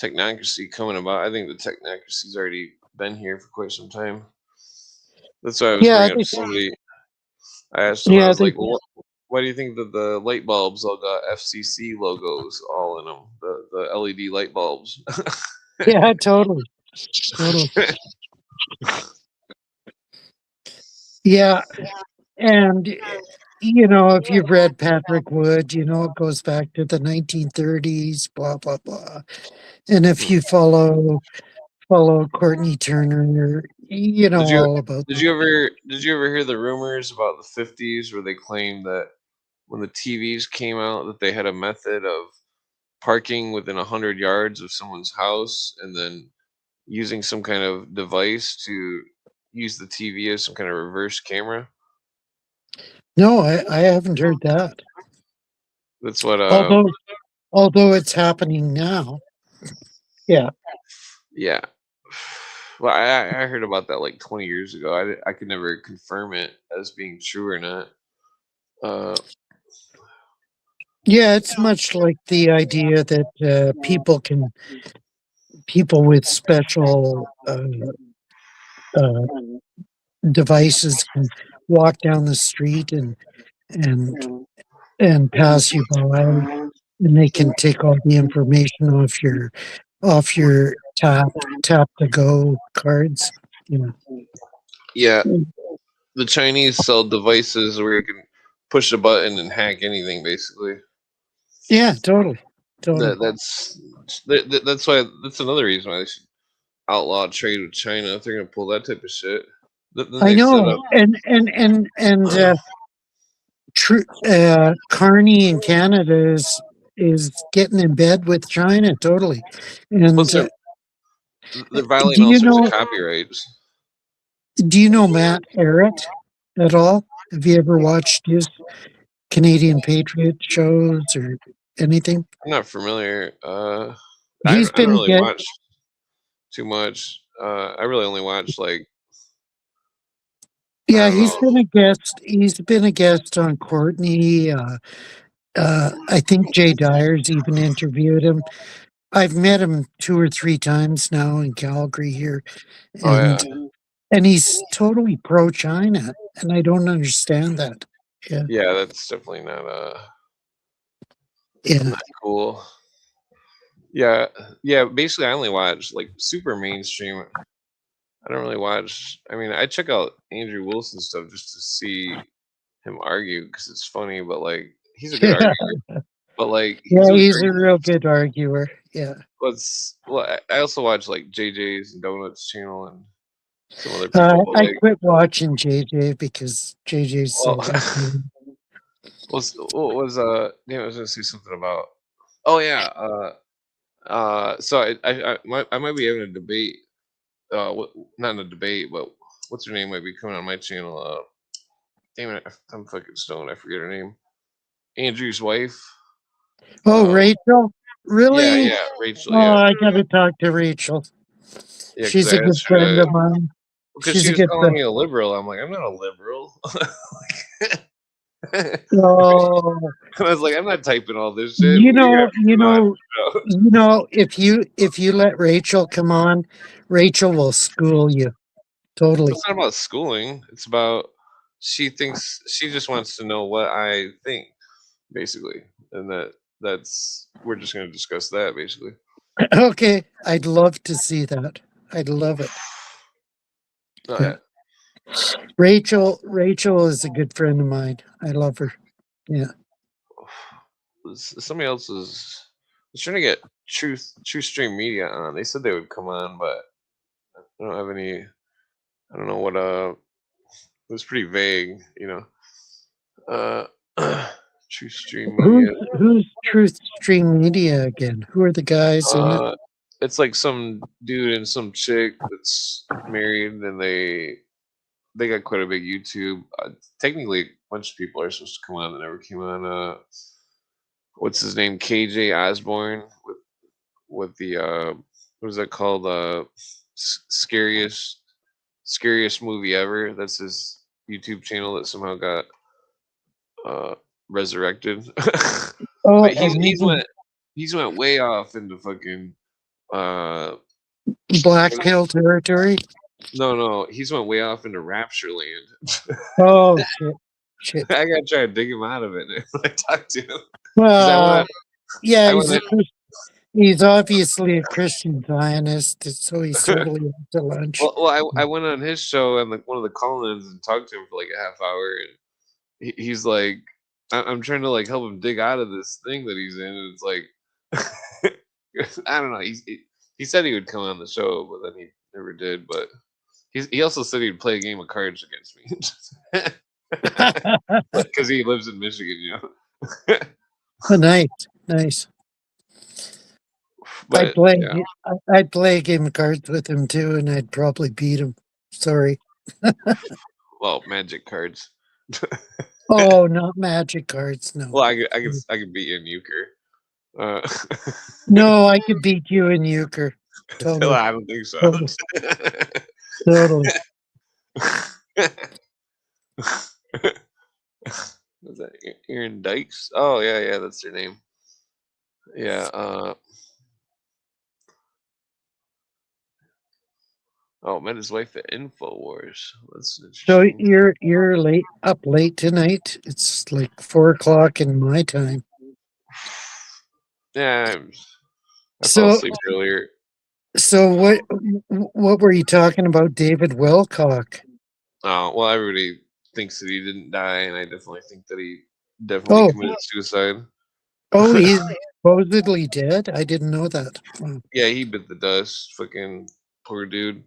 technocracy coming about. I think the technocracy's already been here for quite some time. That's why I was Yeah, bringing up to somebody. I asked them. I yeah, was like, well, why do you think that the light bulbs all got FCC logos all in them? The LED light bulbs. yeah, totally, totally. Yeah, and if you've read Patrick Wood, it goes back to the 1930s, blah blah blah. And if you follow Courtney Turner, you know Did you all about did that. you ever hear the rumors about the 50s where they claimed that when the TVs came out that they had a method of parking within 100 yards of someone's house and then using some kind of device to use the TV as some kind of reverse camera? No, I haven't heard that. That's what Although it's happening now. Yeah. yeah. Well, I heard about that like 20 years ago. I could never confirm it as being true or not. Uh, Yeah, it's much like the idea that people with special uh, devices can walk down the street and and pass you by, and they can take all the information off your tap to go cards. You yeah, know. the Chinese sell devices where you can push a button and hack anything, basically. Yeah, totally, totally. That's why that's another reason why they should outlaw trade with China if they're gonna pull that type of shit. Then I they set know, up. and Carney in Canada is getting in bed with China totally. Plus, And they're do violating all you sorts of know copyrights. do you know Matt Ehret at all? Have you ever watched his Canadian Patriot shows or anything? I'm not familiar. He's I don't been really get watch too much. I really only watch like I Yeah, don't he's know. been a guest. He's been a guest on Courtney. I think Jay Dyer's even interviewed him. I've met him two or three times now in Calgary here, Oh yeah, and and he's totally pro China, and I don't understand that. Yeah, yeah. That's definitely yeah, not cool. Yeah, yeah. Basically, I only watch like super mainstream. I don't really watch. I mean, I check out Andrew Wilson stuff just to see him argue because it's funny. But like, he's a good yeah, arguer. But like, he's yeah. always He's a arguing. real good arguer. Yeah, I also watch like JJ's and Donuts channel and some other people. But I like, quit watching JJ because JJ's well, so left-wing. damn, I was gonna say something about. Oh yeah. So I might be having a debate. Not a debate, but what's her name might be coming on my channel. Damn it, I'm fucking stoned. I forget her name. Andrew's wife. Oh, Um, Rachel, yeah, really? yeah, Rachel. Oh, Yeah, I got to talk to Rachel. yeah. Because She's a I good asked her friend to, of mine. because She's she a was good calling friend. me a liberal. I'm like, I'm not a liberal. And Oh, I was like, I'm not typing all this shit. you You're gonna know, have to you come on. know, if you let Rachel come on, Rachel will school you totally. It's not about schooling. It's about she just wants to know what I think, basically, and that's we're just gonna discuss that basically. Okay, I'd love to see that. I'd love it. Oh Yeah. yeah. Rachel is a good friend of mine. I love her. Yeah. Somebody else was trying to get True Stream Media on. They said they would come on, but I don't have any. I don't know what. It was pretty vague, you know. Uh, True Stream Who's Media. who's Truth Stream Media again? Who are the guys in it? Uh, it's like some dude and some chick that's married, and they got quite a big YouTube. Technically, a bunch of people are supposed to come on that never came on. What's his name? KJ Osborne with the what is that called? Scariest movie ever. That's his YouTube channel that somehow got uh resurrected. Oh, But and he's went way off into fucking uh Black what- Pill territory. no, he's went way off into Rapture Land. Oh shit, shit. I gotta try to dig him out of it when I talk to him. Because Well, yeah, I went he's obviously a Christian Zionist, so he's in, totally up to lunch. I went on his show and like one of the call-ins and talked to him for like a half hour, and he's like, I'm trying to like help him dig out of this thing that he's in, and it's like, I don't know. He said he would come on the show, but then he never did. But he also said he'd play a game of cards against me because he lives in Michigan, you know. Oh, nice, nice. But yeah, I'd play a game of cards with him too, and I'd probably beat him. Sorry. well, magic cards. Oh, not magic cards. No. Well, I could beat you in euchre. Uh, No, I could beat you in euchre. well, Totally. I don't think so. Totally. Totally. Was that Aaron Dykes? Oh yeah, that's their name. Yeah. Oh, met his wife at Infowars. That's So interesting. you're up late tonight. It's like 4 o'clock in my time. Yeah, I fell So asleep earlier. so what were you talking about, David Wilcock? Oh well, everybody thinks that he didn't die, and I definitely think that he definitely Oh, committed suicide. oh, he's supposedly dead. I didn't know that. Wow. Yeah, he bit the dust. Fucking poor dude.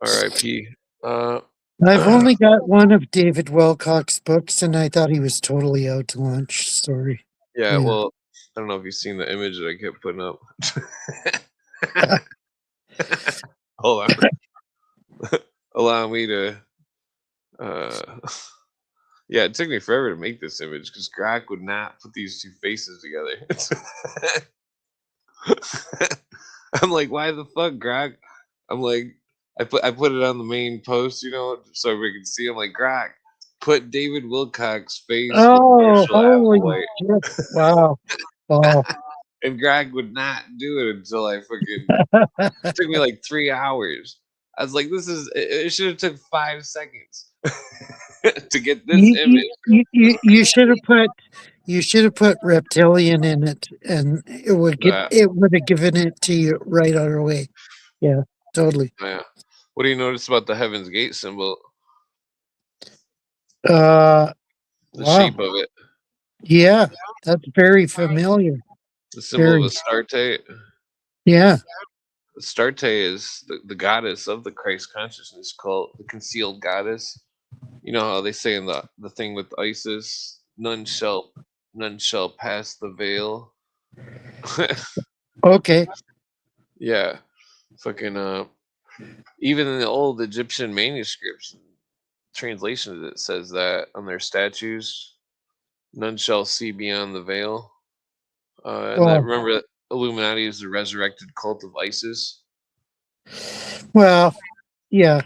R.I.P. Uh, I've only got one of David Wilcock's books, and I thought he was totally out to lunch. Sorry. yeah. Yeah. Well, I don't know if you've seen the image that I kept putting up. Hold on. Allow me to. Uh, yeah, it took me forever to make this image because Grok would not put these two faces together. I'm like, why the fuck, Grok? I'm like, I put it on the main post, you know, so everybody can see. I'm like, Grok, put David Wilcock's face with Oh, Marshall holy Applewhite, shit! Wow. Oh. and Grok would not do it until I fucking. It took me like 3 hours. I was like, this is. It should have took 5 seconds to get this image. You should have put reptilian in it, and Uh, it would have given it to you right out of the way. Yeah, totally. yeah. What do you notice about the Heaven's Gate symbol? Uh, The wow. shape of it. Yeah, that's very familiar. The symbol of Very. Astarte. Yeah. Astarte is the goddess of the Christ consciousness cult, the concealed goddess. You know how they say in the thing with ISIS, none shall pass the veil. Okay. Yeah, fucking even in the old Egyptian manuscripts translations, it says that on their statues, none shall see beyond the veil. And that Oh, remember that Illuminati is the resurrected cult of ISIS. well, yeah,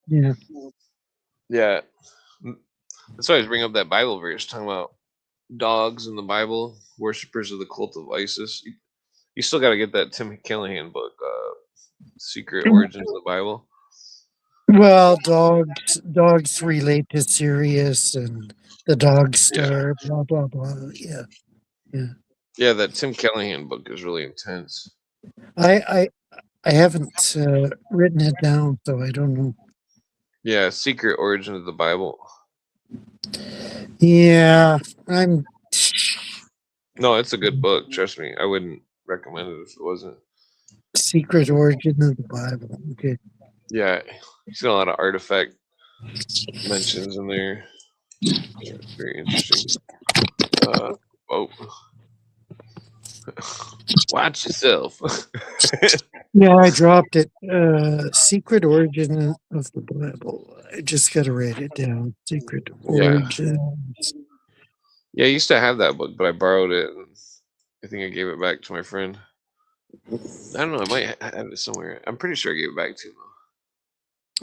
yeah. Yeah, that's why I always bring up that Bible verse talking about dogs in the Bible, worshippers of the cult of ISIS. You still got to get that Tim Callahan book, Secret Origins of the Bible. Well, dogs relate to Sirius and the dog Yeah, star, blah blah blah. Yeah, yeah. yeah. That Tim Callahan book is really intense. I I I haven't written it down, so I don't know. Yeah, Secret Origin of the Bible. Yeah, I'm No, it's a good book. Trust me, I wouldn't recommend it if it wasn't. Secret Origin of the Bible. Okay. Yeah, he's got a lot of artifact mentions in there. Very interesting. Uh, oh, watch yourself. Yeah, I dropped it. Secret Origin of the Bible. I just got to write it down. Secret Yeah, Origins. yeah. I used to have that book, but I borrowed it. And I think I gave it back to my friend. I don't know. I might have it somewhere. I'm pretty sure I gave it back to him.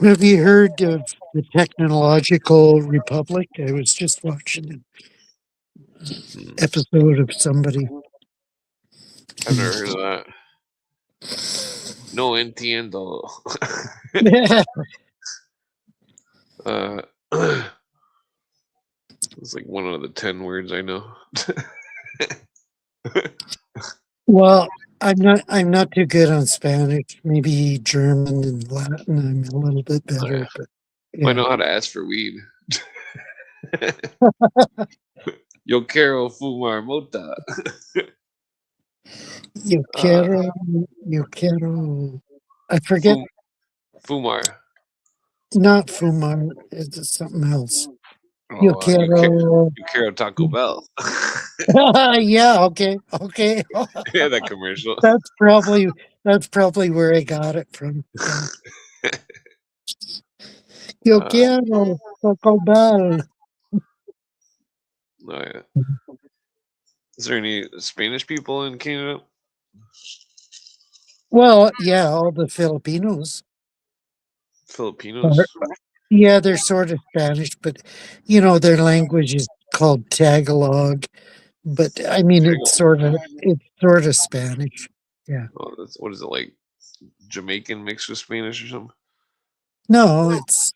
Have you heard of the Technological Republic? I was just watching an Hmm. episode of somebody. I've never heard of that. No entiendo. uh, it's like one of the 10 words I know. Well, I'm not too good on Spanish. Maybe German and Latin. I'm a little bit Oh, yeah. better, but I yeah. know how to ask for weed. Yo quiero fumar mota. Uh, Yo quiero. I forget. fum, fumar. Not Fumar. It's something else. Yo Oh, quiero. you quiero Taco Bell. Yeah. Okay. Okay. Yeah, that commercial. That's probably that's probably where I got it from. Yeah. Yo Uh, quiero Taco Bell. oh, yeah. Is there any Spanish people in Canada? Well, yeah, all the Filipinos are. Filipinos? Yeah, they're sort of Spanish, but their language is called Tagalog. But I mean, it's sort of Spanish. Yeah. Oh, what is it like? Jamaican mixed with Spanish or something? No, it's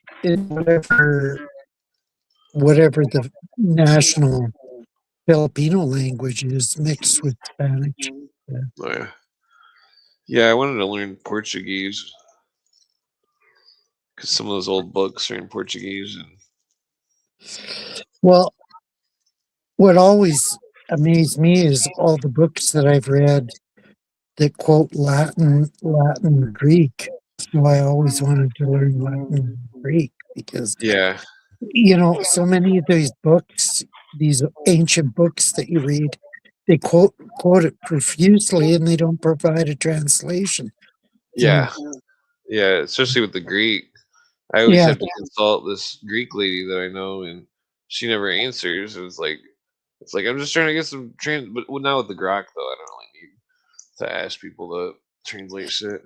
whatever the national Filipino language is mixed with Spanish. Yeah. Oh, yeah. Yeah, I wanted to learn Portuguese because some of those old books are in Portuguese, and Well, what always amazed me is all the books that I've read that quote Latin, Greek. So I always wanted to learn Latin and Greek because yeah, so many of these books, these ancient books that you read, they quote it profusely and they don't provide a translation. So yeah, yeah. Especially with the Greek, I always yeah, have to consult this Greek lady that I know, and she never answers. It's like I'm just trying to get some but now with the Grok though, I don't really need to ask people to translate shit.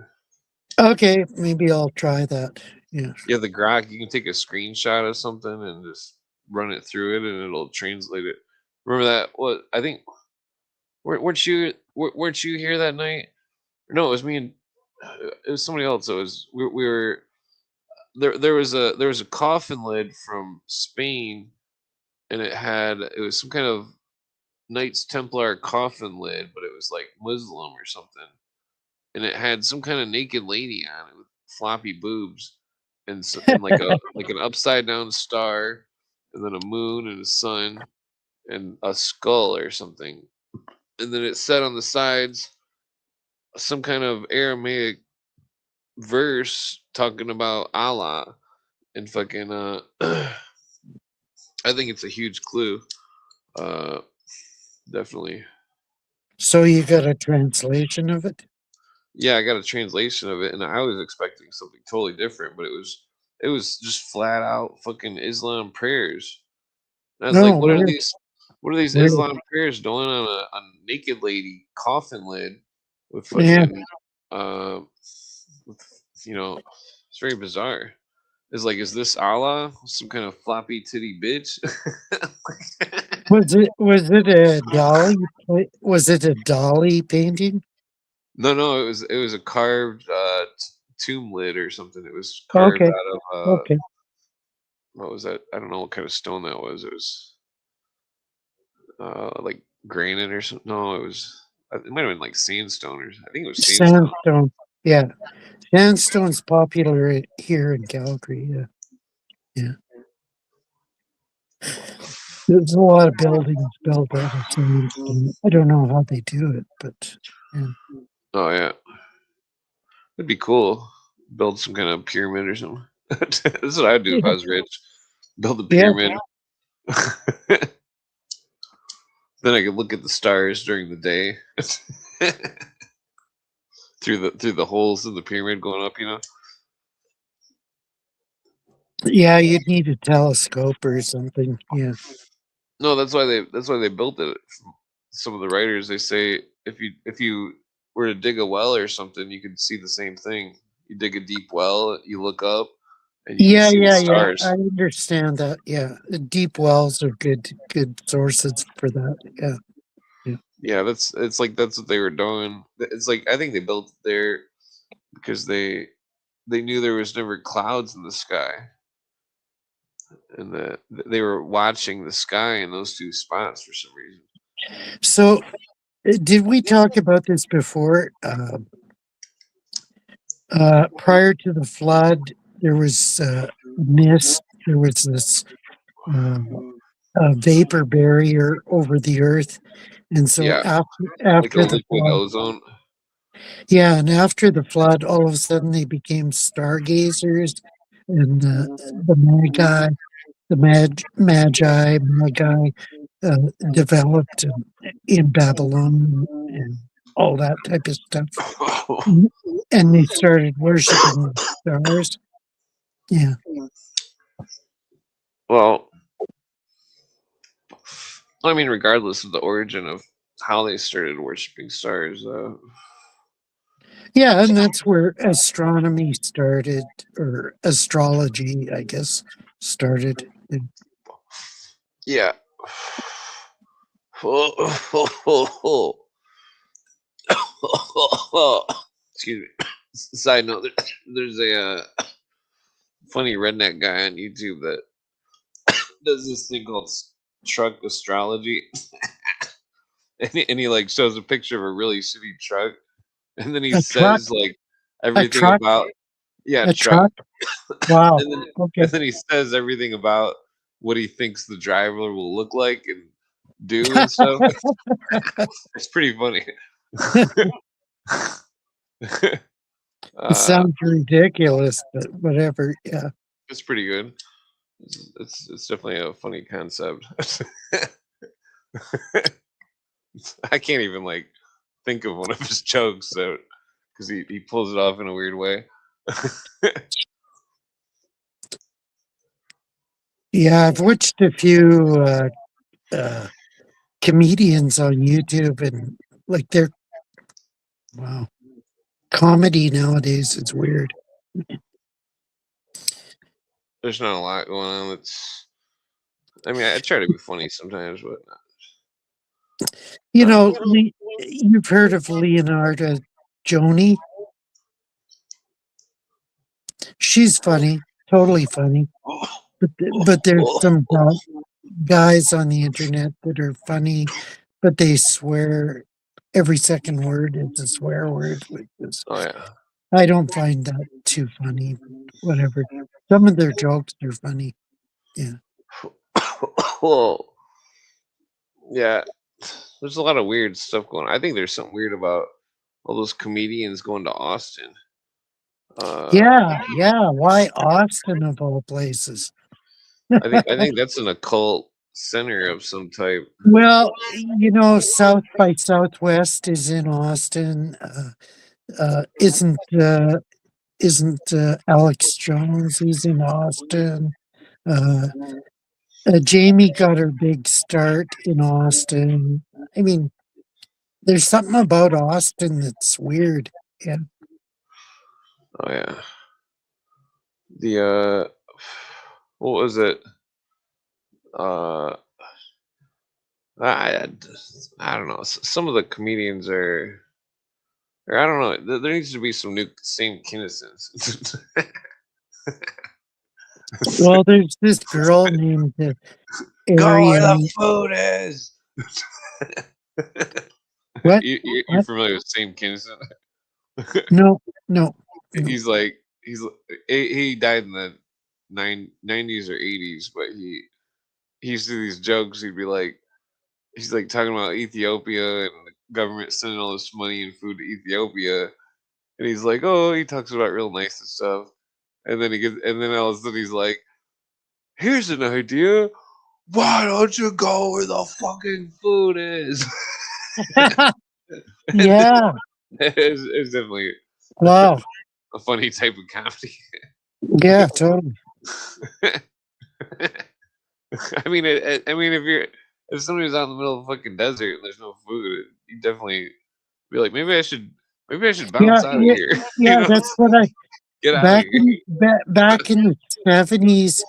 okay, maybe I'll try that. Yeah. Yeah, the Grok, you can take a screenshot of something and just run it through it, and it'll translate it. Remember that? What I think weren't you here that night? No, it was me and it was somebody else. It was we were there. There was a coffin lid from Spain, and it was some kind of Knights Templar coffin lid, but it was like Muslim or something, and it had some kind of naked lady on it with floppy boobs, and like a like an upside down star, and then a moon and a sun and a skull or something, and then it said on the sides some kind of Aramaic verse talking about Allah and fucking I think it's a huge clue. Uh Definitely. So you got a translation of it? Yeah, I got a translation of it and I was expecting something totally different, but it was just flat out fucking Islam prayers. And I was like, No, what are these weird. Islam prayers doing on a naked lady coffin lid with Yeah. fucking uh with, it's very bizarre. Is like, is this Allah? Some kind of floppy titty bitch? Was it a Dolly? Was it a Dolly painting? No, no, it was a carved tomb lid or something. It was carved Okay. out of Okay. what was that? I don't know what kind of stone that was. It was like granite or something. No, it was. It might have been like sandstone, or I think it was sandstone. Sandstone. Yeah. Sandstone's popular here in Calgary. Yeah. Yeah. There's a lot of buildings built out of sandstone. I don't know how they do it, but yeah. Oh yeah, it'd be cool. Build some kind of pyramid or something. That's what I'd do if I was rich. Build a Yeah. pyramid. Then I could look at the stars during the day through the holes in the pyramid going up. Yeah, you'd need a telescope or something. Yeah. No, that's why they built it. Some of the writers they say if you were to dig a well or something, you could see the same thing. You dig a deep well, you look up, and you can Yeah, see the yeah, yeah. I stars. understand that. Yeah. Deep wells are good sources for that. Yeah. Yeah. Yeah, that's what they were doing. It's like I think they built it there because they knew there was never clouds in the sky, and they were watching the sky in those two spots for some reason. So, did we talk about this before? Prior to the flood, there was mist. There was this uh, vapor barrier over the earth, and so Yeah, like a after the liquid flood, ozone. yeah, and after the flood, all of a sudden they became stargazers, and the magi developed in Babylon and all that type of stuff. And they started worshiping the stars. Yeah. Well, I mean, regardless of the origin of how they started worshiping stars, Yeah, and that's where astronomy started, or astrology, I guess, started. yeah. Excuse me. Side note: there's a funny redneck guy on YouTube that does this thing called truck astrology, and he like shows a picture of a really shitty truck, and then he A truck, says like a everything truck, about yeah a truck, truck. Wow. and then Okay. and then he says everything about what he thinks the driver will look like and do and stuff. It's pretty funny. It uh, sounds ridiculous, but whatever. Yeah. it's pretty good. It's definitely a funny concept. I can't even like think of one of his jokes because he pulls it off in a weird way. Yeah, I've watched a few uh, comedians on YouTube, and like they're wow. Comedy nowadays is weird. There's not a lot going on. I mean, I try to be funny sometimes, but You not know, you've heard of Leonardo Joni? She's funny, totally funny. But there's some guys on the internet that are funny, but they swear every second word is a swear word, which is oh yeah. I don't find that too funny. Whatever. Some of their jokes are funny. Yeah. Well, yeah. There's a lot of weird stuff going on. I think there's something weird about all those comedians going to Austin. Uh, Yeah, yeah. Why Austin of all places? I think that's an occult center of some type. Well, South by Southwest is in Austin. Uh, isn't uh, isn't Alex Jones? He's in Austin. Uh, Jamie got her big start in Austin. I mean, there's something about Austin that's weird. Yeah. Oh yeah. The what was it? Uh, I I don't know. Some of the comedians are Or I don't know. There needs to be some new same Kinnisons. Well, there's this girl named Go where the Arian. food is. What? You're What? familiar with Sam Kinison? No, no, no. He's like he died in the 90s or 80s, but he used to do these jokes. He'd be like he's like talking about Ethiopia and the government sending all this money and food to Ethiopia, and he's like, oh, he talks about real nice and stuff, and then and then all of a sudden he's like, here's an idea. Why don't you go where the fucking food is? And Yeah. it's definitely Wow. a funny type of comedy. Yeah, totally. I mean, I mean, if somebody's out in the middle of the fucking desert and there's no food, you definitely be like, maybe I should Yeah, bounce out of yeah, here. You yeah. know, That's what I get out of here. back in the 70s.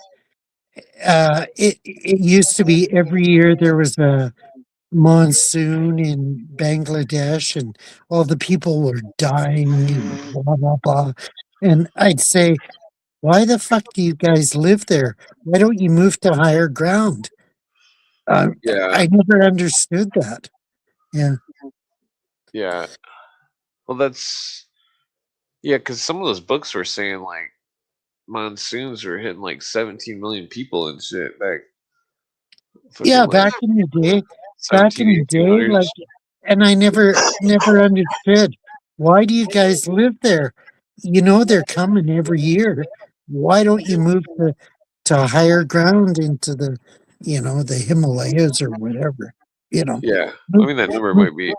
It used to be every year there was a monsoon in Bangladesh, and all the people were dying and blah blah blah. And I'd say, why the fuck do you guys live there? Why don't you move to higher ground? Yeah, I never understood that. Yeah. yeah. Well, yeah, because some of those books were saying like monsoons were hitting like 17 million people and shit back fucking Yeah, like back 17, in the day, 1800s. like, and I never understood, why do you guys live there? You know they're coming every year. Why don't you move to higher ground into the Himalayas or whatever? You know, Yeah, I Move- mean that number move- might be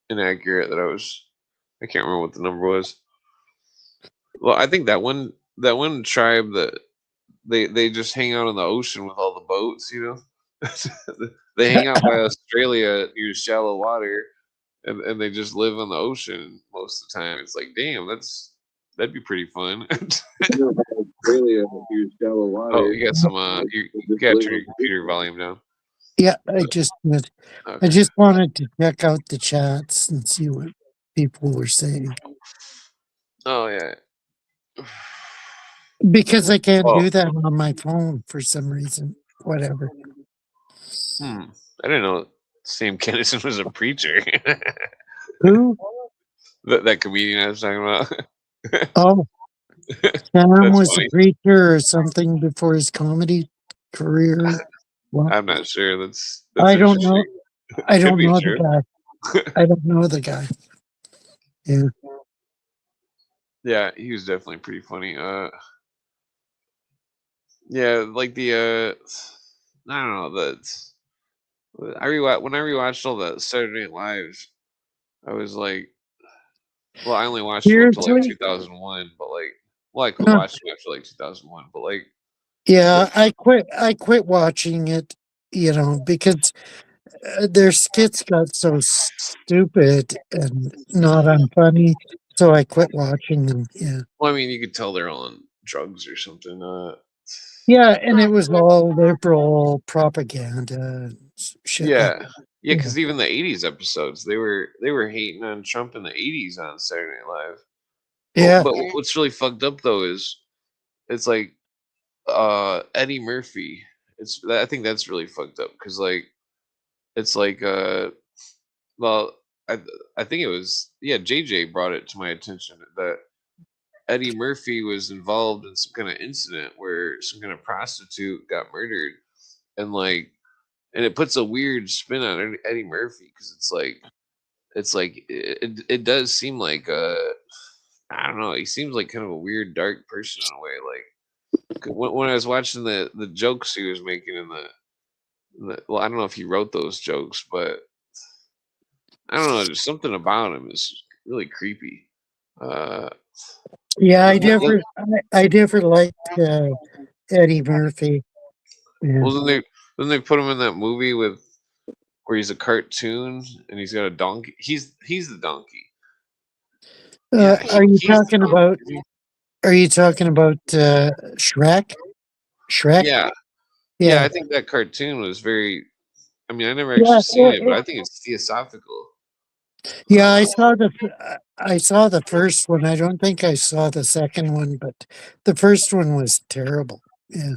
inaccurate. I can't remember what the number was. Well, I think that one tribe that they just hang out in the ocean with all the boats. You know, they hang out by Australia near shallow water, and they just live on the ocean most of the time. It's like, damn, that'd be pretty fun. Australia use shallow Oh, water. you got some. You gotta turn your computer volume down. yeah, I just did. I Okay. just wanted to check out the chats and see what people were saying, Oh yeah. because I can't Oh, do that on my phone for some reason. Whatever. hmm. I didn't know Sam Kennison was a preacher. Who? That comedian I was talking about. Oh, Sam That's was a funny. preacher or something before his comedy career. Well, I'm not sure. That's I don't know. interesting. I Could don't be know the true. guy. I don't know the guy. Yeah. Yeah, he was definitely pretty funny. Yeah, like I don't know when I rewatched all the Saturday Night Live, I was like, well, I only watched them up to like Seriously? 2001, but like, well, I quit Huh. watching them after like 2001, but like, Yeah, I quit. I quit watching it. Because their skits got so stupid and not unfunny. So I quit watching them. Yeah. well, I mean, you could tell they're on drugs or something. Yeah, and it was all liberal propaganda and shit like Yeah, yeah, that. because even the '80s episodes, they were hating on Trump in the '80s on Saturday Night Live. Yeah. But what's really fucked up though is it's like Eddie Murphy. I think that's really fucked up because like it's like well I I think it was, yeah, JJ brought it to my attention that Eddie Murphy was involved in some kind of incident where some kind of prostitute got murdered, and like and it puts a weird spin on Eddie Murphy because it's like it does seem like I don't know, he seems like kind of a weird dark person in a way, like when I was watching the jokes he was making well, I don't know if he wrote those jokes, but I don't know, there's something about him is really creepy. Uh, Yeah, the, the, the, I never liked Eddie Murphy. Yeah. well, then they put him in that movie where he's a cartoon and he's got a donkey. He's the donkey. Yeah, Are you he's the talking about? donkey. Are you talking about Shrek? Shrek? Yeah, yeah. Yeah. I think that cartoon was very. I mean, I never Yeah. actually seen it, but I think it's theosophical. Yeah, Uh, I saw the first one. I don't think I saw the second one, but the first one was terrible. Yeah.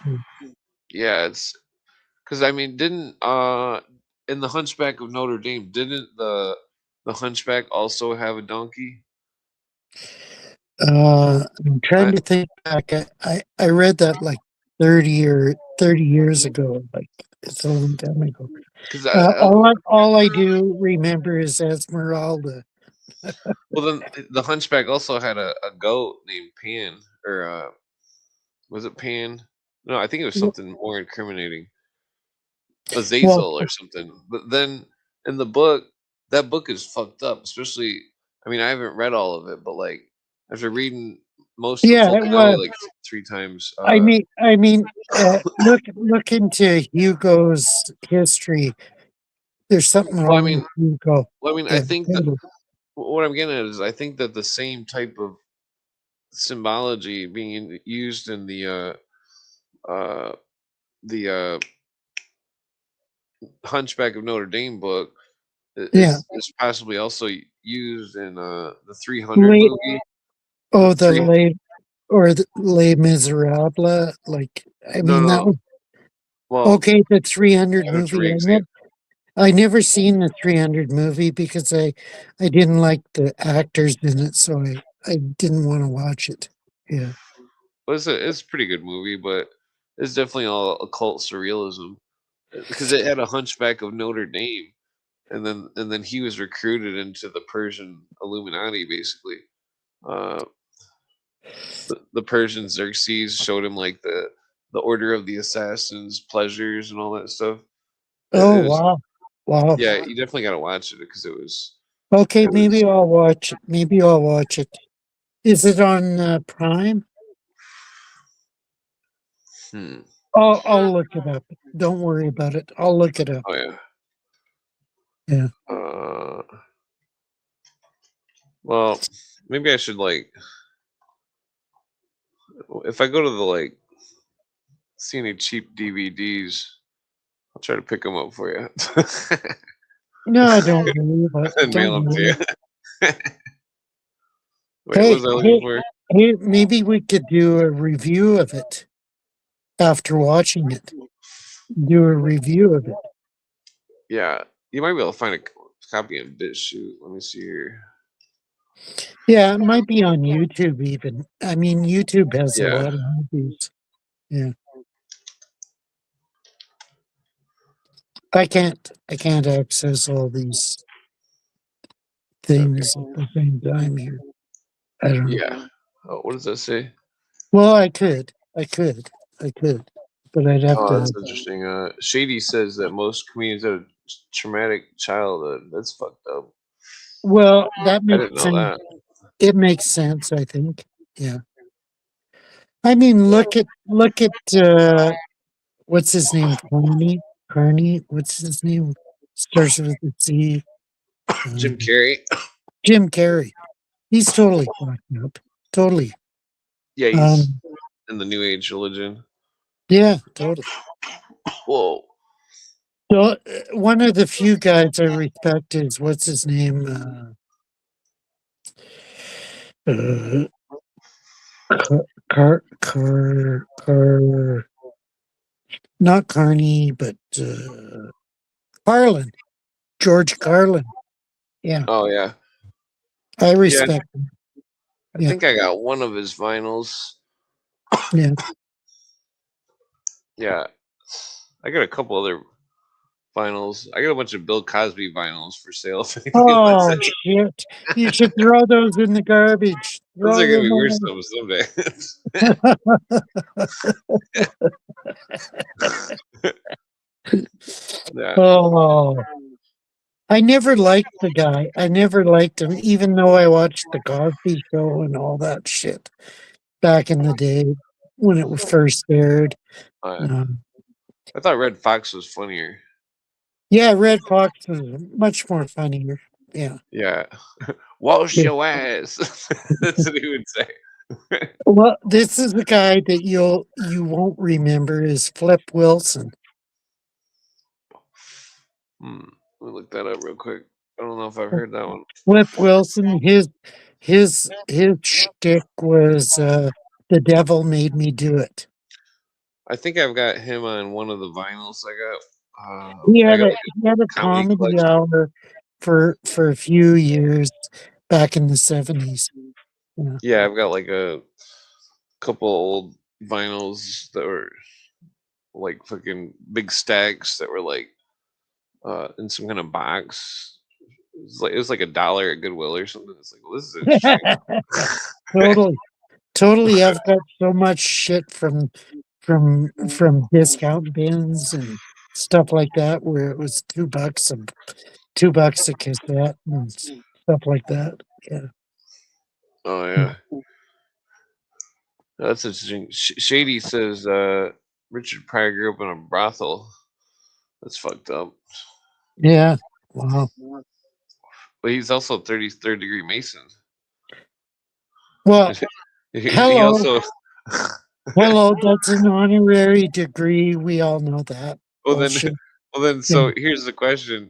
Mm. yeah, it's because I mean, didn't in the Hunchback of Notre Dame, didn't the Hunchback also have a donkey? I'm trying I to think back. I read that like 30 years ago. Like it's a long time ago. because I All I do remember is Esmeralda. well then the Hunchback also had a goat named Pan or was it Pan? No, I think it was something more incriminating. Well, Azazel or something. But then in the book, that book is fucked up. Especially, I mean, I haven't read all of it, but like after reading most of yeah, it Fulcanelli was. like three times, Look into Hugo's history. There's something well, I wrong with mean, Hugo. I Yeah. think that what I'm getting at is I think that the same type of symbology being used in the Hunchback of Notre Dame book Yeah. is possibly also used in the 300 Late, movie. The oh, three the Les Miserables. Like, I no mean, that no was well okay. The 300 Trying to movie. re-example. I never seen the 300 movie because I didn't like the actors in it, so I didn't want to watch it. Yeah. Well, it's a pretty good movie, but it's definitely all occult surrealism because it had a Hunchback of Notre Dame, and then he was recruited into the Persian Illuminati. Basically, uh, the Persian Xerxes showed him like the Order of the Assassins, pleasures, and all that stuff. Oh, It was wow. Wow. yeah, you definitely got to watch it because Okay, it was. maybe I'll watch it. Maybe I'll watch it. Is it on Prime? Hmm. I'll look it up. Don't worry about it. I'll look it up. Oh yeah. Yeah. Uh, well, maybe I should like if I go to the like see any cheap DVDs, I'll try to pick them up for you No, don't worry about it. and Don't mail them to worry. you. Wait, what Hey, was I looking hey, for? hey, maybe we could do a review of it after watching it. Do a review of it. Yeah, you might be able to find a copy in BitChute. Let me see here. Yeah, it might be on YouTube even. I mean, YouTube has a Yeah. lot of movies. Yeah. I can't access all these Okay. things at the same time here. I don't know. Yeah. Oh, what does that say? Well, I could, but I'd have Oh, to. that's interesting. Shady says that most comedians have a traumatic childhood. That's fucked up. Well, that I makes didn't know sense. that. It makes sense, I think. Yeah. I mean, look at what's his name? Carney. What's his name? Starts with a C. Jim Um, Carrey. Jim Carrey. He's totally fucked up. Totally. Yeah, he's Um, in the New Age religion. yeah, totally. Whoa. So one of the few guys I respect is what's his name? Uh, Car, not Carney, but Carlin, George Carlin. Yeah, Oh yeah. I Yeah, respect him. I Yeah, think I got one of his vinyls. yeah. Yeah, I got a couple other vinyls. I got a bunch of Bill Cosby vinyls for sale. If anything wants Oh it, shit! You should throw those in the garbage. those are Throw gonna them be worth away. something someday. Yeah. Oh, I never liked the guy. I never liked him, even though I watched the Cosby Show and all that shit back in the day when it was first aired. Uh, Um, I thought Red Fox was funnier. yeah, Red Fox was much more funnier. Yeah. Yeah. Wash Yeah. your ass. That's what he would say. Well, this is the guy that you won't remember is Flip Wilson. Hmm. Let me look that up real quick. I don't know if I've heard that one. Flip Wilson, his shtick was the devil made me do it. I think I've got him on one of the vinyls I got. He I had got a like he had a a comedy comedy collection. hour for a few years back in the 70s. Yeah. Yeah, I've got like a couple old vinyls that were like fucking big stacks that were like in some kind of box. It was like $1 at Goodwill or something. It's like, well, this is interesting. Totally. Totally. I've got so much shit from discount bins and stuff like that where it was $2 a cassette and stuff like that. Yeah. Oh yeah, that's interesting. Shady says Richard Pryor grew up in a brothel. That's fucked up. Yeah. Wow. But he's also 33rd degree Mason. Well, he hello. also Hello, that's an honorary degree. We all know that. well then Bullshit. Yeah. so here's the question: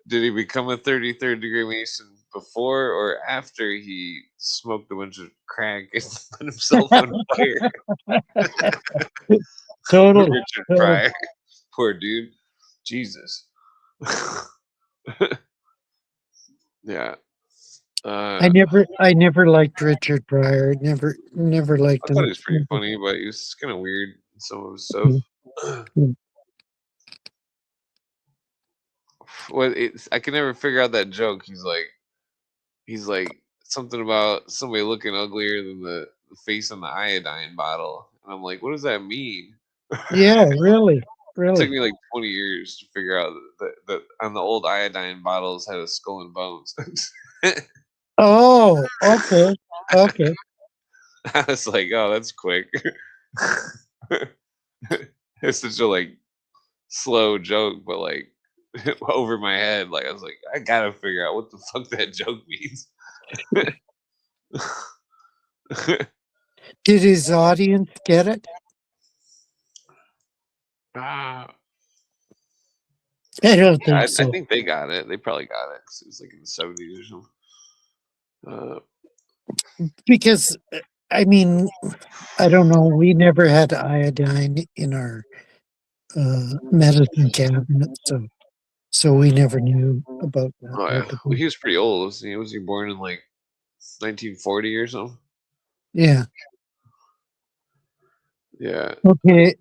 did he become a 33rd degree Mason before or after he smoked a bunch of crack and put himself on fire? Totally. Richard Totally. Pryor, poor dude. Jesus. Yeah. I never liked Richard Pryor. Never liked I thought he him. was pretty funny, but he was kind of weird in some of his stuff. Well, I can never figure out that joke. He's like something about somebody looking uglier than the face on the iodine bottle, and I'm like, what does that mean? Yeah, really. It took Really. me like 20 years to figure out that on the old iodine bottles had a skull and bones. Oh, okay. Okay. I was like, oh, that's quick. It's such a like slow joke, but like over my head. Like I was like, I gotta figure out what the fuck that joke means. Did his audience get it? Ah, I don't yeah, think I so. think they got it. They probably got it because it was like in the 70s or something. Because I mean, I don't know. We never had iodine in our medicine cabinet, so we never knew about that Oh yeah, type of well, thing. he was pretty old. Was he born in like 1940 or something? Yeah. Yeah. Okay.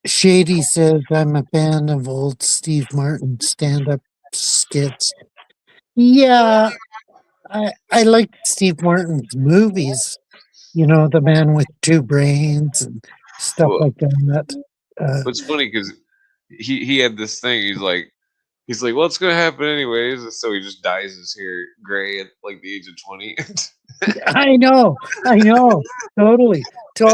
Shady says I'm a fan of old Steve Martin stand-up skits. Yeah, I like Steve Martin's movies. You know, The Man with Two Brains and stuff Well, like that. it's funny because he had this thing. He's like, well, it's gonna happen anyways. And so he just dyes his hair gray at like the age of 20. I know, totally. Get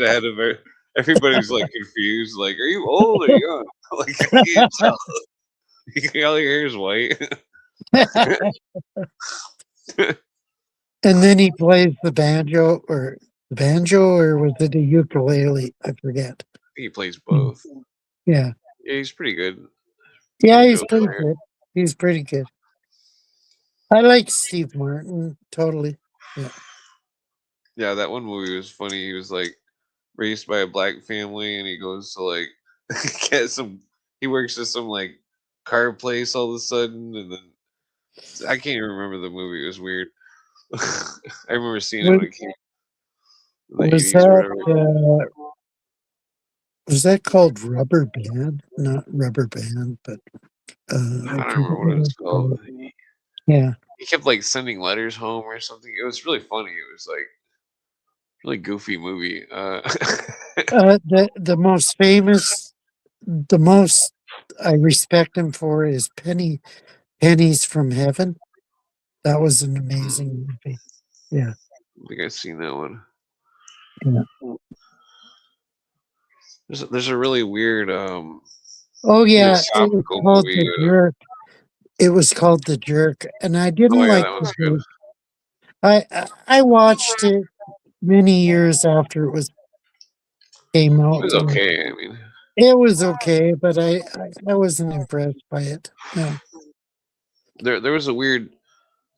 ahead of it. Everybody's like confused. Like, are you old or young? Like, I can't tell. All your hair is white. And then he plays the banjo, or was it a ukulele? I forget. He plays both. Yeah, Yeah, he's pretty good. yeah, he's Banjo pretty player. good. He's pretty good. I like Steve Martin totally. Yeah. Yeah, that one movie was funny. He was like raised by a black family, and he goes to like get some. He works at some like car place all of a sudden, and then I can't even remember the movie. It was weird. I remember seeing it when it came in the Was 80s or whatever. was that called Rubber Band? Not Rubber Band, but I I don't forget remember what what it's it's called. called. Yeah. He kept like sending letters home or something. It was really funny. It was like really goofy movie. The most famous, the most I respect him for is Pennies from Heaven. That was an amazing movie. Yeah. I think I've seen that one. Yeah. There's a really weird Oh yeah, it was philosophical called movie. The Jerk. It was called The Jerk, and I Oh didn't yeah, like that The one's good. Jerk. I watched it many years after it was came It out. was okay. I mean, It was okay, but I wasn't impressed by it. No. There was a weird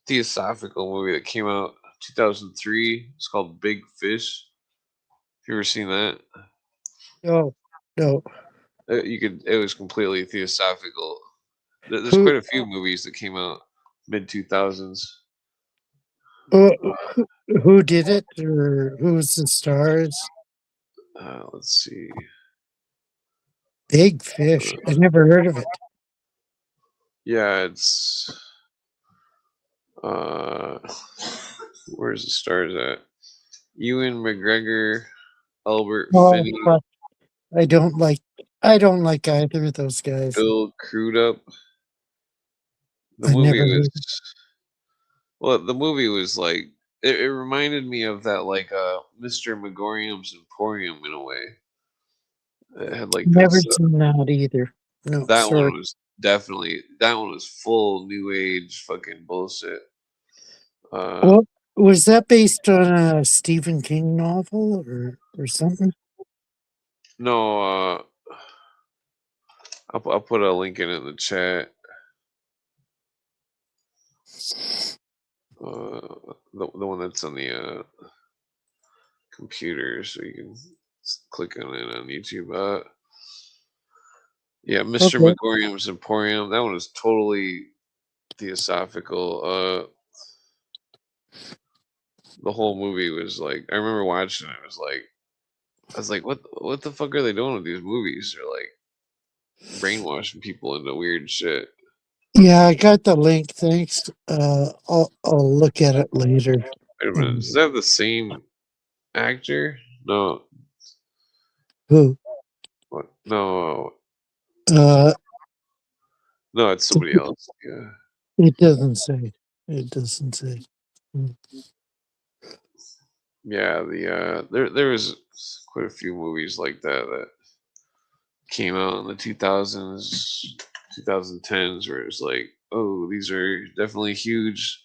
theosophical movie that came out 2003. It's called Big Fish. Have you ever seen that? No, no. You could. It was completely theosophical. There's Who quite a few movies that came out mid 2000s. who who did it, or who's the stars? Let's see. Big Fish. I never heard of it. Yeah, it's uh, where's the stars at? Ewan McGregor, Albert Oh, Finney, fuck. I don't like. I don't like either of those guys. Bill Crudup. The I movie never was heard. well. The movie was like it reminded me of that like Mr. Megorium's Emporium in a way. It had like Never this. seen that either. No, That sorry. one was definitely that one was full new age fucking bullshit. What was that based on a Stephen King novel or something? No, I'll put a link in the chat. The one that's on the computer, so you can click on it on YouTube. Yeah, Mr. Okay. Megorium's Emporium. That one is totally theosophical. The whole movie was like, I remember watching it. I was like, what the fuck are they doing with these movies? They're like brainwashing people into weird shit. Yeah, I got the link. Thanks. I'll look at it later. Wait a minute, And does that have the same actor? No, who? what? No, Uh, no, it's somebody else. Yeah, it doesn't say. It doesn't say. Mm. yeah. There was quite a few movies like that came out in the 2000s, 2010s, where it was like, oh, these are definitely huge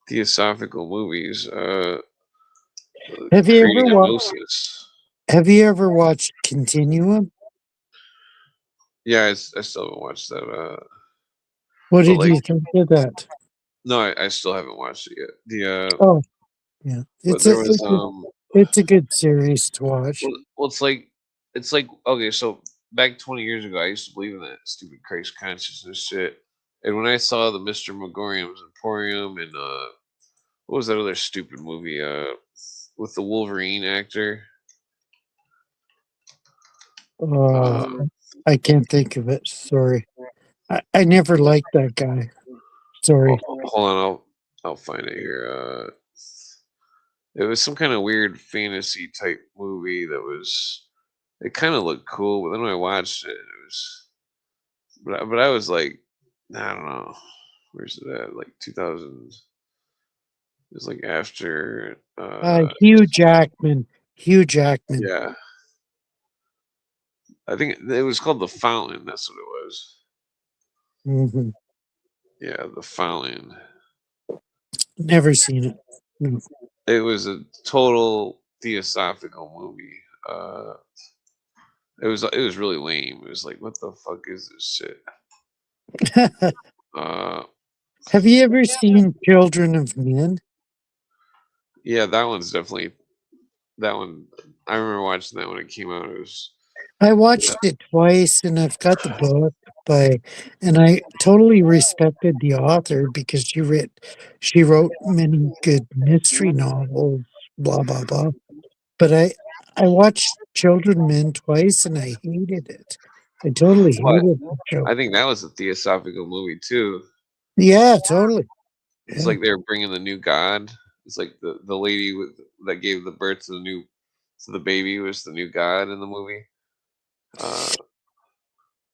theosophical movies. Have you ever Creating a watched? gnosis. Have you ever watched Continuum? Yeah, I still haven't watched that. What But did like, you think of that? no, I still haven't watched it yet. Oh, yeah. But It's a there was it's a good series to watch. well, it's like okay, so back 20 years ago, I used to believe in that stupid Christ consciousness shit, and when I saw the Mr. Megorium's Emporium and what was that other stupid movie with the Wolverine actor? Uh, Uh, I can't think of it. Sorry. I never liked that guy. Sorry. hold on, I'll find it here. It was some kind of weird fantasy type movie that was. It kind of looked cool, but then when I watched it, it was. But I was like, I don't know, where's it at? Like 2000. It was like after. Hugh Jackman. Hugh Jackman. Yeah, I think it was called The Fountain. That's what it was. Hmm. Yeah, The Fountain. Never seen it. No. It was a total theosophical movie. It was really lame. It was like, what the fuck is this shit? Uh, Have you ever seen Children of Men? yeah, that one's definitely that one. I remember watching that when it came out. It was I watched it twice, and I've got the book and I totally respected the author because she wrote many good mystery novels, blah blah blah. But I watched Children Men twice, and I hated it. I totally but hated the show. I think that was a theosophical movie too. Yeah, totally. It's Yeah. like they were bringing the new god. It's like the lady that gave the birth to the baby was the new god in the movie.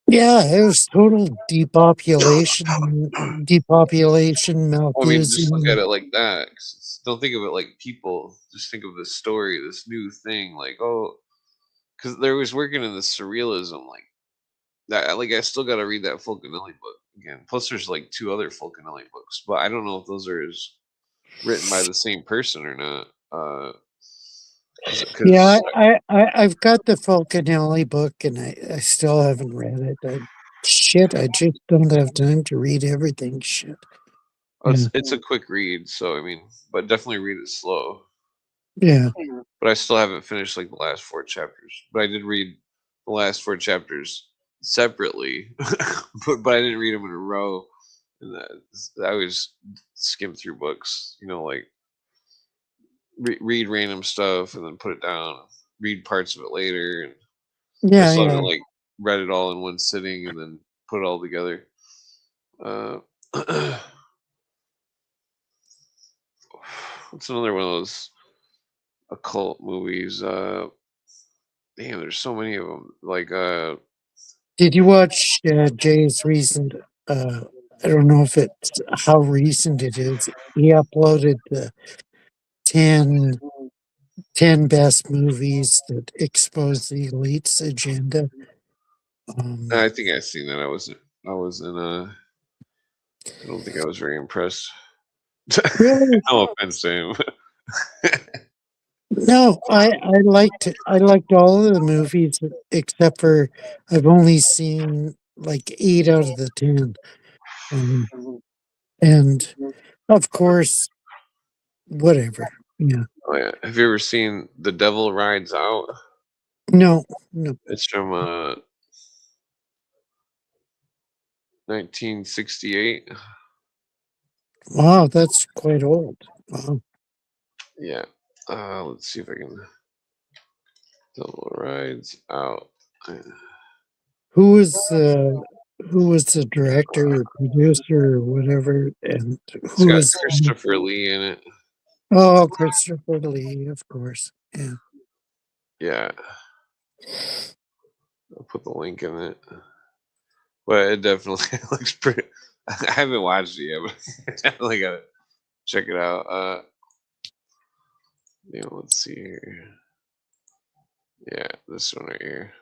Yeah, it was total depopulation, I mean, just look at Malthusian. it like that. Don't think of it like people. Just think of this story, this new thing. Like, oh, because there was working in the surrealism, like that. Like, I still got to read that Fulcanelli book again. Plus, there's like two other Fulcanelli books, but I don't know if those are written by the same person or not. Yeah, Because I've got the Fulcanelli book, and I still haven't read it. Shit, I just don't have time to read everything. Shit. Oh, Yeah. it's a quick read, so I mean, but definitely read it slow. Yeah. But I still haven't finished like the last 4 chapters. But I did read the last 4 chapters separately, but I didn't read them in a row. And I always skim through books, like read random stuff and then put it down, read parts of it later. And I Yeah. still Yeah. haven't like read it all in one sitting and then put it all together. Uh, what's another one of those occult movies? Damn, there's so many of them. Like, Did you watch Jay's recent? Uh, I don't know if it's how recent it is. He uploaded the 10, 10 best movies that expose the elite's agenda. I think I've seen that. I was in. I don't think I was very impressed. Really? No offense to him. No, I liked all of the movies except for I've only seen like 8 out of the 10. Um, and of course, whatever. Yeah. Oh, yeah. Have you ever seen The Devil Rides Out? No, no. It's from 1968. Wow, that's quite old. Wow. Yeah. Let's see if I can. Devil Rides Out. Who was the director or producer or whatever, and It's who got was Christopher Lee in it. oh, Christopher Lee, of course. Yeah. Yeah. I'll put the link in it. But it definitely looks pretty. I haven't watched it yet, but I definitely gotta check it out. Let's see here. Yeah, this one right here.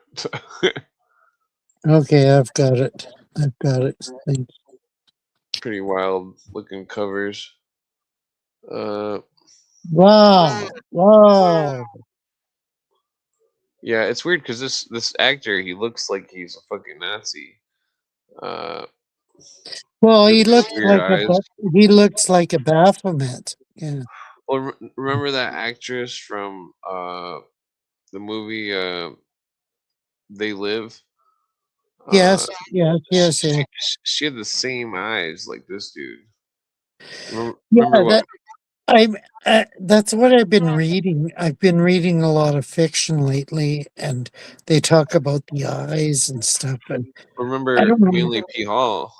Okay, I've got it. I've got it. Thanks. Pretty wild looking covers. Uh, Wow. Wow. yeah, it's weird because this actor, he looks like he's a fucking Nazi. Uh, Well, with his weird eyes. he looks like a Baphomet. Yeah. Well, remember that actress from the movie They Live? Uh, Yes, yes, yes, yes. she had the same eyes like this dude. Remember Yeah, what? I'm that's what I've been reading. I've been reading a lot of fiction lately, and they talk about the eyes and stuff. And I Remember don't know. Manly P Hall?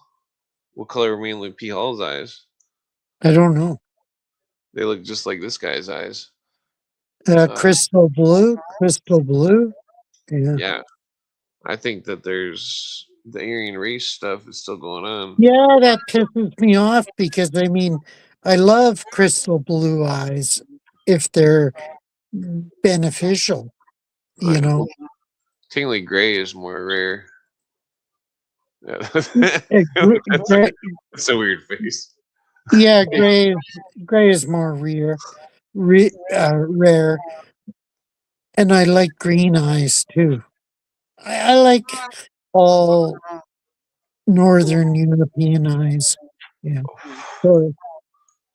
What color were Manly P Hall's eyes? I don't know. They look just like this guy's eyes. Uh, Crystal blue, crystal blue. Yeah, yeah, I think that there's the Aryan race stuff is still going on. yeah. That pisses me off because I mean, I love crystal blue eyes if they're beneficial. Oh, You yeah. know, Tingly gray is more rare. Yeah. Uh, gr- that's, a, gray, that's a weird face. yeah, gray is more rare, and I like green eyes too. I like all Northern European eyes. Yeah. So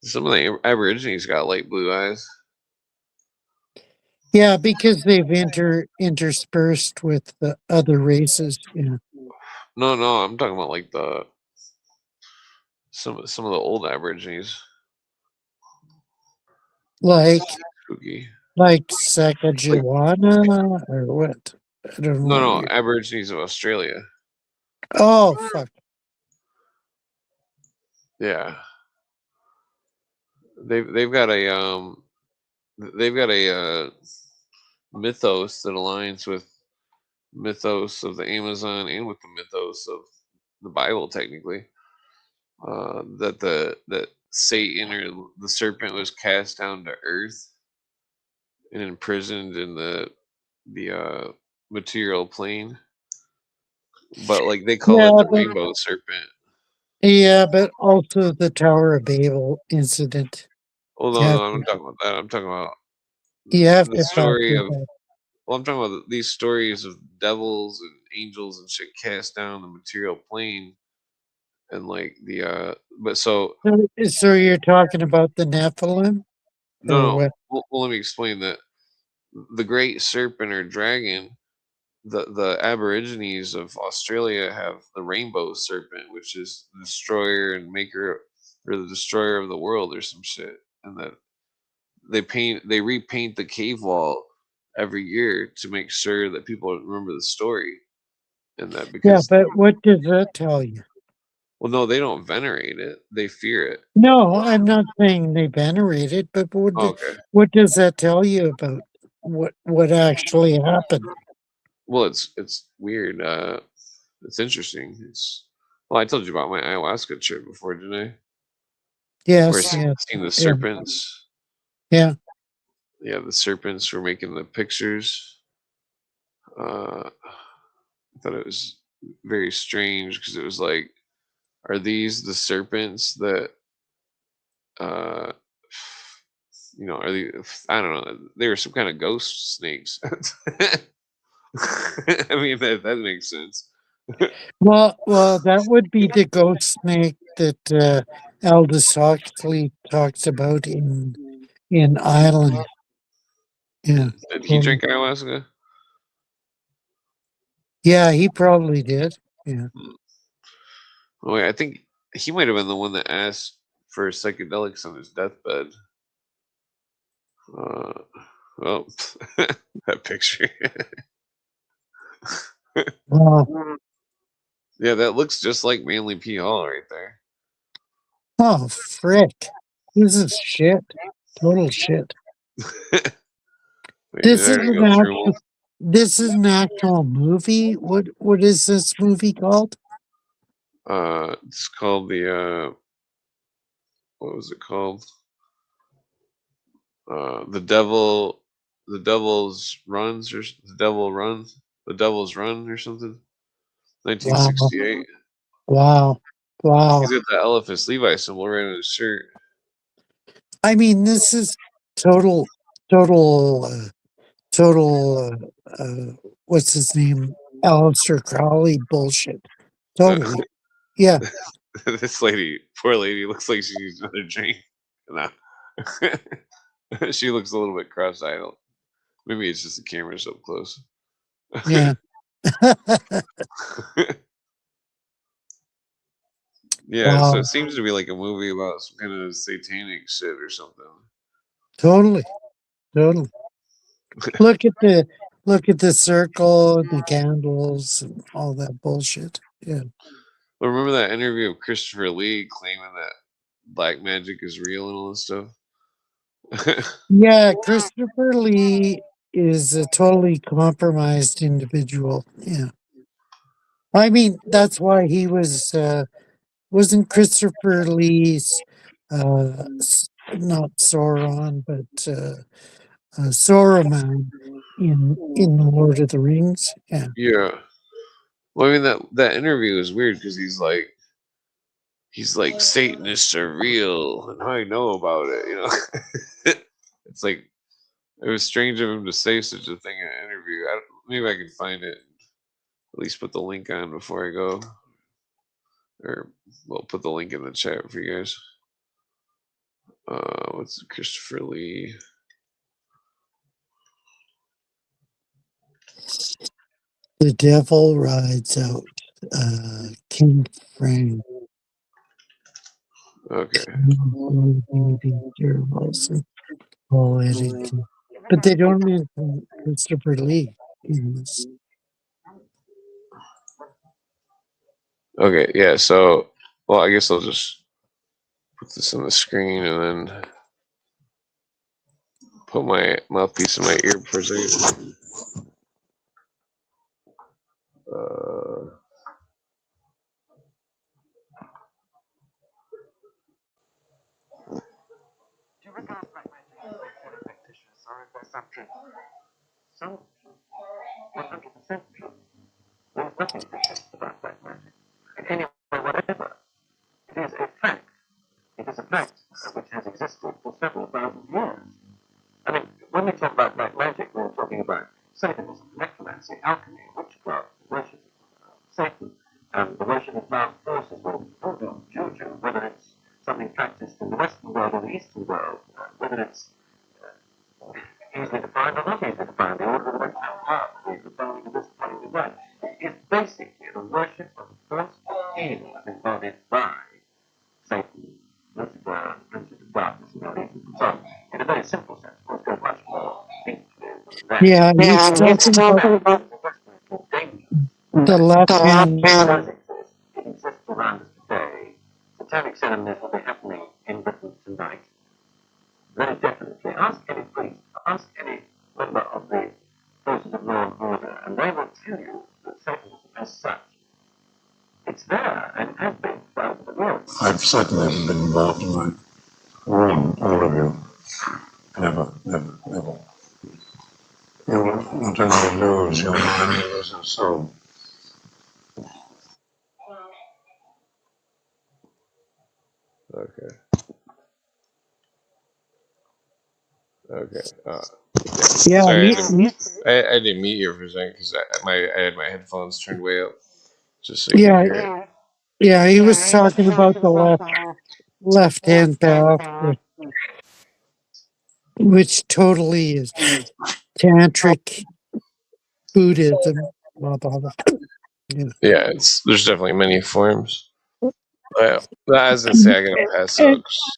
Some of the Aborigines got light blue eyes. yeah, because they've interspersed with the other races. Yeah. No, I'm talking about like the some of the old Aborigines. Like Spooky. Like Sacagawea or what? I don't know what no, you. Aborigines of Australia. Oh fuck. Yeah, they've got a mythos that aligns with mythos of the Amazon and with the mythos of the Bible, technically. That Satan or the serpent was cast down to earth and imprisoned in the material plane, but like they call it Yeah, the but rainbow serpent. yeah, but also the Tower of Babel incident. Well, You no, have no, I'm to, not talking about that. I'm talking about you have the to story factor of. that. Well, I'm talking about these stories of devils angels and shit cast down the material plane, and like the but so So you're talking about the Nephilim or no, what? well, let me explain that the great serpent or dragon, the Aborigines of Australia have the rainbow serpent, which is the destroyer and maker, or the destroyer of the world, or some shit, and that they repaint the cave wall every year to make sure that people remember the story, and that Yeah, because but what does that tell you? well, no, they don't venerate it, they fear it. No, I'm not saying they venerate it, but Oh, okay. what does that tell you about what actually happened? Well, it's weird. It's interesting. It's well, I told you about my ayahuasca trip before, didn't I? Where I Yes, yes, seen the yeah, serpents. yeah. Yeah, the serpents were making the pictures. I thought it was very strange because it was like, are these the serpents that uh are these, I don't know, they were some kind of ghost snakes. I mean that makes sense. Well, that would be the ghost snake that Aldous Huxley talks about in Island. Yeah, Did he totally. drink ayahuasca? Yeah, he probably did. Yeah. Hmm. Oh, wait, I think he might have been the one that asked for psychedelics on his deathbed. Uh, well, that picture. Wow. Yeah, that looks just like Manly P. Hall right there. Oh, frick! This is shit. Total shit. Wait, did This I is already an go through them actual. This is an actual movie. What is this movie called? all? It's called what was it called? The Devil's Runs, or the Devil Runs, the Devil's Run, or something. Wow! 1968. Wow! He's Wow! got the Eliphas Levi symbol right on his shirt. I mean, this is total, total, total. What's his name? Aleister Crowley bullshit. Totally. Yeah. This lady, poor lady, looks like she needs another drink. No. She looks a little bit cross-eyed. Maybe it's just the camera's up close. Yeah. Yeah, so it Wow. seems to be like a movie about some kind of satanic shit or something. Totally. Totally. Look at the circle and the candles and all that bullshit. Yeah. But remember that interview of Christopher Lee claiming that black magic is real and all this stuff? Yeah, Christopher Lee is a totally compromised individual. Yeah. I mean, that's why he wasn't Christopher Lee's not Sauron, but Saruman in the Lord of the Rings. Yeah. Yeah. Well, I mean that interview is weird because he's like Satanists are real and I know about it. It's like it was strange of him to say such a thing in an interview. Maybe I can find it. At least put the link on before I go, or well, put the link in the chat for you guys. What's Christopher Lee? The devil rides out. King Frank. Okay. Paul Eddington. But they don't mention Christopher Lee in this. Okay. Yeah. So, well, I guess I'll just put this on the screen and then put my mouthpiece in my ear for a second. Uh, To regard black magic as fictitious or as subject. So, 100% true. There's nothing fictitious about black magic. Anyway, whatever. It is a fact. It is a fact which has existed for several thousand years. I mean, when we talk about black magic, we're talking about Satanism, necromancy, alchemy, witchcraft, worship Satan, the worship of dark forces, or voodoo, juju, whether it's something practiced in the Western world or the Eastern world, whether it's easily defined or not easily defined, the order of the way is defined in this point of way. It's basically the worship of the force of evil embodied by Satan, Lucifer, Prince of the Darkness, and all these. So, in a very simple sense, of course, goes much more deeply than that. Yeah, he's talking about the left hand. It exists around us today. Satanic ceremonies will be happening in Britain tonight. Very definitely. Ask any priest, ask any member of the forces of law and order, and they will tell you that Satan as such, it's there and has been throughout the world. I've certainly haven't been involved in my warn all of you. Never, never, never. You will not only lose your mind, you lose your soul. Okay. Okay. Yeah, Sorry, I didn't mute you for a second because I had my headphones turned way up, just so you could hear it. yeah, he was talking about the left hand path, which totally is tantric Buddhism. Blah, blah, blah. Yeah, there's definitely many forms. But I was gonna say I gotta pass out. 'Cause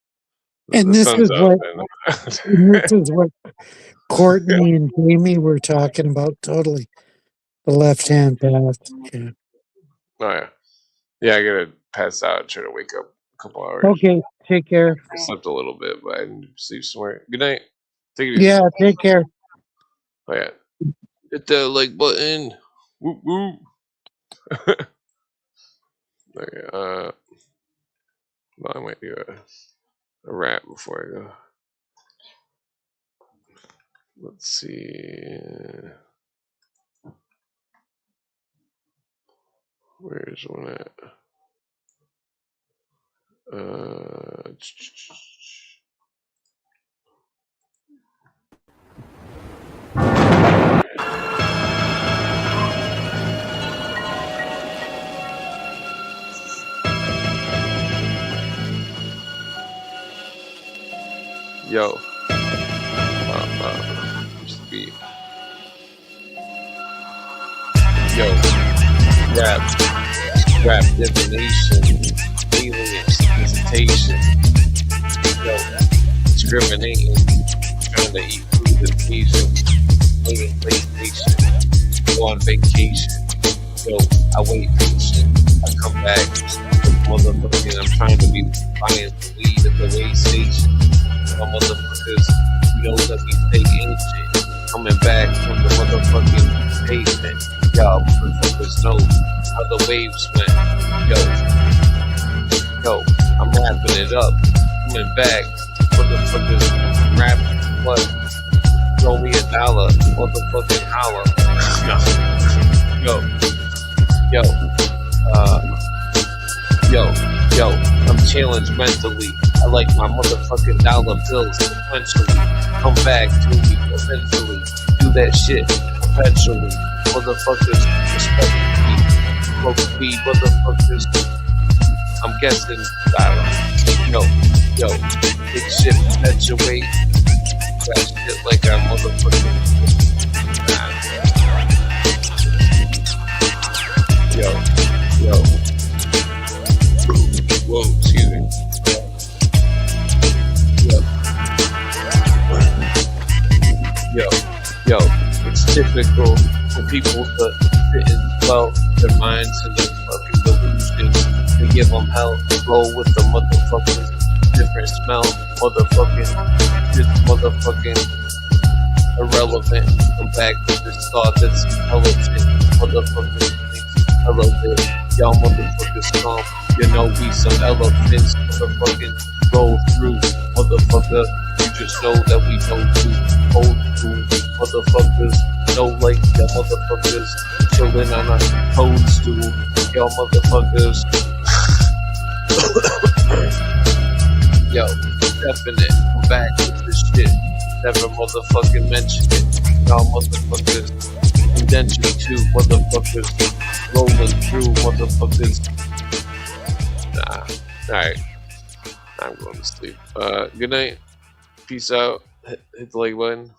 And the this sun's is up, what Courtney and Jamie were talking about. Totally, the left hand path. Yeah. Oh yeah, yeah. I gotta pass out. Try to wake up a couple hours. Okay, take care. I slept a little bit, but I didn't sleep somewhere. Good night. Take it easy. Yeah, take care. Oh yeah. Hit the like button. Whoop whoop. Okay. Well, I might do a rap before I go. Let's see. Where's one at? Yo. Where's the beat? Yo. Rap divination. Alien visitation. Yo. Discriminating. Trying to eat food with Asian. Playing PlayStation. Go on vacation. Yo, I wait patient. I come back. Motherfucking, I'm trying to be buying some weed at the way station. My motherfuckers, you know that we stay ancient. Coming back from the motherfucking pavement. Y'all motherfuckers know how the waves went. Yo, I'm wrapping it up. Coming back. Motherfuckers, rapping what? Throw me $1. Motherfucking holler. Yo, I'm challenged mentally. I like my motherfucking dollar bills sequentially. Come back to me eventually. Do that shit perpetually. Motherfuckers, respect me. Smoke weed, motherfuckers. I'm guessing, yo, big shit perpetuate. That shit like a motherfucking. Yo. Whoa, excuse me. Yo, it's typical for people to fit in well their minds and their fucking delusions. They give them hell, roll with the motherfuckers, different smell, motherfucking irrelevant. Come back with this thought that's intelligent, motherfuckers think hella bit. Y'all motherfuckers come, you know we some elephants, motherfucking roll through, motherfucker. You just know that we don't do old school, motherfuckers. No like y'all motherfuckers chilling on a toadstool, y'all motherfuckers. Yo, definite, come back with this shit. Never motherfucking mention it, y'all motherfuckers. indention to motherfuckers rolling through motherfuckers. Nah. Alright. I'm going to sleep. Good night. Peace out. Hit the like button.